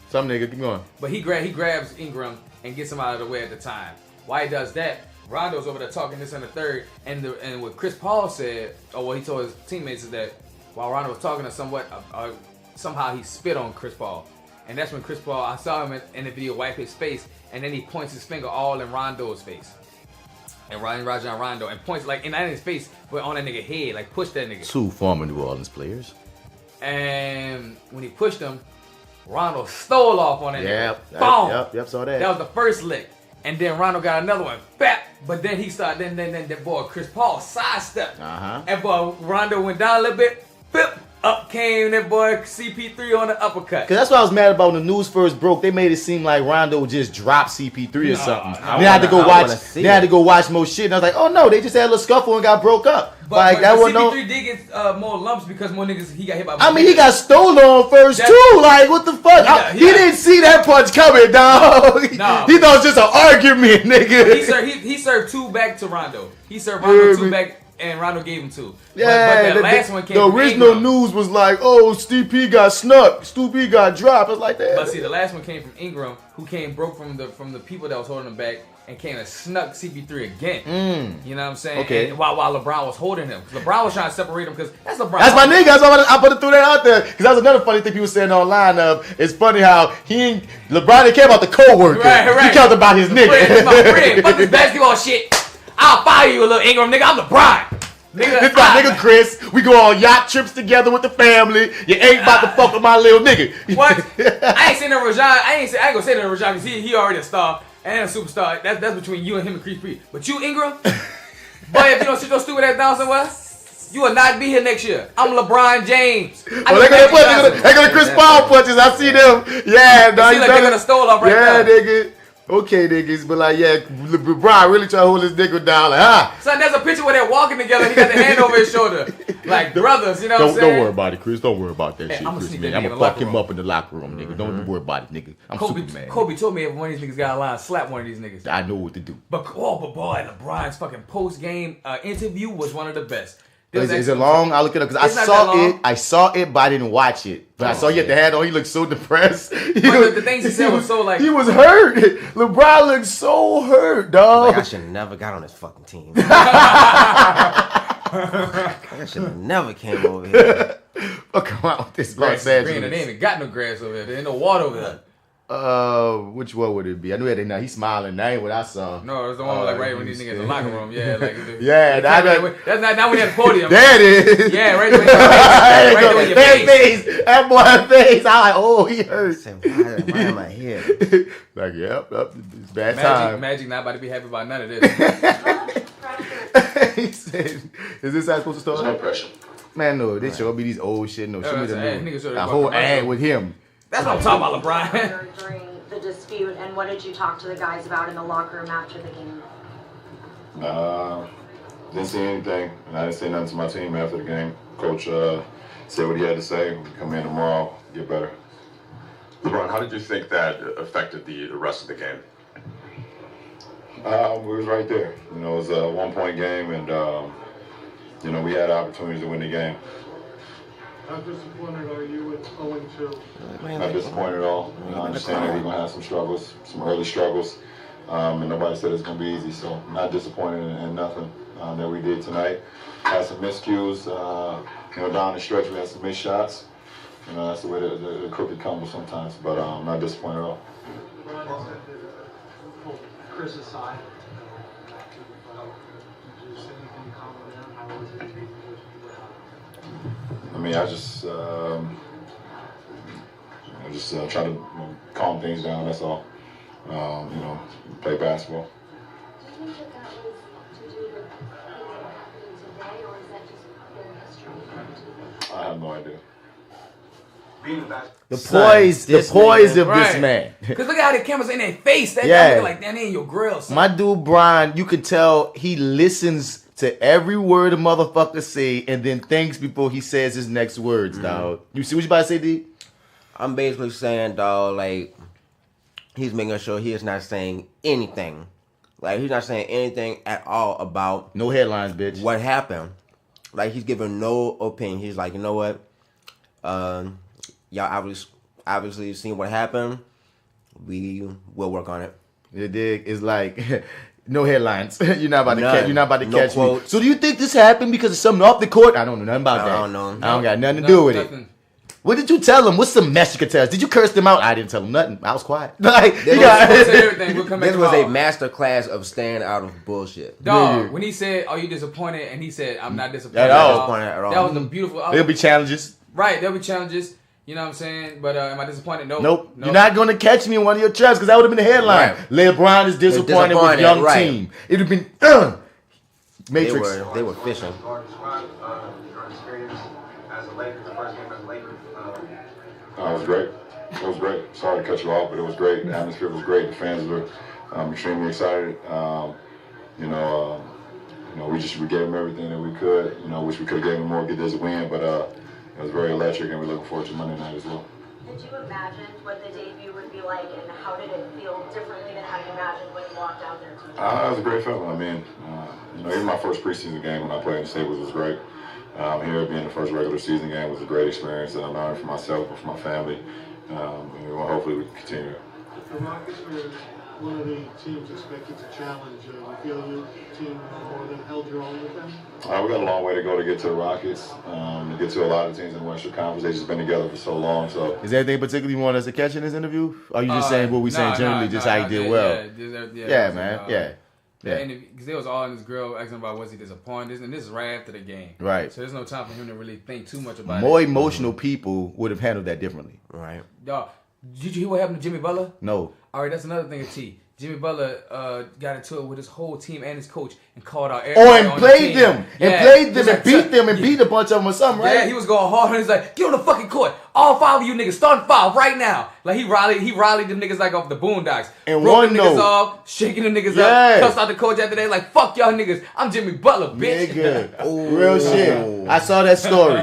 Some nigga, keep going. But he grabs Ingram and gets him out of the way at the time. Why he does that? Rondo's over there talking this in the third, and what Chris Paul said, or what he told his teammates, is that while Rondo was talking to somehow he spit on Chris Paul. And that's when Chris Paul, I saw him in the video wipe his face, and then he points his finger all in Rondo's face. And Rajon Rondo, and points like, not in his face, but on that nigga head, like push that nigga. 2 former New Orleans players. And when he pushed him, Rondo stole off on that nigga. Boom! Yep, saw that. That was the first lick. And then Rondo got another one. Bap! But then he started, then that boy Chris Paul sidestepped. And boy Rondo went down a little bit. Bip! Up came that boy CP3 on the uppercut. Cause that's what I was mad about when the news first broke. They made it seem like Rondo just dropped CP3 or something. They had to go watch more shit. And I was like, oh no, they just had a little scuffle and got broke up. But CP3 did get more lumps because more niggas he got hit by. I mean, he got stolen on first too. Like, what the fuck? He didn't see that punch coming, dog. He thought it was just an argument, nigga. He served 2 back to Rondo. He served Rondo 2 back. And Rondo gave him 2. Yeah, but that last one came the from original Ingram. news was like, oh, Steve P got snuck. Steve P got dropped. I was like that. But see, the last one came from Ingram, who broke from the people that was holding him back and came and snuck CP3 again. You know what I'm saying? Okay. And while LeBron was holding him. Because LeBron was trying to separate him because that's LeBron. That's my nigga. That's why I put it through that out there. Because that's another funny thing people saying online of. It's funny how LeBron didn't care about the co-worker. Right. He cared about his nigga. My friend. Fuck this basketball shit. I'll fire you a little Ingram, nigga. I'm LeBron. Nigga, this my nigga Chris. We go on yacht trips together with the family. You ain't about to fuck with my little nigga. What? I ain't saying no Rajon. I ain't gonna say no Rajon because he already a star and a superstar. That's between you and him and Chris P. But you, Ingram, boy, if you don't sit your stupid ass down somewhere, you will not be here next year. I'm LeBron James. They gonna Chris Paul punches. I see them. Yeah, dog. See, like they gonna stole up right now. Yeah, nigga. Okay, niggas, but like, yeah, LeBron really trying to hold his nigga down. Like, Son, there's a picture where they're walking together. He got the hand over his shoulder, like brothers. You know what I'm saying? Don't worry about it, Chris. Don't worry about that shit, Chris. Man, I'm gonna fuck him up in the locker room, nigga. Don't worry about it, nigga. I'm Superman. Kobe told me if one of these niggas got a line, slap one of these niggas. I know what to do. But boy, LeBron's fucking post game interview was one of the best. Is it long? I'll look it up because I saw it, but I didn't watch it. But I saw he had the hat on. He looked so depressed. The things he said was so like he was hurt. LeBron looked so hurt, dog. Like I should have never got on this fucking team. I should have never came over here. Come on with this Grass Los is green, and Angeles. they ain't even got no grass over there. There ain't no water over there. Which one would it be? I knew that now he's smiling. That ain't what I saw. No, it's the one like right when these niggas in the locker room. Yeah, like yeah, that's not when he had the podium. There it is. Yeah, right there in your face. That boy face. I like, oh, he hurt. Why am I here? Like, yep, it's bad time. Magic not about to be happy about none of this. He said, "Is this how it's supposed to start?" No pressure. Man, no, they show me these old shit. No, show me the whole ad with him. That's what I'm talking about, LeBron. During the dispute, and what did you talk to the guys about in the locker room after the game? Didn't see anything, and I didn't say nothing to my team after the game. Coach said what he had to say. Come in tomorrow, get better. LeBron, how did you think that affected the rest of the game? We was right there. You know, it was a 1-point game, and you know, we had opportunities to win the game. How disappointed are you with 0-2? Not disappointed at all. You know, I understand that we're gonna have some struggles, some early struggles, and nobody said it's gonna be easy. So, not disappointed in nothing that we did tonight. Had some miscues. You know, down the stretch we had some missed shots. You know, that's the way the cookie crumbles sometimes. But not disappointed at all. Chris aside, did you say anything comment there? How was it? I mean, I just try to calm things down. That's all. You know, play basketball. Do you think that was to do with anything that happened today, or is that just their history? I have no idea. The poise of this man. Because look at how the camera's in their face. That Yeah. guy looking like that ain't your grill. Son. My dude Brian, you could tell he listens to every word a motherfucker say and then thinks before he says his next words, dog. You see what you about to say, D? I'm basically saying, dog, like, he's making sure he is not saying anything. Like, he's not saying anything at all about... No headlines, bitch. What happened. Like, he's giving no opinion. He's like, you know what? Y'all obviously seen what happened. We will work on it. You dig? It's like... No headlines. You're not about to None. catch. You're not about to No catch quotes. me. So do you think this happened because of something off the court? I don't know nothing about that. I don't know. I don't got nothing to do with it. What did you tell him? What's some mess you could tell us? Did you curse them out? I didn't tell him nothing. I was quiet. Like, This This was a master class of staying out of bullshit. Dog, when he said, "Are you disappointed?" and he said, "I'm not disappointed At all. That was a beautiful. There'll be challenges. Right, there'll be challenges. You know what I'm saying? But am I disappointed? Nope. You're not going to catch me in one of your traps because that would have been the headline. Right. LeBron is disappointed with young team. It would have been Matrix. They were fishing. Your experience as a Laker, the first game as a Laker. It was great. It was great. Sorry to cut you off, but it was great. The atmosphere was great. The fans were extremely excited. You know, we gave them everything that we could. You know, wish we could have gave them more, get this win, but it was very electric, and we're looking forward to Monday night as well. Did you imagine what the debut would be like, and how did it feel differently than how you imagined when you walked out there? It was a great feeling. I mean, you know, even my first preseason game when I played in the Staples was great. Here being the first regular season game was a great experience that I learned for myself and for my family. And hopefully we can continue. The Rockets are one of the teams expected to challenge. You feel your team more than held your own with them? We got a long way to go to get to the Rockets, to get to a lot of teams in the Western Conference. They've just been together for so long. So, is there anything particularly you want us to catch in this interview? Or are you just saying what we saying generally, just how he did well? Yeah, man. Yeah. Because they was all in this grill asking about was he disappointed, and this is right after the game. Right. So there's no time for him to really think too much about it. More emotional people would have handled that differently. Right. Dog, did you hear what happened to Jimmy Butler? No. All right, that's another thing, T. Jimmy Butler got into it with his whole team and his coach and called out Oh, everybody and on played the team. them. And played them and beat them and beat a bunch of them or something, right? Yeah, he was going hard. And he's like, get on the fucking court. All 5 of you niggas, starting 5 right now. Like, he rallied them niggas like off the Boondocks. And broke one them niggas note. off, shaking the niggas up, cussed out the coach after that. Like, fuck y'all niggas. I'm Jimmy Butler, bitch. Nigga. Real shit. I saw that story.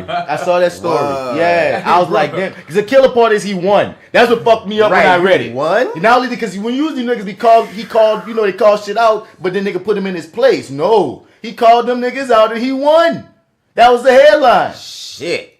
Yeah. I was like, damn. Because the killer part is he won. That's what fucked me up when I read it. Won? Not only because when usually niggas he called, you know, they call shit out, but then nigga put him in his place. No. He called them niggas out and he won. That was the headline. Shit.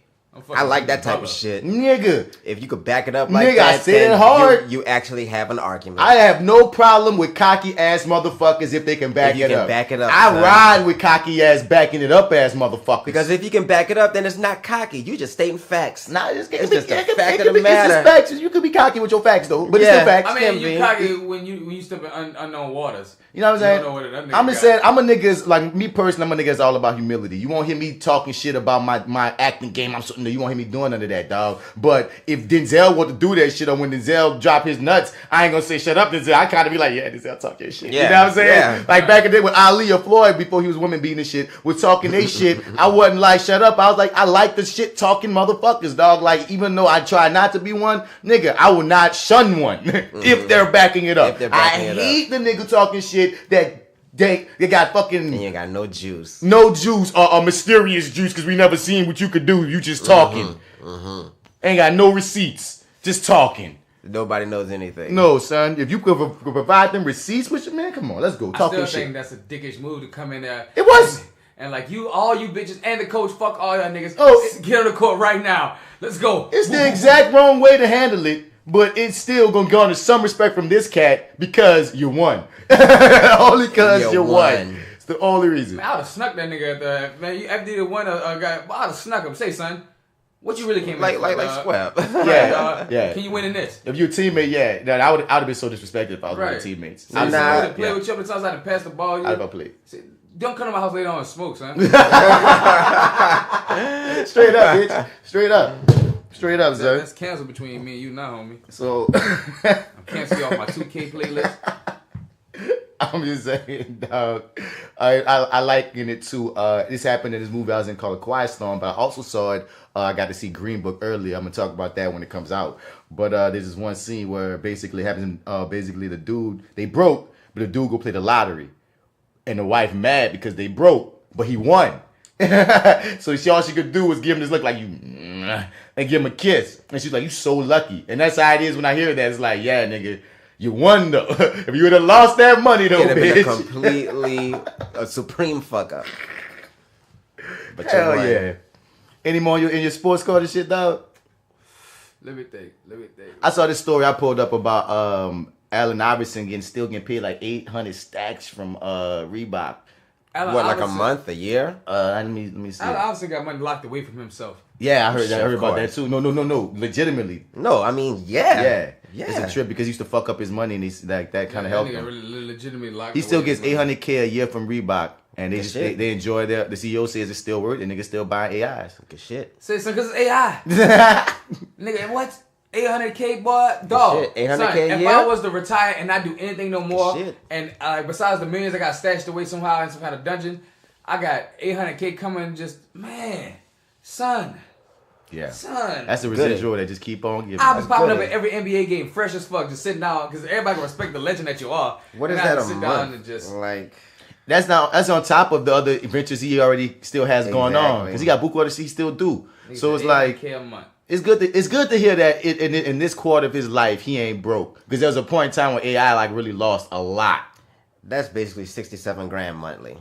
I like that type of shit. Nigga. If you could back it up like Nigga, that, I said then it hard. You actually have an argument. I have no problem with cocky ass motherfuckers if they can back If you it can up. back it up, I son. ride with cocky ass backing it up ass motherfuckers. Because if you can back it up, then it's not cocky. You just stating facts. Nah, it's just a fact of it the could be matter. facts. You could be cocky with your facts though, but it's Yeah. still facts. I mean, you cocky when you step in unknown waters. You know what I'm saying? You don't know what that nigga I'm just got. saying, I'm a nigga's, like me personally, I'm a nigga's all about humility. You won't hear me talking shit about my acting game. You won't hear me doing none of that, dog. But if Denzel want to do that shit, or when Denzel drop his nuts, I ain't gonna say shut up, Denzel. I kind of be like, yeah, Denzel talk your shit. Yeah. You know what I'm saying? Yeah. Like back in the day when Ali or Floyd, before he was women beating and shit, was talking they shit, I wasn't like, shut up. I was like, I like the shit talking motherfuckers, dog. Like, even though I try not to be one, nigga, I will not shun one if they're backing it up. I hate the nigga talking shit that they got fucking... And you ain't got no juice. No juice or mysterious juice because we never seen what you could do. You just talking. Ain't got no receipts. Just talking. Nobody knows anything. No, son. If you could provide them receipts with your man, come on, let's go. I Talking still shit. think that's a dickish move to come in there. It was. And like all you bitches and the coach, fuck all y'all niggas. Oh, get on the court right now. Let's go. It's the exact wrong way to handle it, but it's still gonna garner some respect from this cat because you won. Only because you won. It's the only reason. Man, I would have snuck that nigga at the man. You after you won a guy, I would have snuck him. Say, son, what you really came like in like for, like square. Yeah. Can you win in this? If you're a teammate, yeah. No, I would have been so disrespected if I was with my teammates. I would play with you up the times I had to pass the ball. I'd have played. Don't come to my house later on and smoke, son. Straight up, bitch. Straight up. Straight up, sir. That's canceled between me and you now, homie. So I'm canceling you off my 2K playlist. I'm just saying, dog. I liken it to this happened in this movie I was in called A Quiet Storm, but I also saw it. I got to see Green Book earlier. I'm gonna talk about that when it comes out. But there's this one scene where basically happens. Basically, the dude they broke, but the dude go play the lottery, and the wife mad because they broke, but he won. So all she could do was give him this look like you, and give him a kiss, and she's like, "You so lucky." And that's how it is when I hear that. It's like, yeah, nigga. You won though. If you would have lost that money though, it'd have bitch. been a completely a supreme fuck up. But Hell you won. yeah. Any more in your sports card and shit, dog? Let me think. I saw this story I pulled up about Allen Iverson still getting paid like 800 stacks from Reebok. Allen What, like a Iverson- month, a year? Let me see. Allen Iverson got money locked away from himself. Yeah, I heard that. I Of heard about that course. too. No. Legitimately. No, I mean, yeah. It's a trip because he used to fuck up his money and he's like that kind of helped That him. nigga really legitimately locked He still away gets his money. $800K a year from Reebok, and they Good just shit. they enjoy the CEO says it's still worth it. Niggas still buying AIs. Good shit. Say son, cause it's AI. Nigga, what? 800K, boy, dog. Shit, 800K Son, a if year? I was to retire and not do anything no more, Shit. and besides the millions I got stashed away somehow in some kind of dungeon, I got 800K coming. Just man, son. Yeah, Son. that's the residual that just keep on giving. I'll be That's popping good. up at every NBA game, fresh as fuck, just sitting down, because everybody can respect the legend that you are. What And is I that have to a sit down month? and just Like, That's on top of the other ventures he already still has going on Exactly. because he got book orders he still do. He's So it's at like 800K a month. it's good to hear that in this quarter of his life he ain't broke because there was a point in time when AI like really lost a lot, that's basically 67 grand monthly.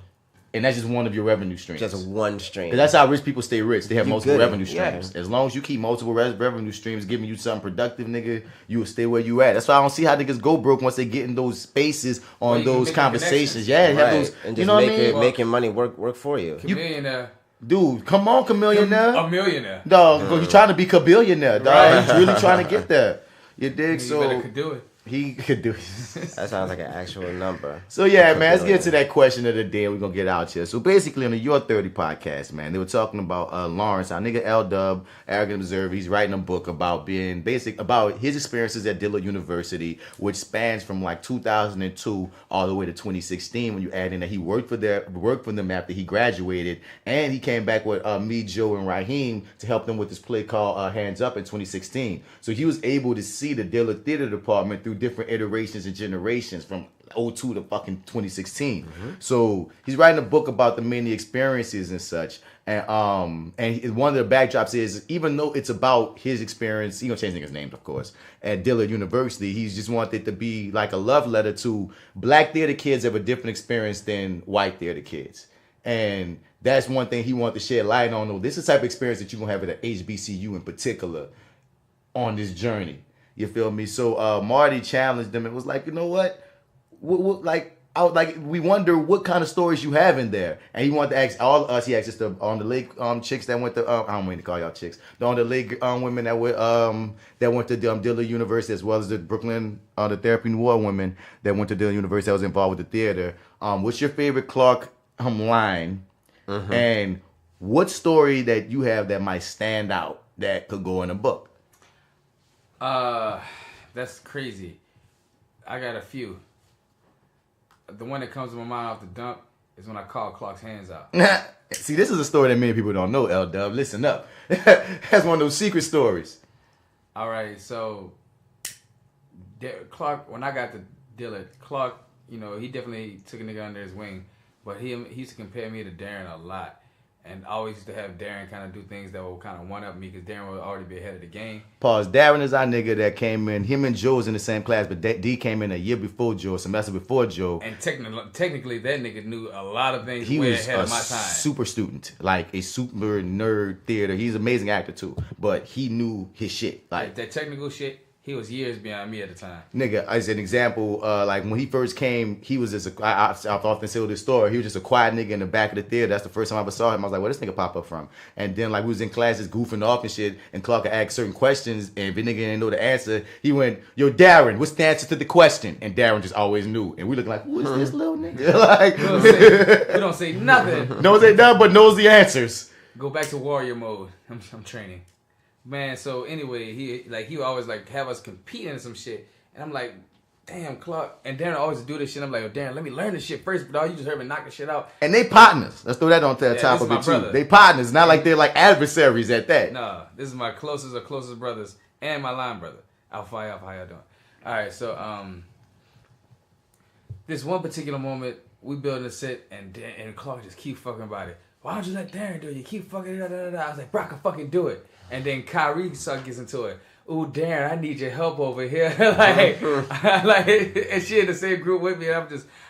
and that's just one of your revenue streams. Just one stream. 'Cause that's how rich people stay rich. They have You multiple good, revenue streams. yeah. As long as you keep multiple revenue streams giving you something productive, nigga, you will stay where you at. That's why I don't see how niggas go broke once they get in those spaces on Well, you can those make conversations. connections. Yeah, have Right. those. And You just know what I mean? making money work for you. Chameleon, Dude, come on, Chameleonaire. a millionaire. Dog, you trying to be a billionaire, dog. Right. He's really trying to get there. You dig? You So better could do it. he could do it. That sounds like an actual number. So yeah, man, let's get to that question of the day. We're gonna get out here. So basically, on the Your 30 podcast, man, they were talking about Lawrence, our nigga L-Dub, Arrogant Observer. He's writing a book about about his experiences at Dillard University, which spans from like 2002 all the way to 2016. When you add in that he worked for them after he graduated, and he came back with me, Joe, and Raheem to help them with this play called Hands Up in 2016. So he was able to see the Dillard Theater Department through different iterations and generations from 02 to fucking 2016. So he's writing a book about the many experiences and such. And one of the backdrops is even though it's about his experience, he gonna change niggas' names, of course, at Dillard University, he's just wanted it to be like a love letter to black theater kids have a different experience than white theater kids. And that's one thing he wanted to shed light on. Though this is the type of experience that you're gonna have at an HBCU in particular on this journey. You feel me? So Marty challenged them and was like, you know what we wonder what kind of stories you have in there. And he wanted to ask all of us, he asked us on the league chicks that went to, I don't mean to call y'all chicks, on the league women that went to Dillard University, as well as the Brooklyn, the Therapy Noir women that went to Dillard University that was involved with the theater. What's your favorite Clark line? Mm-hmm. And what story that you have that might stand out that could go in a book? That's crazy. I got a few. The one that comes to my mind off the dump is when I called Clark's hands out. See, this is a story that many people don't know, L-Dub. Listen up. That's one of those secret stories. All right, so Clark, when I got to Dillard, Clark, he definitely took a nigga under his wing, but he used to compare me to Darren a lot. And I always used to have Darren kind of do things that would kind of one-up me because Darren would already be ahead of the game. Pause. Darren is our nigga that came in. Him and Joe was in the same class, but D came in a year before Joe, a semester before Joe. And technically, that nigga knew a lot of things he way was ahead of my a time. Super student, like a super nerd theater. He's an amazing actor too, but he knew his shit. Like that technical shit. He was years behind me at the time. Nigga, as an example, like when he first came, he was just I've often said this story. He was just a quiet nigga in the back of the theater. That's the first time I ever saw him. I was like, where this nigga pop up from? And then like we was in class just goofing off and shit, and Clark would ask certain questions, and if the nigga didn't know the answer, he went, yo, Darren, what's the answer to the question? And Darren just always knew. And we looking like, who is this little nigga? Like, we don't say nothing. Don't say nothing, but knows the answers. Go back to warrior mode. I'm training. Man, so anyway, he would always like have us competing in some shit, and I'm like, damn, Clark. And Darren always do this shit. I'm like, oh, Darren, let me learn this shit first, but you just heard me knock the shit out. And they partners. Let's throw that on the top of it too. Brother. They partners, not like they're like adversaries at that. No, this is my closest brothers and my line brother. Alpha, how y'all doing? All right, so this one particular moment, we building a set, and Clark just keep fucking about it. Why don't you let Darren do it? You keep fucking it. I was like, bro, I can fucking do it. And then Kyrie gets into it. Ooh, Darren, I need your help over here. And she in the same group with me. And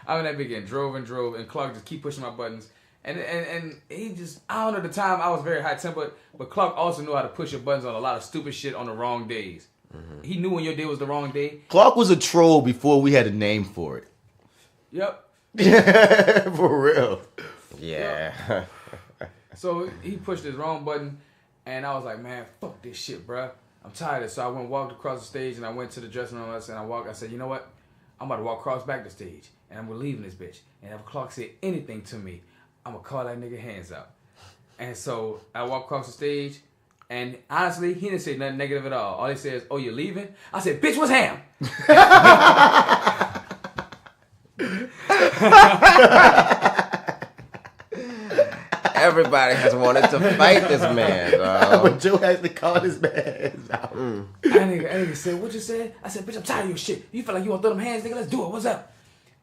I'm in that big and drove, and Clark just keep pushing my buttons. And he just, I don't know, the time I was very high tempered, but Clark also knew how to push your buttons on a lot of stupid shit on the wrong days. Mm-hmm. He knew when your day was the wrong day. Clark was a troll before we had a name for it. Yep. For real. Yeah. Yep. So he pushed his wrong button, and I was like, man, fuck this shit, bruh. I'm tired of it. So I walked across the stage, and I went to the dressing room, and I said, you know what? I'm about to walk across back the stage, and I'm leaving this bitch. And if Clark said anything to me, I'm going to call that nigga hands out. And so I walked across the stage, and honestly, he didn't say nothing negative at all. All he said is, oh, you're leaving? I said, bitch, what's ham? Everybody has wanted to fight this man, dog. But Joe has to call his man out. That nigga said, what you said? I said, bitch, I'm tired of your shit. You feel like you want to throw them hands, nigga? Let's do it. What's up?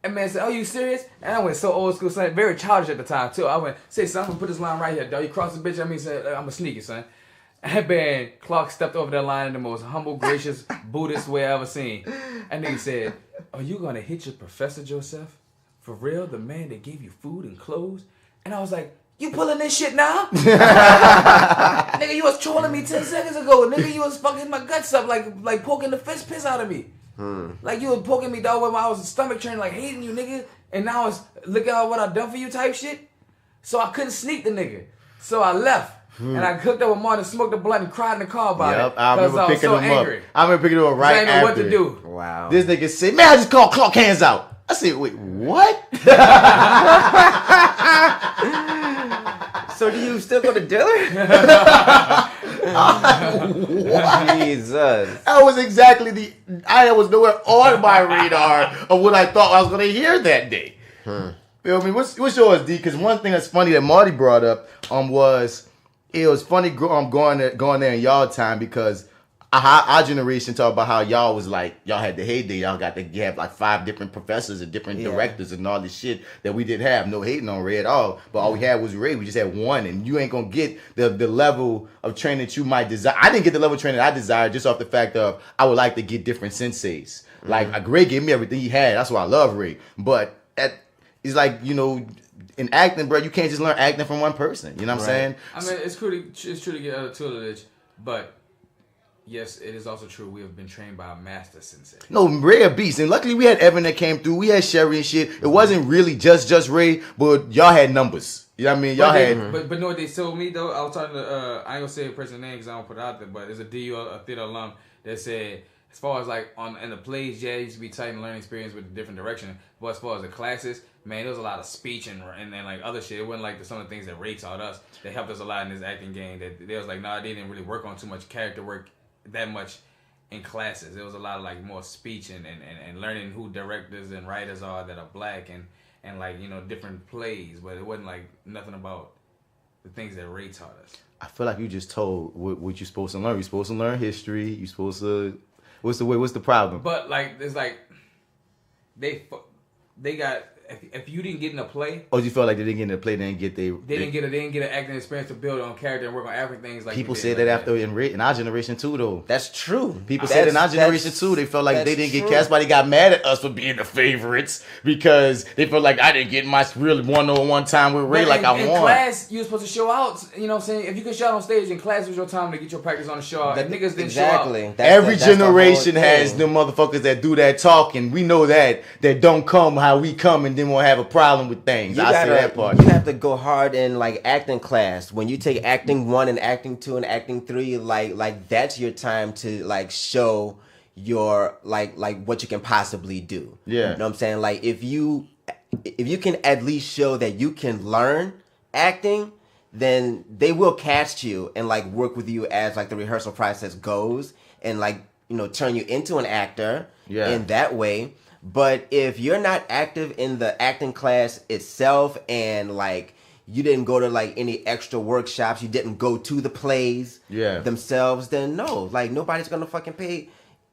And man said, oh, you serious? And I went so old school, son. Very childish at the time, too. I went, say, son, I'm going to put this line right here, dog. You cross the bitch, I mean, say, I'm a sneaky, son. And man, Clark stepped over that line in the most humble, gracious, Buddhist way I ever seen. And nigga said, are you going to hit your professor, Joseph? For real? The man that gave you food and clothes? And I was like, you pulling this shit now? Nigga, you was trolling me 10 seconds ago. Nigga, you was fucking my guts up like poking the piss out of me. Like you was poking me, dog, when I was stomach churning, like hating you, nigga. And now it's look at what I done for you type shit. So I couldn't sneak the nigga. So I left. And I hooked up with Martin, smoked a blunt, and cried in the car about it. I remember picking him angry. up. I remember picking him up right after. I didn't know what to do. Wow. This nigga said, man, I just called Clark hands out. I said, wait, what? So do you still go to Dillard? Jesus. That was exactly I was nowhere on my radar of what I thought I was going to hear that day. Feel me? What's yours, D? Because one thing that's funny that Marty brought up was it was funny going there in y'all time because our generation talk about how y'all was like, y'all had the heyday. Y'all you have like 5 different professors and different directors and all this shit that we didn't have. No hating on Ray at all. But all we had was Ray. We just had one. And you ain't going to get the level of training that you might desire. I didn't get the level of training I desired just off the fact of I would like to get different senseis. Like Ray gave me everything he had. That's why I love Ray. But it's like, you know, in acting, bro, you can't just learn acting from one person. You know what I'm saying? I mean, it's true to get out of tutelage, but yes, it is also true we have been trained by a master sensei. No, Ray a beast, and luckily we had Evan that came through. We had Sherry and shit. It wasn't really just Ray, but y'all had numbers. You know what I mean? Y'all had. But know what they told me though? I was talking to I ain't gonna say the person's name because I don't put it out there, but there's a DU, a theater alum that said, as far as like in the plays, yeah, it used to be tight and learning experience with a different direction. But as far as the classes, man, there was a lot of speech and like other shit. It wasn't like some of the things that Ray taught us that helped us a lot in this acting game. That they was like, nah, they didn't really work on too much character work that much in classes. There was a lot of like more speech and learning who directors and writers are that are black and like, you know, different plays. But it wasn't like nothing about the things that Ray taught us. I feel like you just told what you're supposed to learn. You're supposed to learn history. You're supposed to. What's the problem? But like, it's like they got. If you didn't get in a play, you felt like they didn't get in a play, they didn't get an acting experience to build on character and work on African things. Like people said that after in our generation too, though. That's true. People said in our generation too, they felt like they didn't get cast, but they got mad at us for being the favorites because they felt like I didn't get my really one-on-one time with Ray like I in won. In class, you were supposed to show out. You know what I'm saying? If you could show out on stage, in class was your time to get your practice on the show. That niggas didn't show out. Every generation has them motherfuckers that do that talking. We know that don't come how we come and then we'll have a problem with things. I see that part. You have to go hard in like acting class. When you take acting 1 and acting 2 and acting 3, like that's your time to like show your like what you can possibly do. Yeah. You know what I'm saying? Like if you can at least show that you can learn acting, then they will cast you and like work with you as like the rehearsal process goes and like, you know, turn you into an actor in that way. But if you're not active in the acting class itself and like you didn't go to like any extra workshops, you didn't go to the plays themselves, then no, like nobody's gonna fucking pay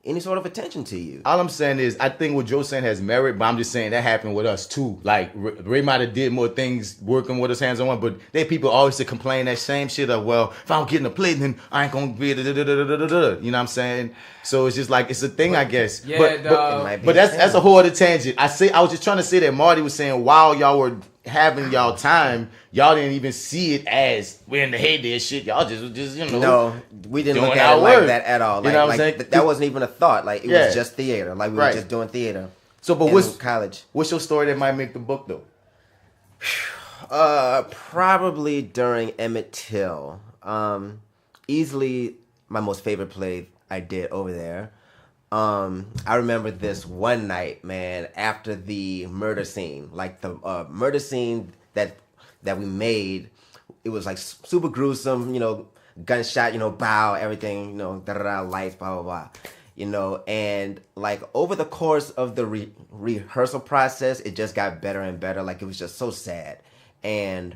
any sort of attention to you. All I'm saying is, I think what Joe's saying has merit, but I'm just saying that happened with us too. Like Ray might have did more things working with his hands on one, but there people always to complain that same shit of, well, if I don't get in the play, then I ain't gonna be da-da-da-da-da-da-da. You know what I'm saying? So it's just like it's a thing, I guess. Yeah, but that's a whole other tangent. I was just trying to say that Marty was saying while y'all were having y'all time, y'all didn't even see it as we're in the heyday of shit. Y'all just you know. No, we didn't look at it like that at all. Like, you know what I'm saying? That wasn't even a thought. Like it was just theater. Like we were just doing theater. So, but what's college? What's your story that might make the book though? Probably during Emmett Till. Easily my most favorite play I did over there. I remember this one night, man, after the murder scene, like the murder scene that we made, it was like super gruesome, you know, gunshot, you know, bow, everything, you know, da-da-da, lights, blah, blah, blah, you know, and like over the course of the rehearsal process, it just got better and better. Like it was just so sad. And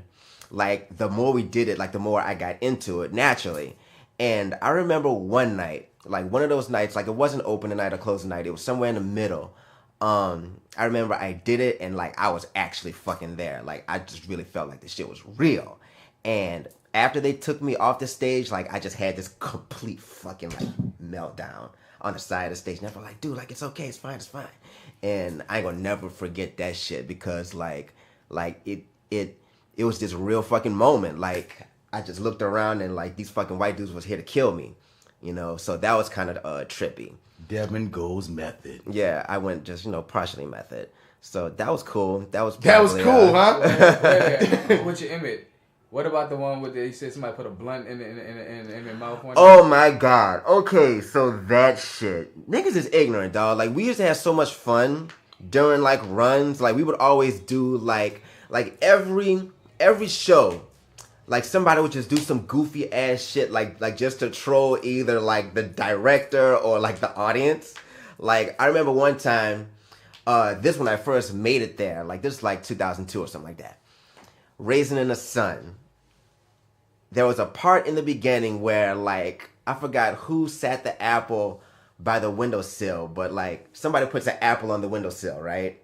like the more we did it, like the more I got into it naturally. And I remember one night, like one of those nights, like it wasn't opening night or closing night. It was somewhere in the middle. I remember I did it and like I was actually fucking there. Like I just really felt like this shit was real. And after they took me off the stage, like I just had this complete fucking like meltdown on the side of the stage. And I was like, dude, like it's okay, it's fine, it's fine. And I ain't gonna never forget that shit because like it was this real fucking moment. Like I just looked around and like these fucking white dudes was here to kill me. You know, so that was kind of trippy. Devin goes method. Yeah, I went just, you know, partially method. So that was cool. That was cool, huh? What's your image? What about the one where he said somebody put a blunt in their mouth? Oh my god. Okay, so that shit. Niggas is ignorant, dog. Like we used to have so much fun during like runs. Like we would always do like every show. Like somebody would just do some goofy ass shit like just to troll either like the director or like the audience. Like I remember one time, this when I first made it there, like this is like 2002 or something like that. Raisin in the Sun. There was a part in the beginning where like I forgot who sat the apple by the windowsill, but like somebody puts an apple on the windowsill, right?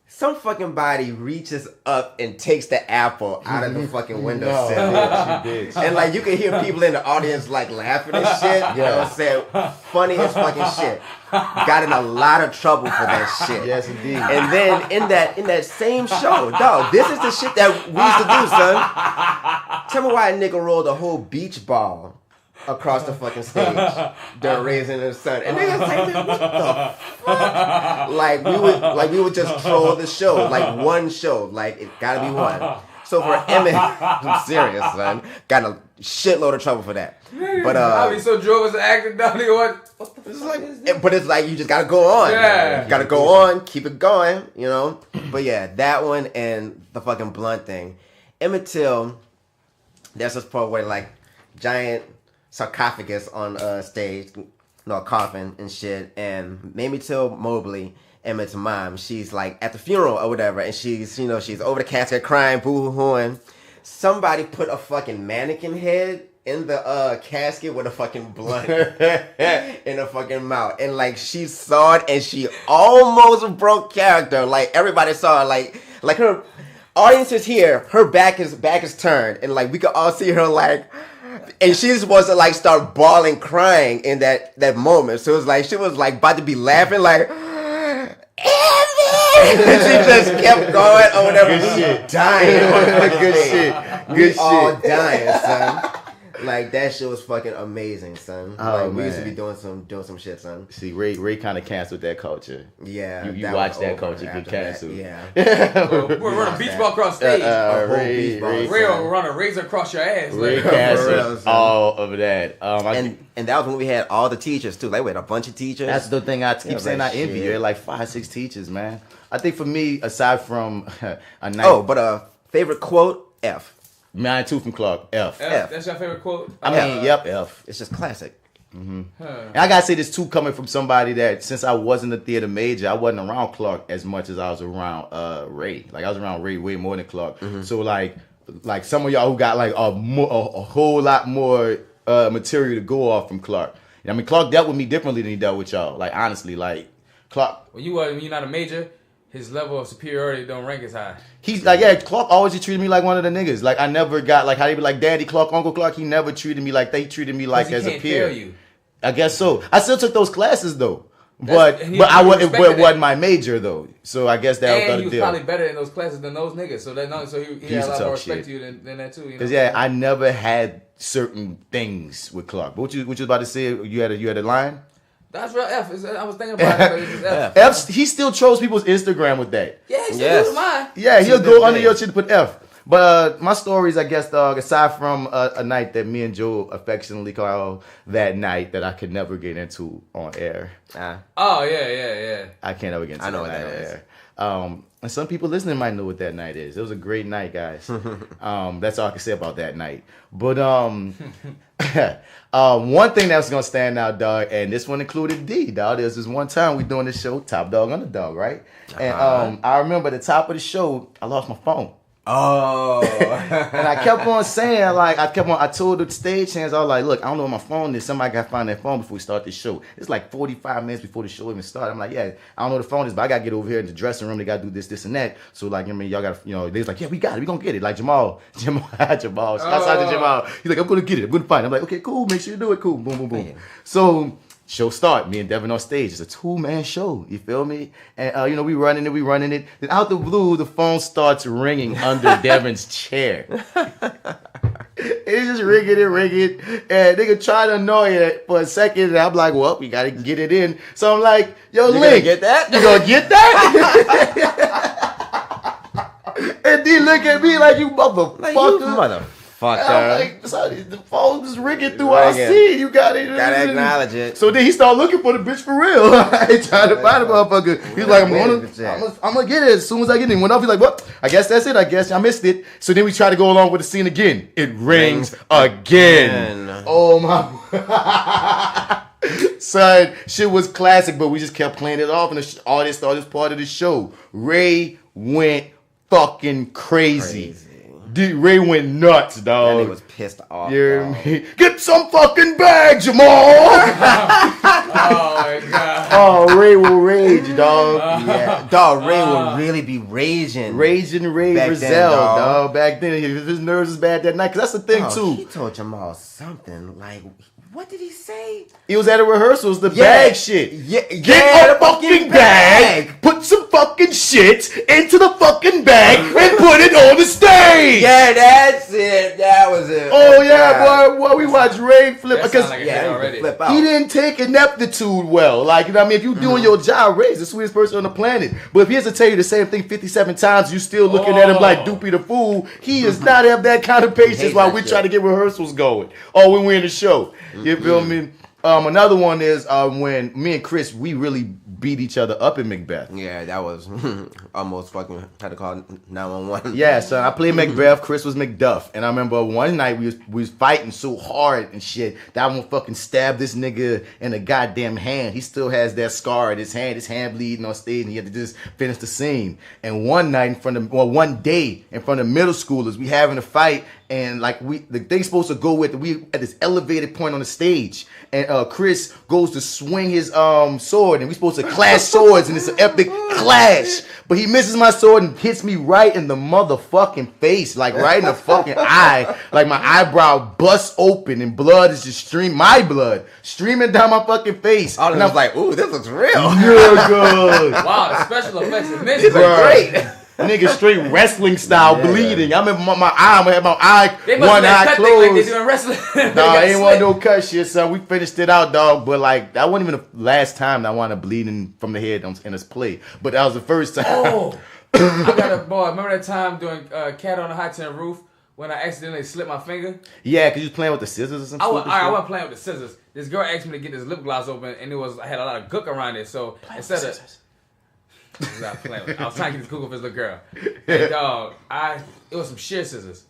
some fucking body reaches up and takes the apple out of the fucking windowsill. She did. And like you can hear people in the audience like laughing and shit. You know what I'm saying? Funny as fucking shit. Got in a lot of trouble for that shit. Yes, indeed. And then in that same show, dog, this is the shit that we used to do, son. Tell me why a nigga rolled a whole beach ball across the fucking stage during Raising the Sun. And niggas say, man, what the fuck? Like we would just troll the show. Like one show. Like it gotta be one. So for Emmett, I'm serious, son. Got a shitload of trouble for that. But I be so drove as an actor, dog. What the fuck is this? But it's like you just gotta go on. Yeah. You gotta go on, keep it going, you know? But yeah, that one and the fucking blunt thing. Emmett Till, there's this part where like giant sarcophagus on stage, a coffin and shit, and Mamie Till Mobley, Emmett's mom, she's like at the funeral or whatever, and she's over the casket crying, boo-hooing. Somebody put a fucking mannequin head in the casket with a fucking blunt in her fucking mouth, and like she saw it and she almost broke character. Like everybody saw her, like her audience is here, her back is turned, and like we could all see her like. And she just wants to like start bawling, crying in that moment. So it was like she was like about to be laughing, like, and she just kept going or whatever. Good shit. Dying. Good shit. Good We shit. all dying, son. Like that shit was fucking amazing, son. Oh, Like we used to man. be doing some shit, son. See, Ray kind of canceled that culture. Yeah, you that watch was that over culture get after that, canceled. yeah. We're running a beach ball across stage. Ray will run a razor across your ass. Ray like. canceled all of that. And that was when we had all the teachers too. Like we had a bunch of teachers. That's the thing I keep saying. like, I envy. shit. You're like 5-6 teachers, man. I think for me, aside from a night. Oh, but favorite quote, F. Mine too from Clark. F. That's your favorite quote? I mean, yep, F. It's just classic. Mm-hmm. And I gotta say this too, coming from somebody that since I wasn't a theater major, I wasn't around Clark as much as I was around Ray. Like I was around Ray way more than Clark. So like some of y'all who got like a whole lot more material to go off from Clark. I mean, Clark dealt with me differently than he dealt with y'all. Like honestly, like Clark. When you're not a major, his level of superiority don't rank as high. He's like, yeah, Clark always treated me like one of the niggas. Like I never got like how they be like Daddy Clark, Uncle Clark. He never treated me like that. He treated me like as a peer. Fail you. I guess so. I still took those classes though, but I wasn't my major though. So I guess that was the And he was deal. probably better in those classes than those niggas. So he had a lot more respect to you than that too. You know? Because yeah, I never had certain things with Clark. But what you was about to say? You had a line. That's real F. I was thinking about it, but it's just F. F. He still trolls people's Instagram with that. Yeah, he still does mine. Yeah, he'll go under your shit to put F. But my stories, I guess, dog, aside from a night that me and Joe affectionately call that night that I could never get into on air. Oh, yeah. I can't ever get into I know that what night that on is. air. And some people listening might know what that night is. It was a great night, guys. That's all I can say about that night. But one thing that's gonna stand out, dog, and this one included D, dog. There's this one time we doing this show, Top Dog Underdog, right? And I remember at the top of the show, I lost my phone. Oh. And I kept on saying, like, I told the stage hands, I was like, look, I don't know where my phone is. Somebody got to find that phone before we start this show. It's like 45 minutes before the show even started. I'm like, yeah, I don't know where the phone is, but I got to get over here in the dressing room. They got to do this, and that. So, like, I mean, y'all got to, they was like, yeah, we got it. We going to get it. Like, Jamal. Shouts out to Jamal. He's like, I'm going to get it. I'm going to find it. I'm like, okay, cool. Make sure you do it. Cool. Boom, boom, boom. So, show start, me and Devin on stage. It's a 2-man show, you feel me? And we running it. Then out the blue, the phone starts ringing under Devin's chair. It's just ringing. And nigga try to annoy it for a second. And I'm like, well, we gotta get it in. So I'm like, yo, You Link, gonna get that? You gonna get that? And D look at me like, you motherfucker. I'm like, sorry, the phone was ringing through our scene. You gotta acknowledge it. So then he started looking for the bitch for real. I ain't trying to find the motherfucker. He's like, I'm gonna get it as soon as I get it. Went off. He's like, well, I guess that's it. I guess I missed it. So then we try to go along with the scene again. It rings again. Oh my. Son, shit was classic, but we just kept playing it off, and the audience thought it was part of the show. Ray went fucking crazy. Ray went nuts, dog. That nigga was pissed off. You hear dog. me? Get some fucking bag, Jamal. Oh my god. Oh, Ray will rage, dog. Yeah, dog. Ray will really be raging. Raging Ray Back Rizal, then, dog. dog. Back then, his nerves was bad that night. Cause that's the thing Dog, too. He told Jamal something like, what did he say? He was at a rehearsals, the bag shit. Yeah, Get a fucking bag, put some fucking shit into the fucking bag, and put it on the stage. Yeah, that's it. That was it. Oh yeah, boy, we watched Ray flip That because sound like a hit already. flip out. he didn't take ineptitude well. Like, you know what I mean? If you doing your job, Ray's the sweetest person on the planet. But if he has to tell you the same thing 57 times, you still looking at him like Doopy the Fool, he does not have that kind of patience while we try to get rehearsals going. Or when we're in the show. You feel me? Another one is when me and Chris, we really beat each other up in Macbeth. Yeah, that was almost fucking had to call 911. Yeah, son, I played Macbeth. Chris was Macduff, and I remember one night we was fighting so hard and shit that I one fucking stabbed this nigga in the goddamn hand. He still has that scar in his hand bleeding on stage, and he had to just finish the scene. And one night one day in front of middle schoolers, we having a fight. And like the thing's supposed to go with we at this elevated point on the stage, and Chris goes to swing his sword, and we supposed to clash swords, and it's an epic clash. But he misses my sword and hits me right in the motherfucking face, like right in the fucking eye, like my eyebrow busts open and blood is just my blood streaming down my fucking face. And I was like, ooh, this looks real. Yeah, good. Wow, the special effects in this These are great. Nigga straight wrestling style bleeding. I remember my eye, I had my eye, They must one have ai cut closed. like they do in wrestling. Nah, I ain't want no cut shit, son. We finished it out, dog. But like, that wasn't even the last time that I wanted bleeding from the head in this play. But that was the first time. Oh, I got a boy. Remember that time doing Cat on the Hot Tin Roof when I accidentally slipped my finger? Yeah, because you was playing with the scissors or something. I wasn't playing with the scissors. This girl asked me to get this lip gloss open, and I had a lot of gook around it. So instead of I was trying to get this Google for this little girl. And dog, it was some shear scissors.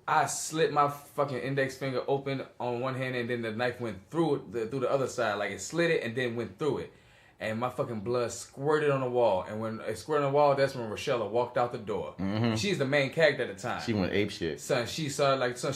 I slit my fucking index finger open on one hand, and then the knife went through the other side. Like it slit it and then went through it. And my fucking blood squirted on the wall. And when it squirted on the wall, that's when Rochella walked out the door. Mm-hmm. She's the main character at the time. She went ape shit. Son, she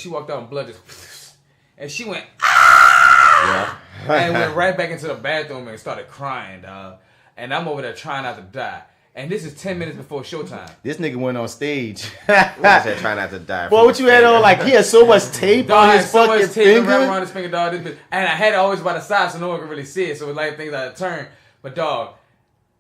walked out and blood just and she went Yeah. and went right back into the bathroom and started crying, dog. And I'm over there trying not to die. And this is 10 minutes before showtime. This nigga went on stage. I said trying not to die. Boy, what you had on? Like, he had so much tape Dog, on I his had so fucking much tape finger. around his finger, dog. And I had it always by the side so no one could really see it. So it was like things out of turn. But dog,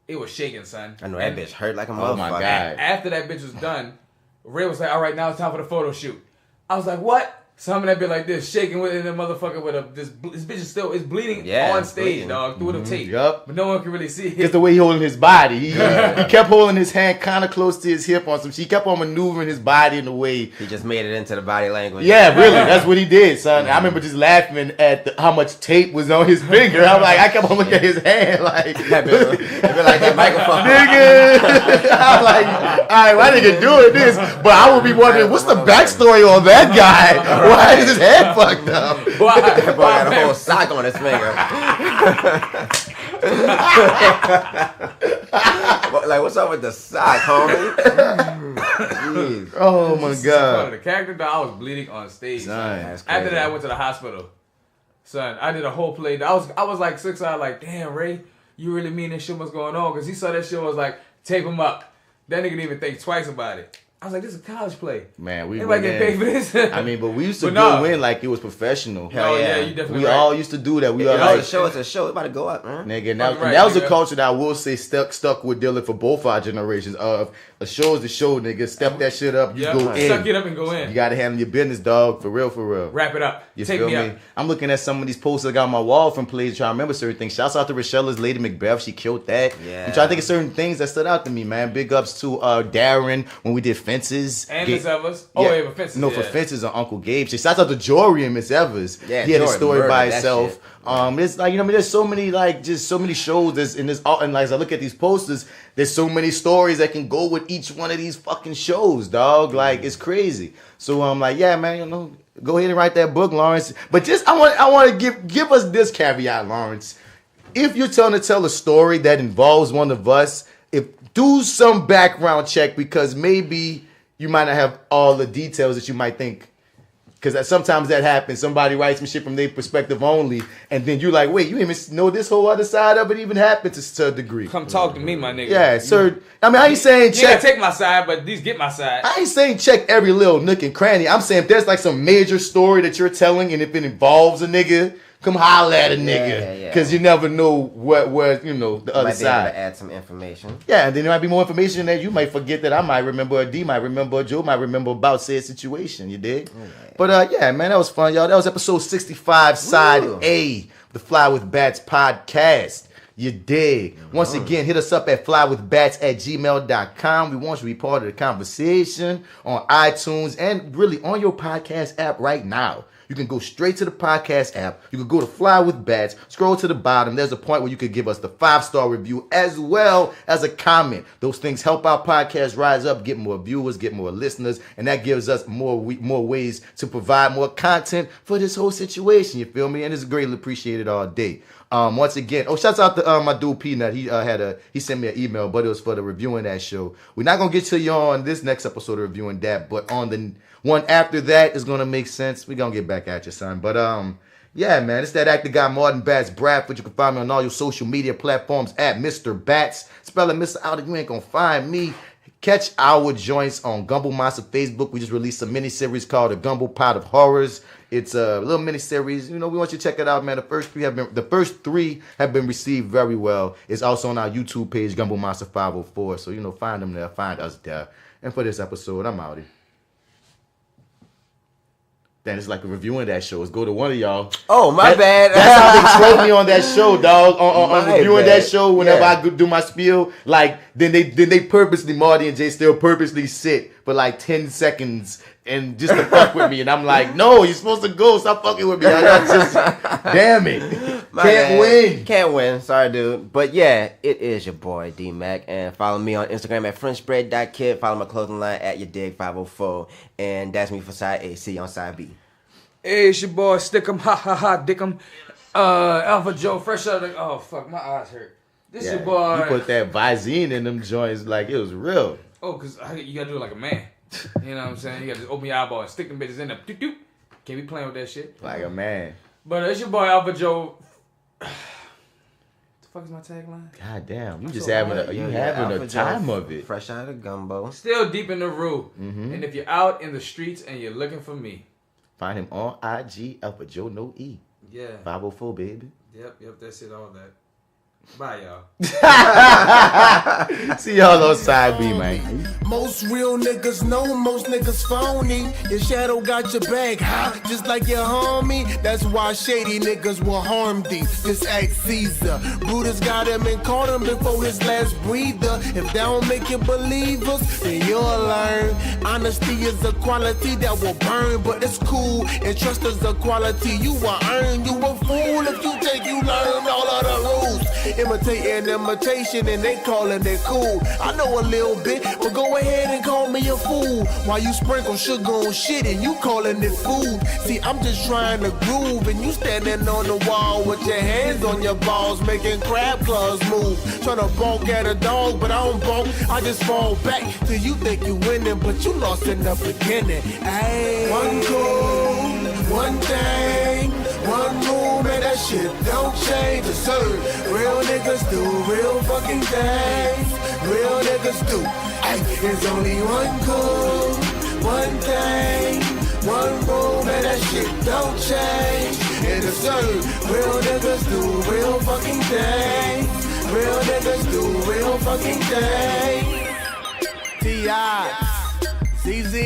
it was shaking, son. I know that bitch hurt like a motherfucker. Oh my God. After that bitch was done, Ray was like, all right, now it's time for the photo shoot. I was like, what? So I'm in that bitch like this, shaking with the motherfucker with this bitch is still bleeding on stage, bleeding. dog, through the tape. Yup. But no one can really see it. Just the way he holding his body. He kept holding his hand kind of close to his hip on some. She kept on maneuvering his body in the way. He just made it into the body language. Yeah, really. That's what he did, son. I remember just laughing at how much tape was on his finger. I'm like, I kept on looking at his hand like, That bitch be like that microphone. nigga. I'm like, all right, why nigga doing this? But I would be wondering, what's the backstory on that guy? Why is his head fucked up? That boy got a whole sock on his finger. Like, what's up with the sock, homie? Jeez. Oh my God. The character that I was bleeding on stage. Son, After that, I went to the hospital. Son, I did a whole play. I was like 6 hours, like, damn, Ray, you really mean this shit was going on? Because he saw that shit was like, tape him up. That nigga didn't even think twice about it. I was like, this is a college play. Man, we Anybody get paid for this? I mean, but we used to go in like it was professional. Hell yeah. You definitely We all used to do that. We all like, it's a show. It's about to go up, man. nigga, and that was a culture that I will say stuck with Dylan for both our generations. Of a show is the show, nigga. Step that shit up. You go in. Suck it up and go in. You gotta handle your business, dog. For real, for real. Wrap it up. You Take feel me me? up. I'm looking at some of these posters I got on my wall from plays, trying to remember certain things. Shouts out to Rochella's Lady Macbeth. She killed that. Yeah. I'm trying to think of certain things that stood out to me, man. Big ups to Darren when we did Fences. And Miss Evers. Oh, yeah, but Fences. No, for Fences on Uncle Gabe. Shouts out to Jory and Miss Evers. Yeah, he had a Jory story murdered by that itself. shit. There's like, you know, I mean, there's so many like just so many shows that's in this and like as I look at these posters, there's so many stories that can go with each one of these fucking shows, dog. Like it's crazy. So I'm like, yeah, man, you know, go ahead and write that book, Lawrence. But just I want to give us this caveat, Lawrence. If you're trying to tell a story that involves one of us, do some background check because maybe you might not have all the details that you might think. Because sometimes that happens. Somebody writes some shit from their perspective only, and then you're like, wait, you didn't even know this whole other side of it even happened to a degree. Come talk to me, my nigga. Yeah, sir. I mean, I ain't saying You check. gotta take my side, but at least get my side. I ain't saying check every little nook and cranny. I'm saying if there's like some major story that you're telling, and if it involves a nigga, come holler at a nigga. Because you never know what you know, the other Might be able side. to add some information. Yeah, and then there might be more information that you might forget that I might remember, or D might remember, or Joe might remember about said situation. You dig? But yeah, man, that was fun, y'all. That was episode 65, side A, the Fly with Bats podcast. You dig? Once again, hit us up at flywithbats@gmail.com. We want you to be part of the conversation on iTunes and really on your podcast app right now. You can go straight to the podcast app. You can go to Fly with Bats, scroll to the bottom. There's a point where you could give us the 5-star review as well as a comment. Those things help our podcast rise up, get more viewers, get more listeners, and that gives us more ways to provide more content for this whole situation. You feel me? And it's greatly appreciated all day. Once again, shouts out to my dude Peanut. He sent me an email, but it was for the Reviewing That Show. We're not gonna get to you on this next episode of Reviewing That, but on the one after that is gonna make sense. We're gonna get back at you, son. But yeah, man, it's that actor guy Martin Bats Bradford. You can find me on all your social media platforms at Mr. Bats. Spell it Mr. Out, you ain't gonna find me. Catch our joints on Gumbo Monster Facebook. We just released a mini-series called The Gumbo Pot of Horrors. It's a little mini-series. You know, we want you to check it out, man. The first three have been received very well. It's also on our YouTube page, Gumbo Monster 504. So, you know, find them there. Find us there. And for this episode, I'm outie. Then it's like a Reviewing That Show. Let's go to one of y'all. Oh, my bad. That's how they troll me on that show, dog. On Reviewing bad. That Show, whenever I do my spiel, like then they purposely, Marty and Jay still purposely sit for like 10 seconds and just to fuck with me, and I'm like, no, you're supposed to go. Stop fucking with me. Damn it, Can't win. Sorry, dude. But yeah, it is your boy D Mac, and follow me on Instagram at FrenchBread.kid. Follow my clothing line at YourDig504, and that's me for side A. See you on side B. Hey, it's your boy Stickum, ha ha ha, Dickum, AlphaJo, fresh out of the, oh fuck, my eyes hurt. This your boy. You put that Visine in them joints like it was real. Oh, cause you gotta do it like a man. You know what I'm saying? You gotta just open your eyeball and stick them bitches in there. Doop, doop. Can't be playing with that shit. Like a man. But it's your boy AlphaJo. The fuck is my tagline? God damn, you just having a time of it. Fresh out of gumbo. Still deep in the roux. And if you're out in the streets and you're looking for me, find him on IG, AlphaJo, no E. Yeah. 504, baby. Yep, that's it, all that. Bye, y'all. See y'all on side B, man. Most real niggas know most niggas phony. Your shadow got your back, huh? Just like your homie. That's why shady niggas will harm thee. Just act Caesar. Brutus got him and caught him before his last breather. If that don't make you believers, then you'll learn. Honesty is a quality that will burn, but it's cool. And trust is a quality you will earn. You a fool if you think you learn all of the rules. Imitating imitation and they calling it cool. I know a little bit, but go ahead and call me a fool. While you sprinkle sugar on shit and you calling it food. See, I'm just trying to groove and you standing on the wall with your hands on your balls, making crab claws move. Trying to bonk at a dog, but I don't bonk. I just fall back till you think you winning, but you lost in the beginning. Ay. One goal, one thing, one move, man, that shit don't change. Deserve. Real niggas do real fucking things. Real niggas do. Ay, there's only one cool, one thing, one move, and that shit don't change. And deserve. Real niggas do real fucking things. Real niggas do real fucking things. T.I. CZ.